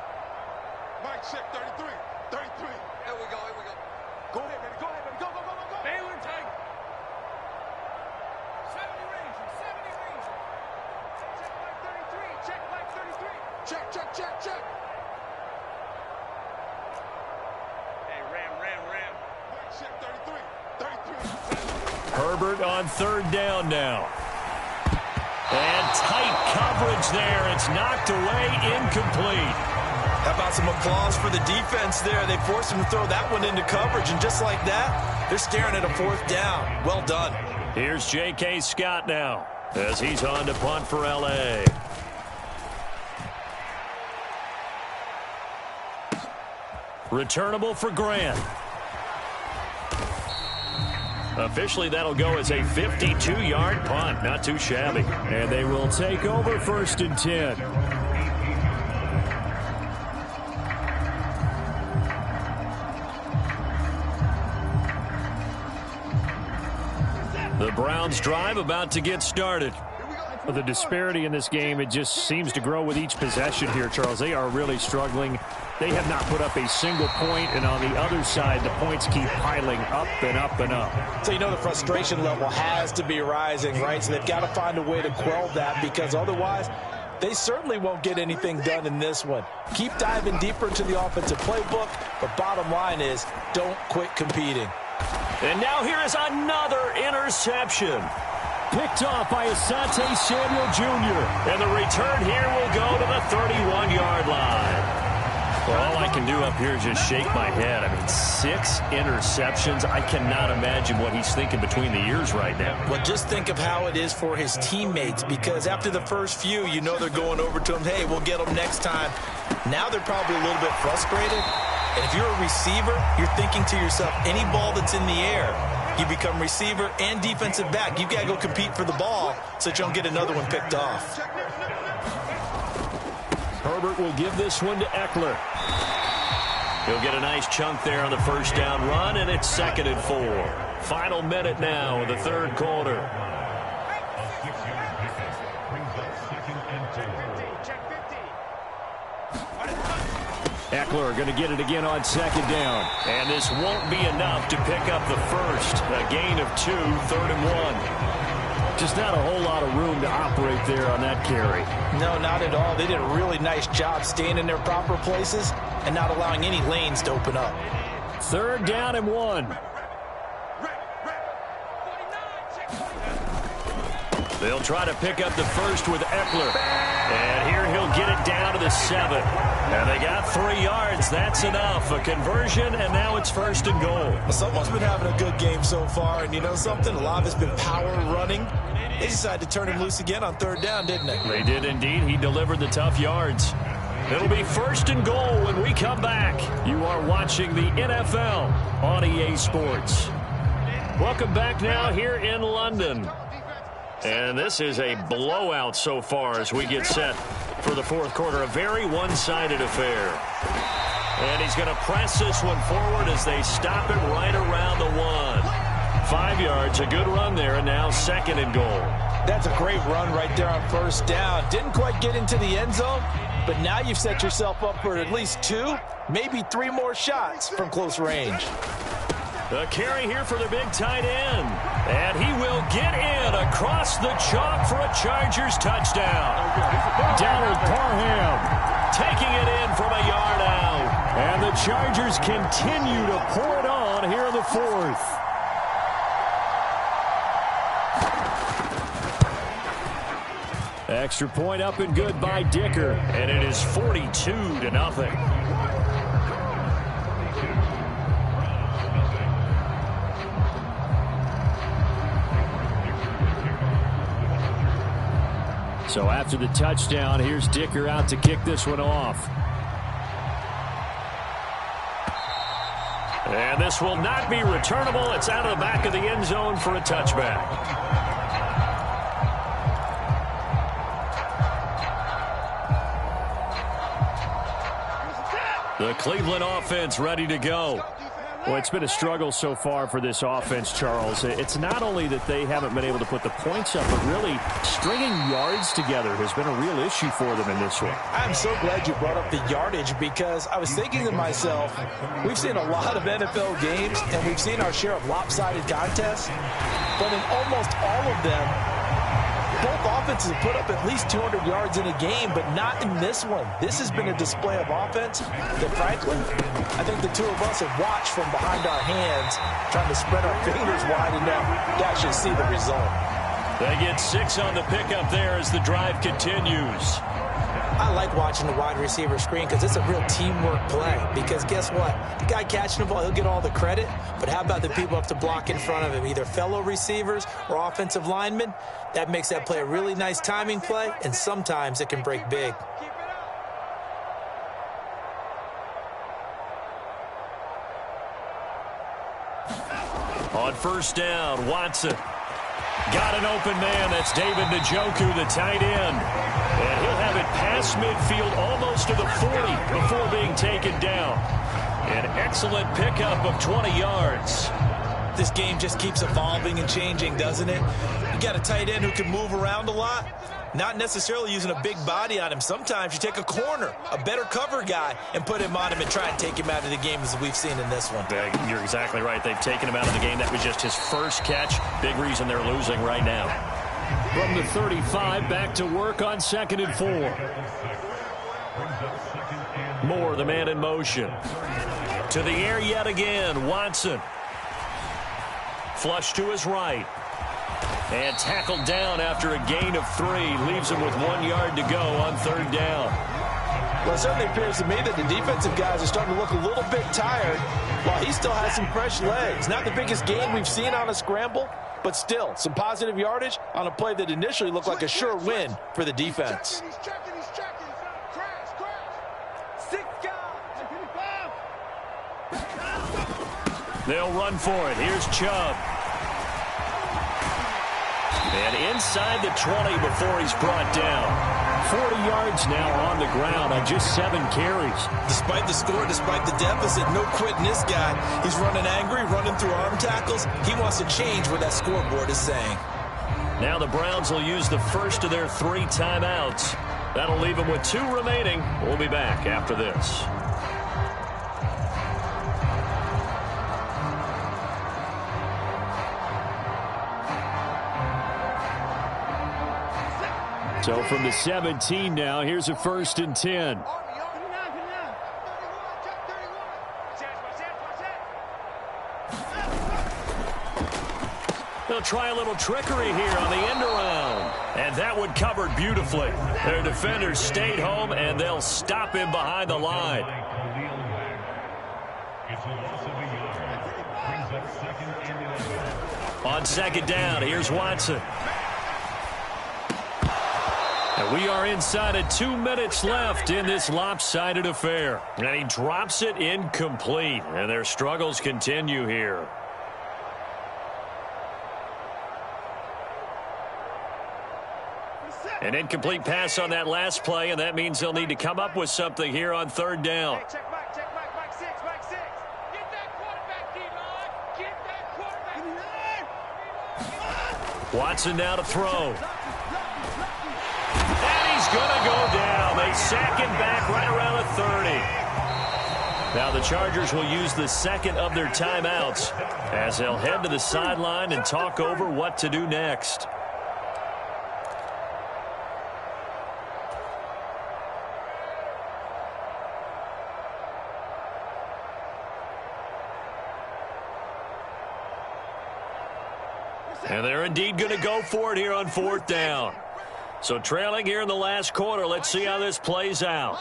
Mike, check 33. 33. Here we go. Go ahead, baby. Go. Baylor Tiger. 70 range. Check Mike 33. Check. Hey, Ram. Mike, check 33. Herbert on 3rd down now. And tight coverage there. It's knocked away, incomplete. How about some applause for the defense there? They forced him to throw that one into coverage, and just like that, they're staring at a 4th down. Well done. Here's J.K. Scott now as he's on to punt for L.A. Returnable for Grant. Officially, that'll go as a 52-yard punt. Not too shabby. And they will take over 1st and 10. The Browns drive about to get started. The disparity in this game, it just seems to grow with each possession here, Charles. They are really struggling. They have not put up a single point, and on the other side, the points keep piling up and up and up. So you know the frustration level has to be rising, right? So they've got to find a way to quell that because otherwise they certainly won't get anything done in this one. Keep diving deeper into the offensive playbook, but bottom line is don't quit competing. And now here is another interception. Picked off by Asante Samuel Jr. And the return here will go to the 31-yard line. Well, all I can do up here is just shake my head. I mean, 6 interceptions. I cannot imagine what he's thinking between the ears right now. Well, just think of how it is for his teammates, because after the first few, you know they're going over to him, hey, we'll get them next time. Now they're probably a little bit frustrated. And if you're a receiver, you're thinking to yourself, any ball that's in the air, you become receiver and defensive back. You've got to go compete for the ball so that you don't get another one picked off. Herbert will give this one to Eckler. He'll get a nice chunk there on the first down run, and it's 2nd and 4. Final minute now of the third quarter. Eckler going to get it again on 2nd down. And this won't be enough to pick up the first. A gain of 2, 3rd and 1. Just not a whole lot of room to operate there on that carry. No, not at all. They did a really nice job staying in their proper places and not allowing any lanes to open up. 3rd down and 1. They'll try to pick up the first with Eckler. And here he'll get it down to the 7. And they got 3 yards. That's enough. A conversion, and now it's 1st and goal. Well, someone's been having a good game so far, and you know something? A lot of it's been power running. They decided to turn him loose again on 3rd down, didn't they? They did indeed. He delivered the tough yards. It'll be 1st and goal when we come back. You are watching the NFL on EA Sports. Welcome back now here in London. And this is a blowout so far as we get set for the 4th quarter. A very one-sided affair. And he's going to press this one forward as they stop it right around the 1. 5 yards, a good run there, and now 2nd and goal. That's a great run right there on 1st down. Didn't quite get into the end zone, but now you've set yourself up for at least 2, maybe 3 more shots from close range. The carry here for the big tight end. And he will get in across the chalk for a Chargers touchdown. Donald Parham Taking it in from a yard out. And the Chargers continue to pour it on here in the 4th. Extra point up and good by Dicker. And it is 42-0. So after the touchdown, here's Dicker out to kick this one off. And this will not be returnable. It's out of the back of the end zone for a touchback. The Cleveland offense ready to go. Well, it's been a struggle so far for this offense, Charles. It's not only that they haven't been able to put the points up, but really stringing yards together has been a real issue for them in this one. I'm so glad you brought up the yardage because I was thinking to myself, we've seen a lot of NFL games and we've seen our share of lopsided contests, but in almost all of them, both offenses have put up at least 200 yards in a game, but not in this one. This has been a display of offense that, frankly, I think the two of us have watched from behind our hands, trying to spread our fingers wide enough to actually see the result. They get 6 on the pickup there as the drive continues. I like watching the wide receiver screen because it's a real teamwork play. Because guess what? The guy catching the ball, he'll get all the credit. But how about the people up to block in front of him, either fellow receivers or offensive linemen? That makes that play a really nice timing play, and sometimes it can break big. On 1st down, Watson. Got an open man. That's David Njoku, the tight end. And he'll have it past midfield almost to the 40 before being taken down. An excellent pickup of 20 yards. This game just keeps evolving and changing, doesn't it? You got a tight end who can move around a lot, not necessarily using a big body on him. Sometimes you take a corner, a better cover guy, and put him on him and try and take him out of the game as we've seen in this one. You're exactly right. They've taken him out of the game. That was just his first catch. Big reason they're losing right now. From the 35, back to work on 2nd and 4. Moore, the man in motion. To the air yet again, Watson. Flush to his right. And tackled down after a gain of 3. Leaves him with 1 yard to go on 3rd down. Well, it certainly appears to me that the defensive guys are starting to look a little bit tired while he still has some fresh legs. Not the biggest gain we've seen on a scramble, but still some positive yardage on a play that initially looked like a sure win for the defense. He's checking. Crash. 6 guys. They'll run for it. Here's Chubb. And inside the 20 before he's brought down. 40 yards now on the ground on just 7 carries. Despite the score, despite the deficit, no quitting this guy. He's running angry, running through arm tackles. He wants to change what that scoreboard is saying. Now the Browns will use the first of their 3 timeouts. That'll leave them with 2 remaining. We'll be back after this. So from the 17 now, here's a 1st and 10. They'll try a little trickery here on the end around. And that one covered beautifully. Their defenders stayed home, and they'll stop him behind the line. On second down, here's Watson. And we are inside of 2 minutes left in this lopsided affair. And he drops it incomplete, and their struggles continue here. An incomplete pass on that last play, and that means they'll need to come up with something here on third down. Check back, six. Get that quarterback, D-line. Get that quarterback. Watson now to throw. And he's going to go down. They sack him back right around the 30. Now the Chargers will use the second of their timeouts as they'll head to the sideline and talk over what to do next. And they're indeed going to go for it here on fourth down. So trailing here in the last quarter, let's see how this plays out.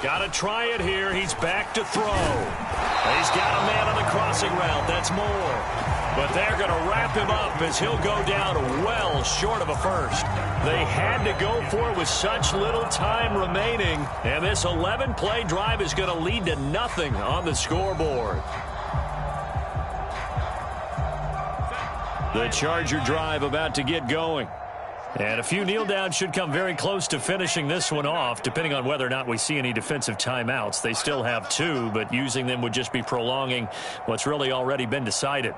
Got to try it here. He's back to throw. He's got a man on the crossing route. That's more. But they're going to wrap him up as he'll go down well short of a first. They had to go for it with such little time remaining. And this 11-play drive is going to lead to nothing on the scoreboard. The Charger drive about to get going. And a few kneel downs should come very close to finishing this one off, depending on whether or not we see any defensive timeouts. They still have 2, but using them would just be prolonging what's really already been decided.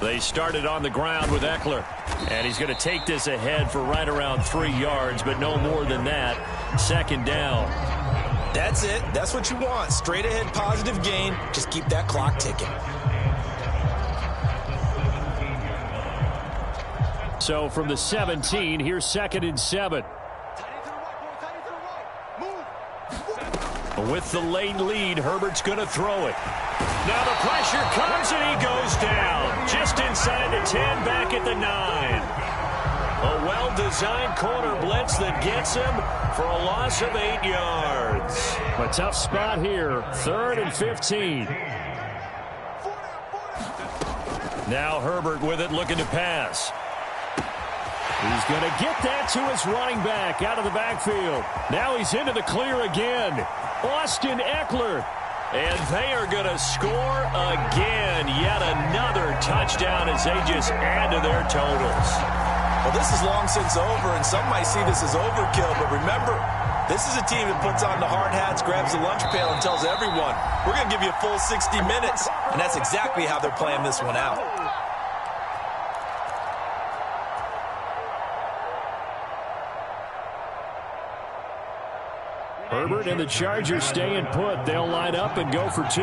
They started on the ground with Eckler. And he's going to take this ahead for right around 3 yards, but no more than that. Second down. That's it. That's what you want. Straight ahead positive gain. Just keep that clock ticking. So from the 17, here's 2nd and 7. With the late lead, Herbert's going to throw it. Now the pressure comes and he goes down. Just inside the 10, back at the 9. A well-designed corner blitz that gets him for a loss of 8 yards. A tough spot here, 3rd and 15. Now Herbert with it, looking to pass. He's going to get that to his running back out of the backfield. Now he's into the clear again. Austin Eckler. And they are going to score again. Yet another touchdown as they just add to their totals. Well, this is long since over, and some might see this as overkill. But remember, this is a team that puts on the hard hats, grabs the lunch pail, and tells everyone, we're going to give you a full 60 minutes. And that's exactly how they're playing this one out. Herbert and the Chargers staying put. They'll line up and go for 2.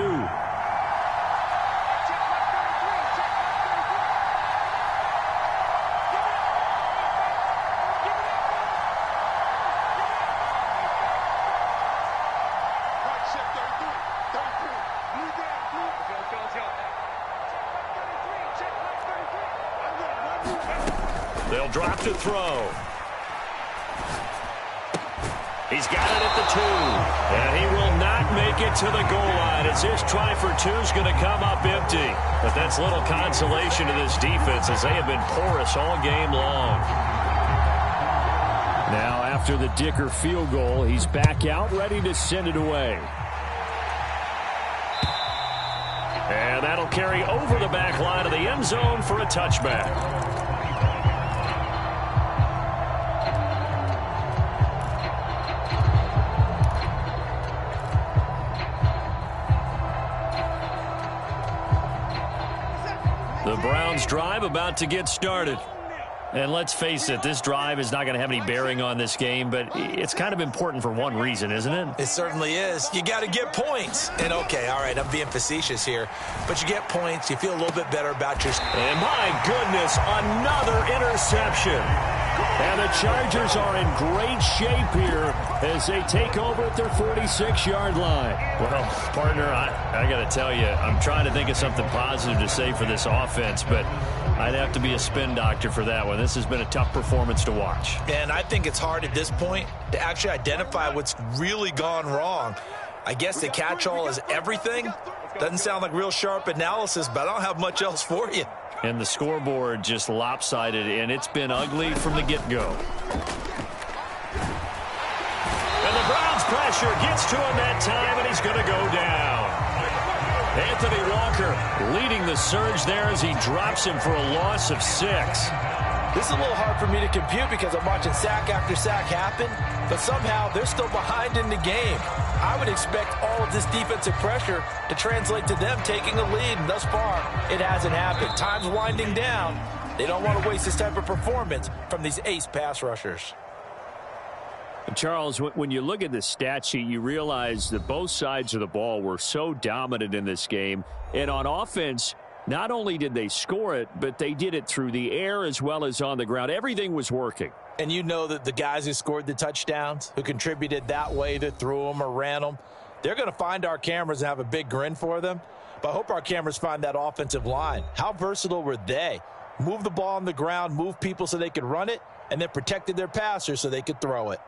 They'll drop to throw. He's got it at the 2. And he will not make it to the goal line as this try for 2 is going to come up empty. But that's little consolation to this defense as they have been porous all game long. Now after the Dicker field goal, he's back out ready to send it away. And that'll carry over the back line of the end zone for a touchback. The Browns drive about to get started. And let's face it, this drive is not going to have any bearing on this game, but it's kind of important for one reason, isn't it? It certainly is. You got to get points. And, okay, all right, I'm being facetious here, but you get points. You feel a little bit better about your... And, my goodness, another interception. And the Chargers are in great shape here as they take over at their 46-yard line. Well, partner, I got to tell you, I'm trying to think of something positive to say for this offense, but I'd have to be a spin doctor for that one. This has been a tough performance to watch. And I think it's hard at this point to actually identify what's really gone wrong. I guess the catch-all is everything. Doesn't sound like real sharp analysis, but I don't have much else for you. And the scoreboard just lopsided, and it's been ugly from the get-go. And the Browns' pressure gets to him that time, and he's going to go down. Anthony Walker leading the surge there as he drops him for a loss of 6. This is a little hard for me to compute because I'm watching sack after sack happen, but somehow they're still behind in the game. I would expect all of this defensive pressure to translate to them taking a lead, and thus far, it hasn't happened. Time's winding down. They don't want to waste this type of performance from these ace pass rushers. Charles, when you look at the stat sheet, you realize that both sides of the ball were so dominant in this game. And on offense, not only did they score it, but they did it through the air as well as on the ground. Everything was working. And you know that the guys who scored the touchdowns, who contributed that way, that threw them or ran them, they're going to find our cameras and have a big grin for them. But I hope our cameras find that offensive line. How versatile were they? Move the ball on the ground, move people so they could run it, and then protected their passers so they could throw it.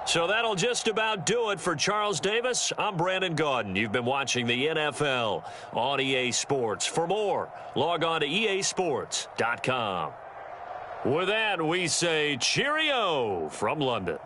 So that'll just about do it for Charles Davis. I'm Brandon Gaudin. You've been watching the NFL on EA Sports. For more, log on to easports.com. With that, we say cheerio from London.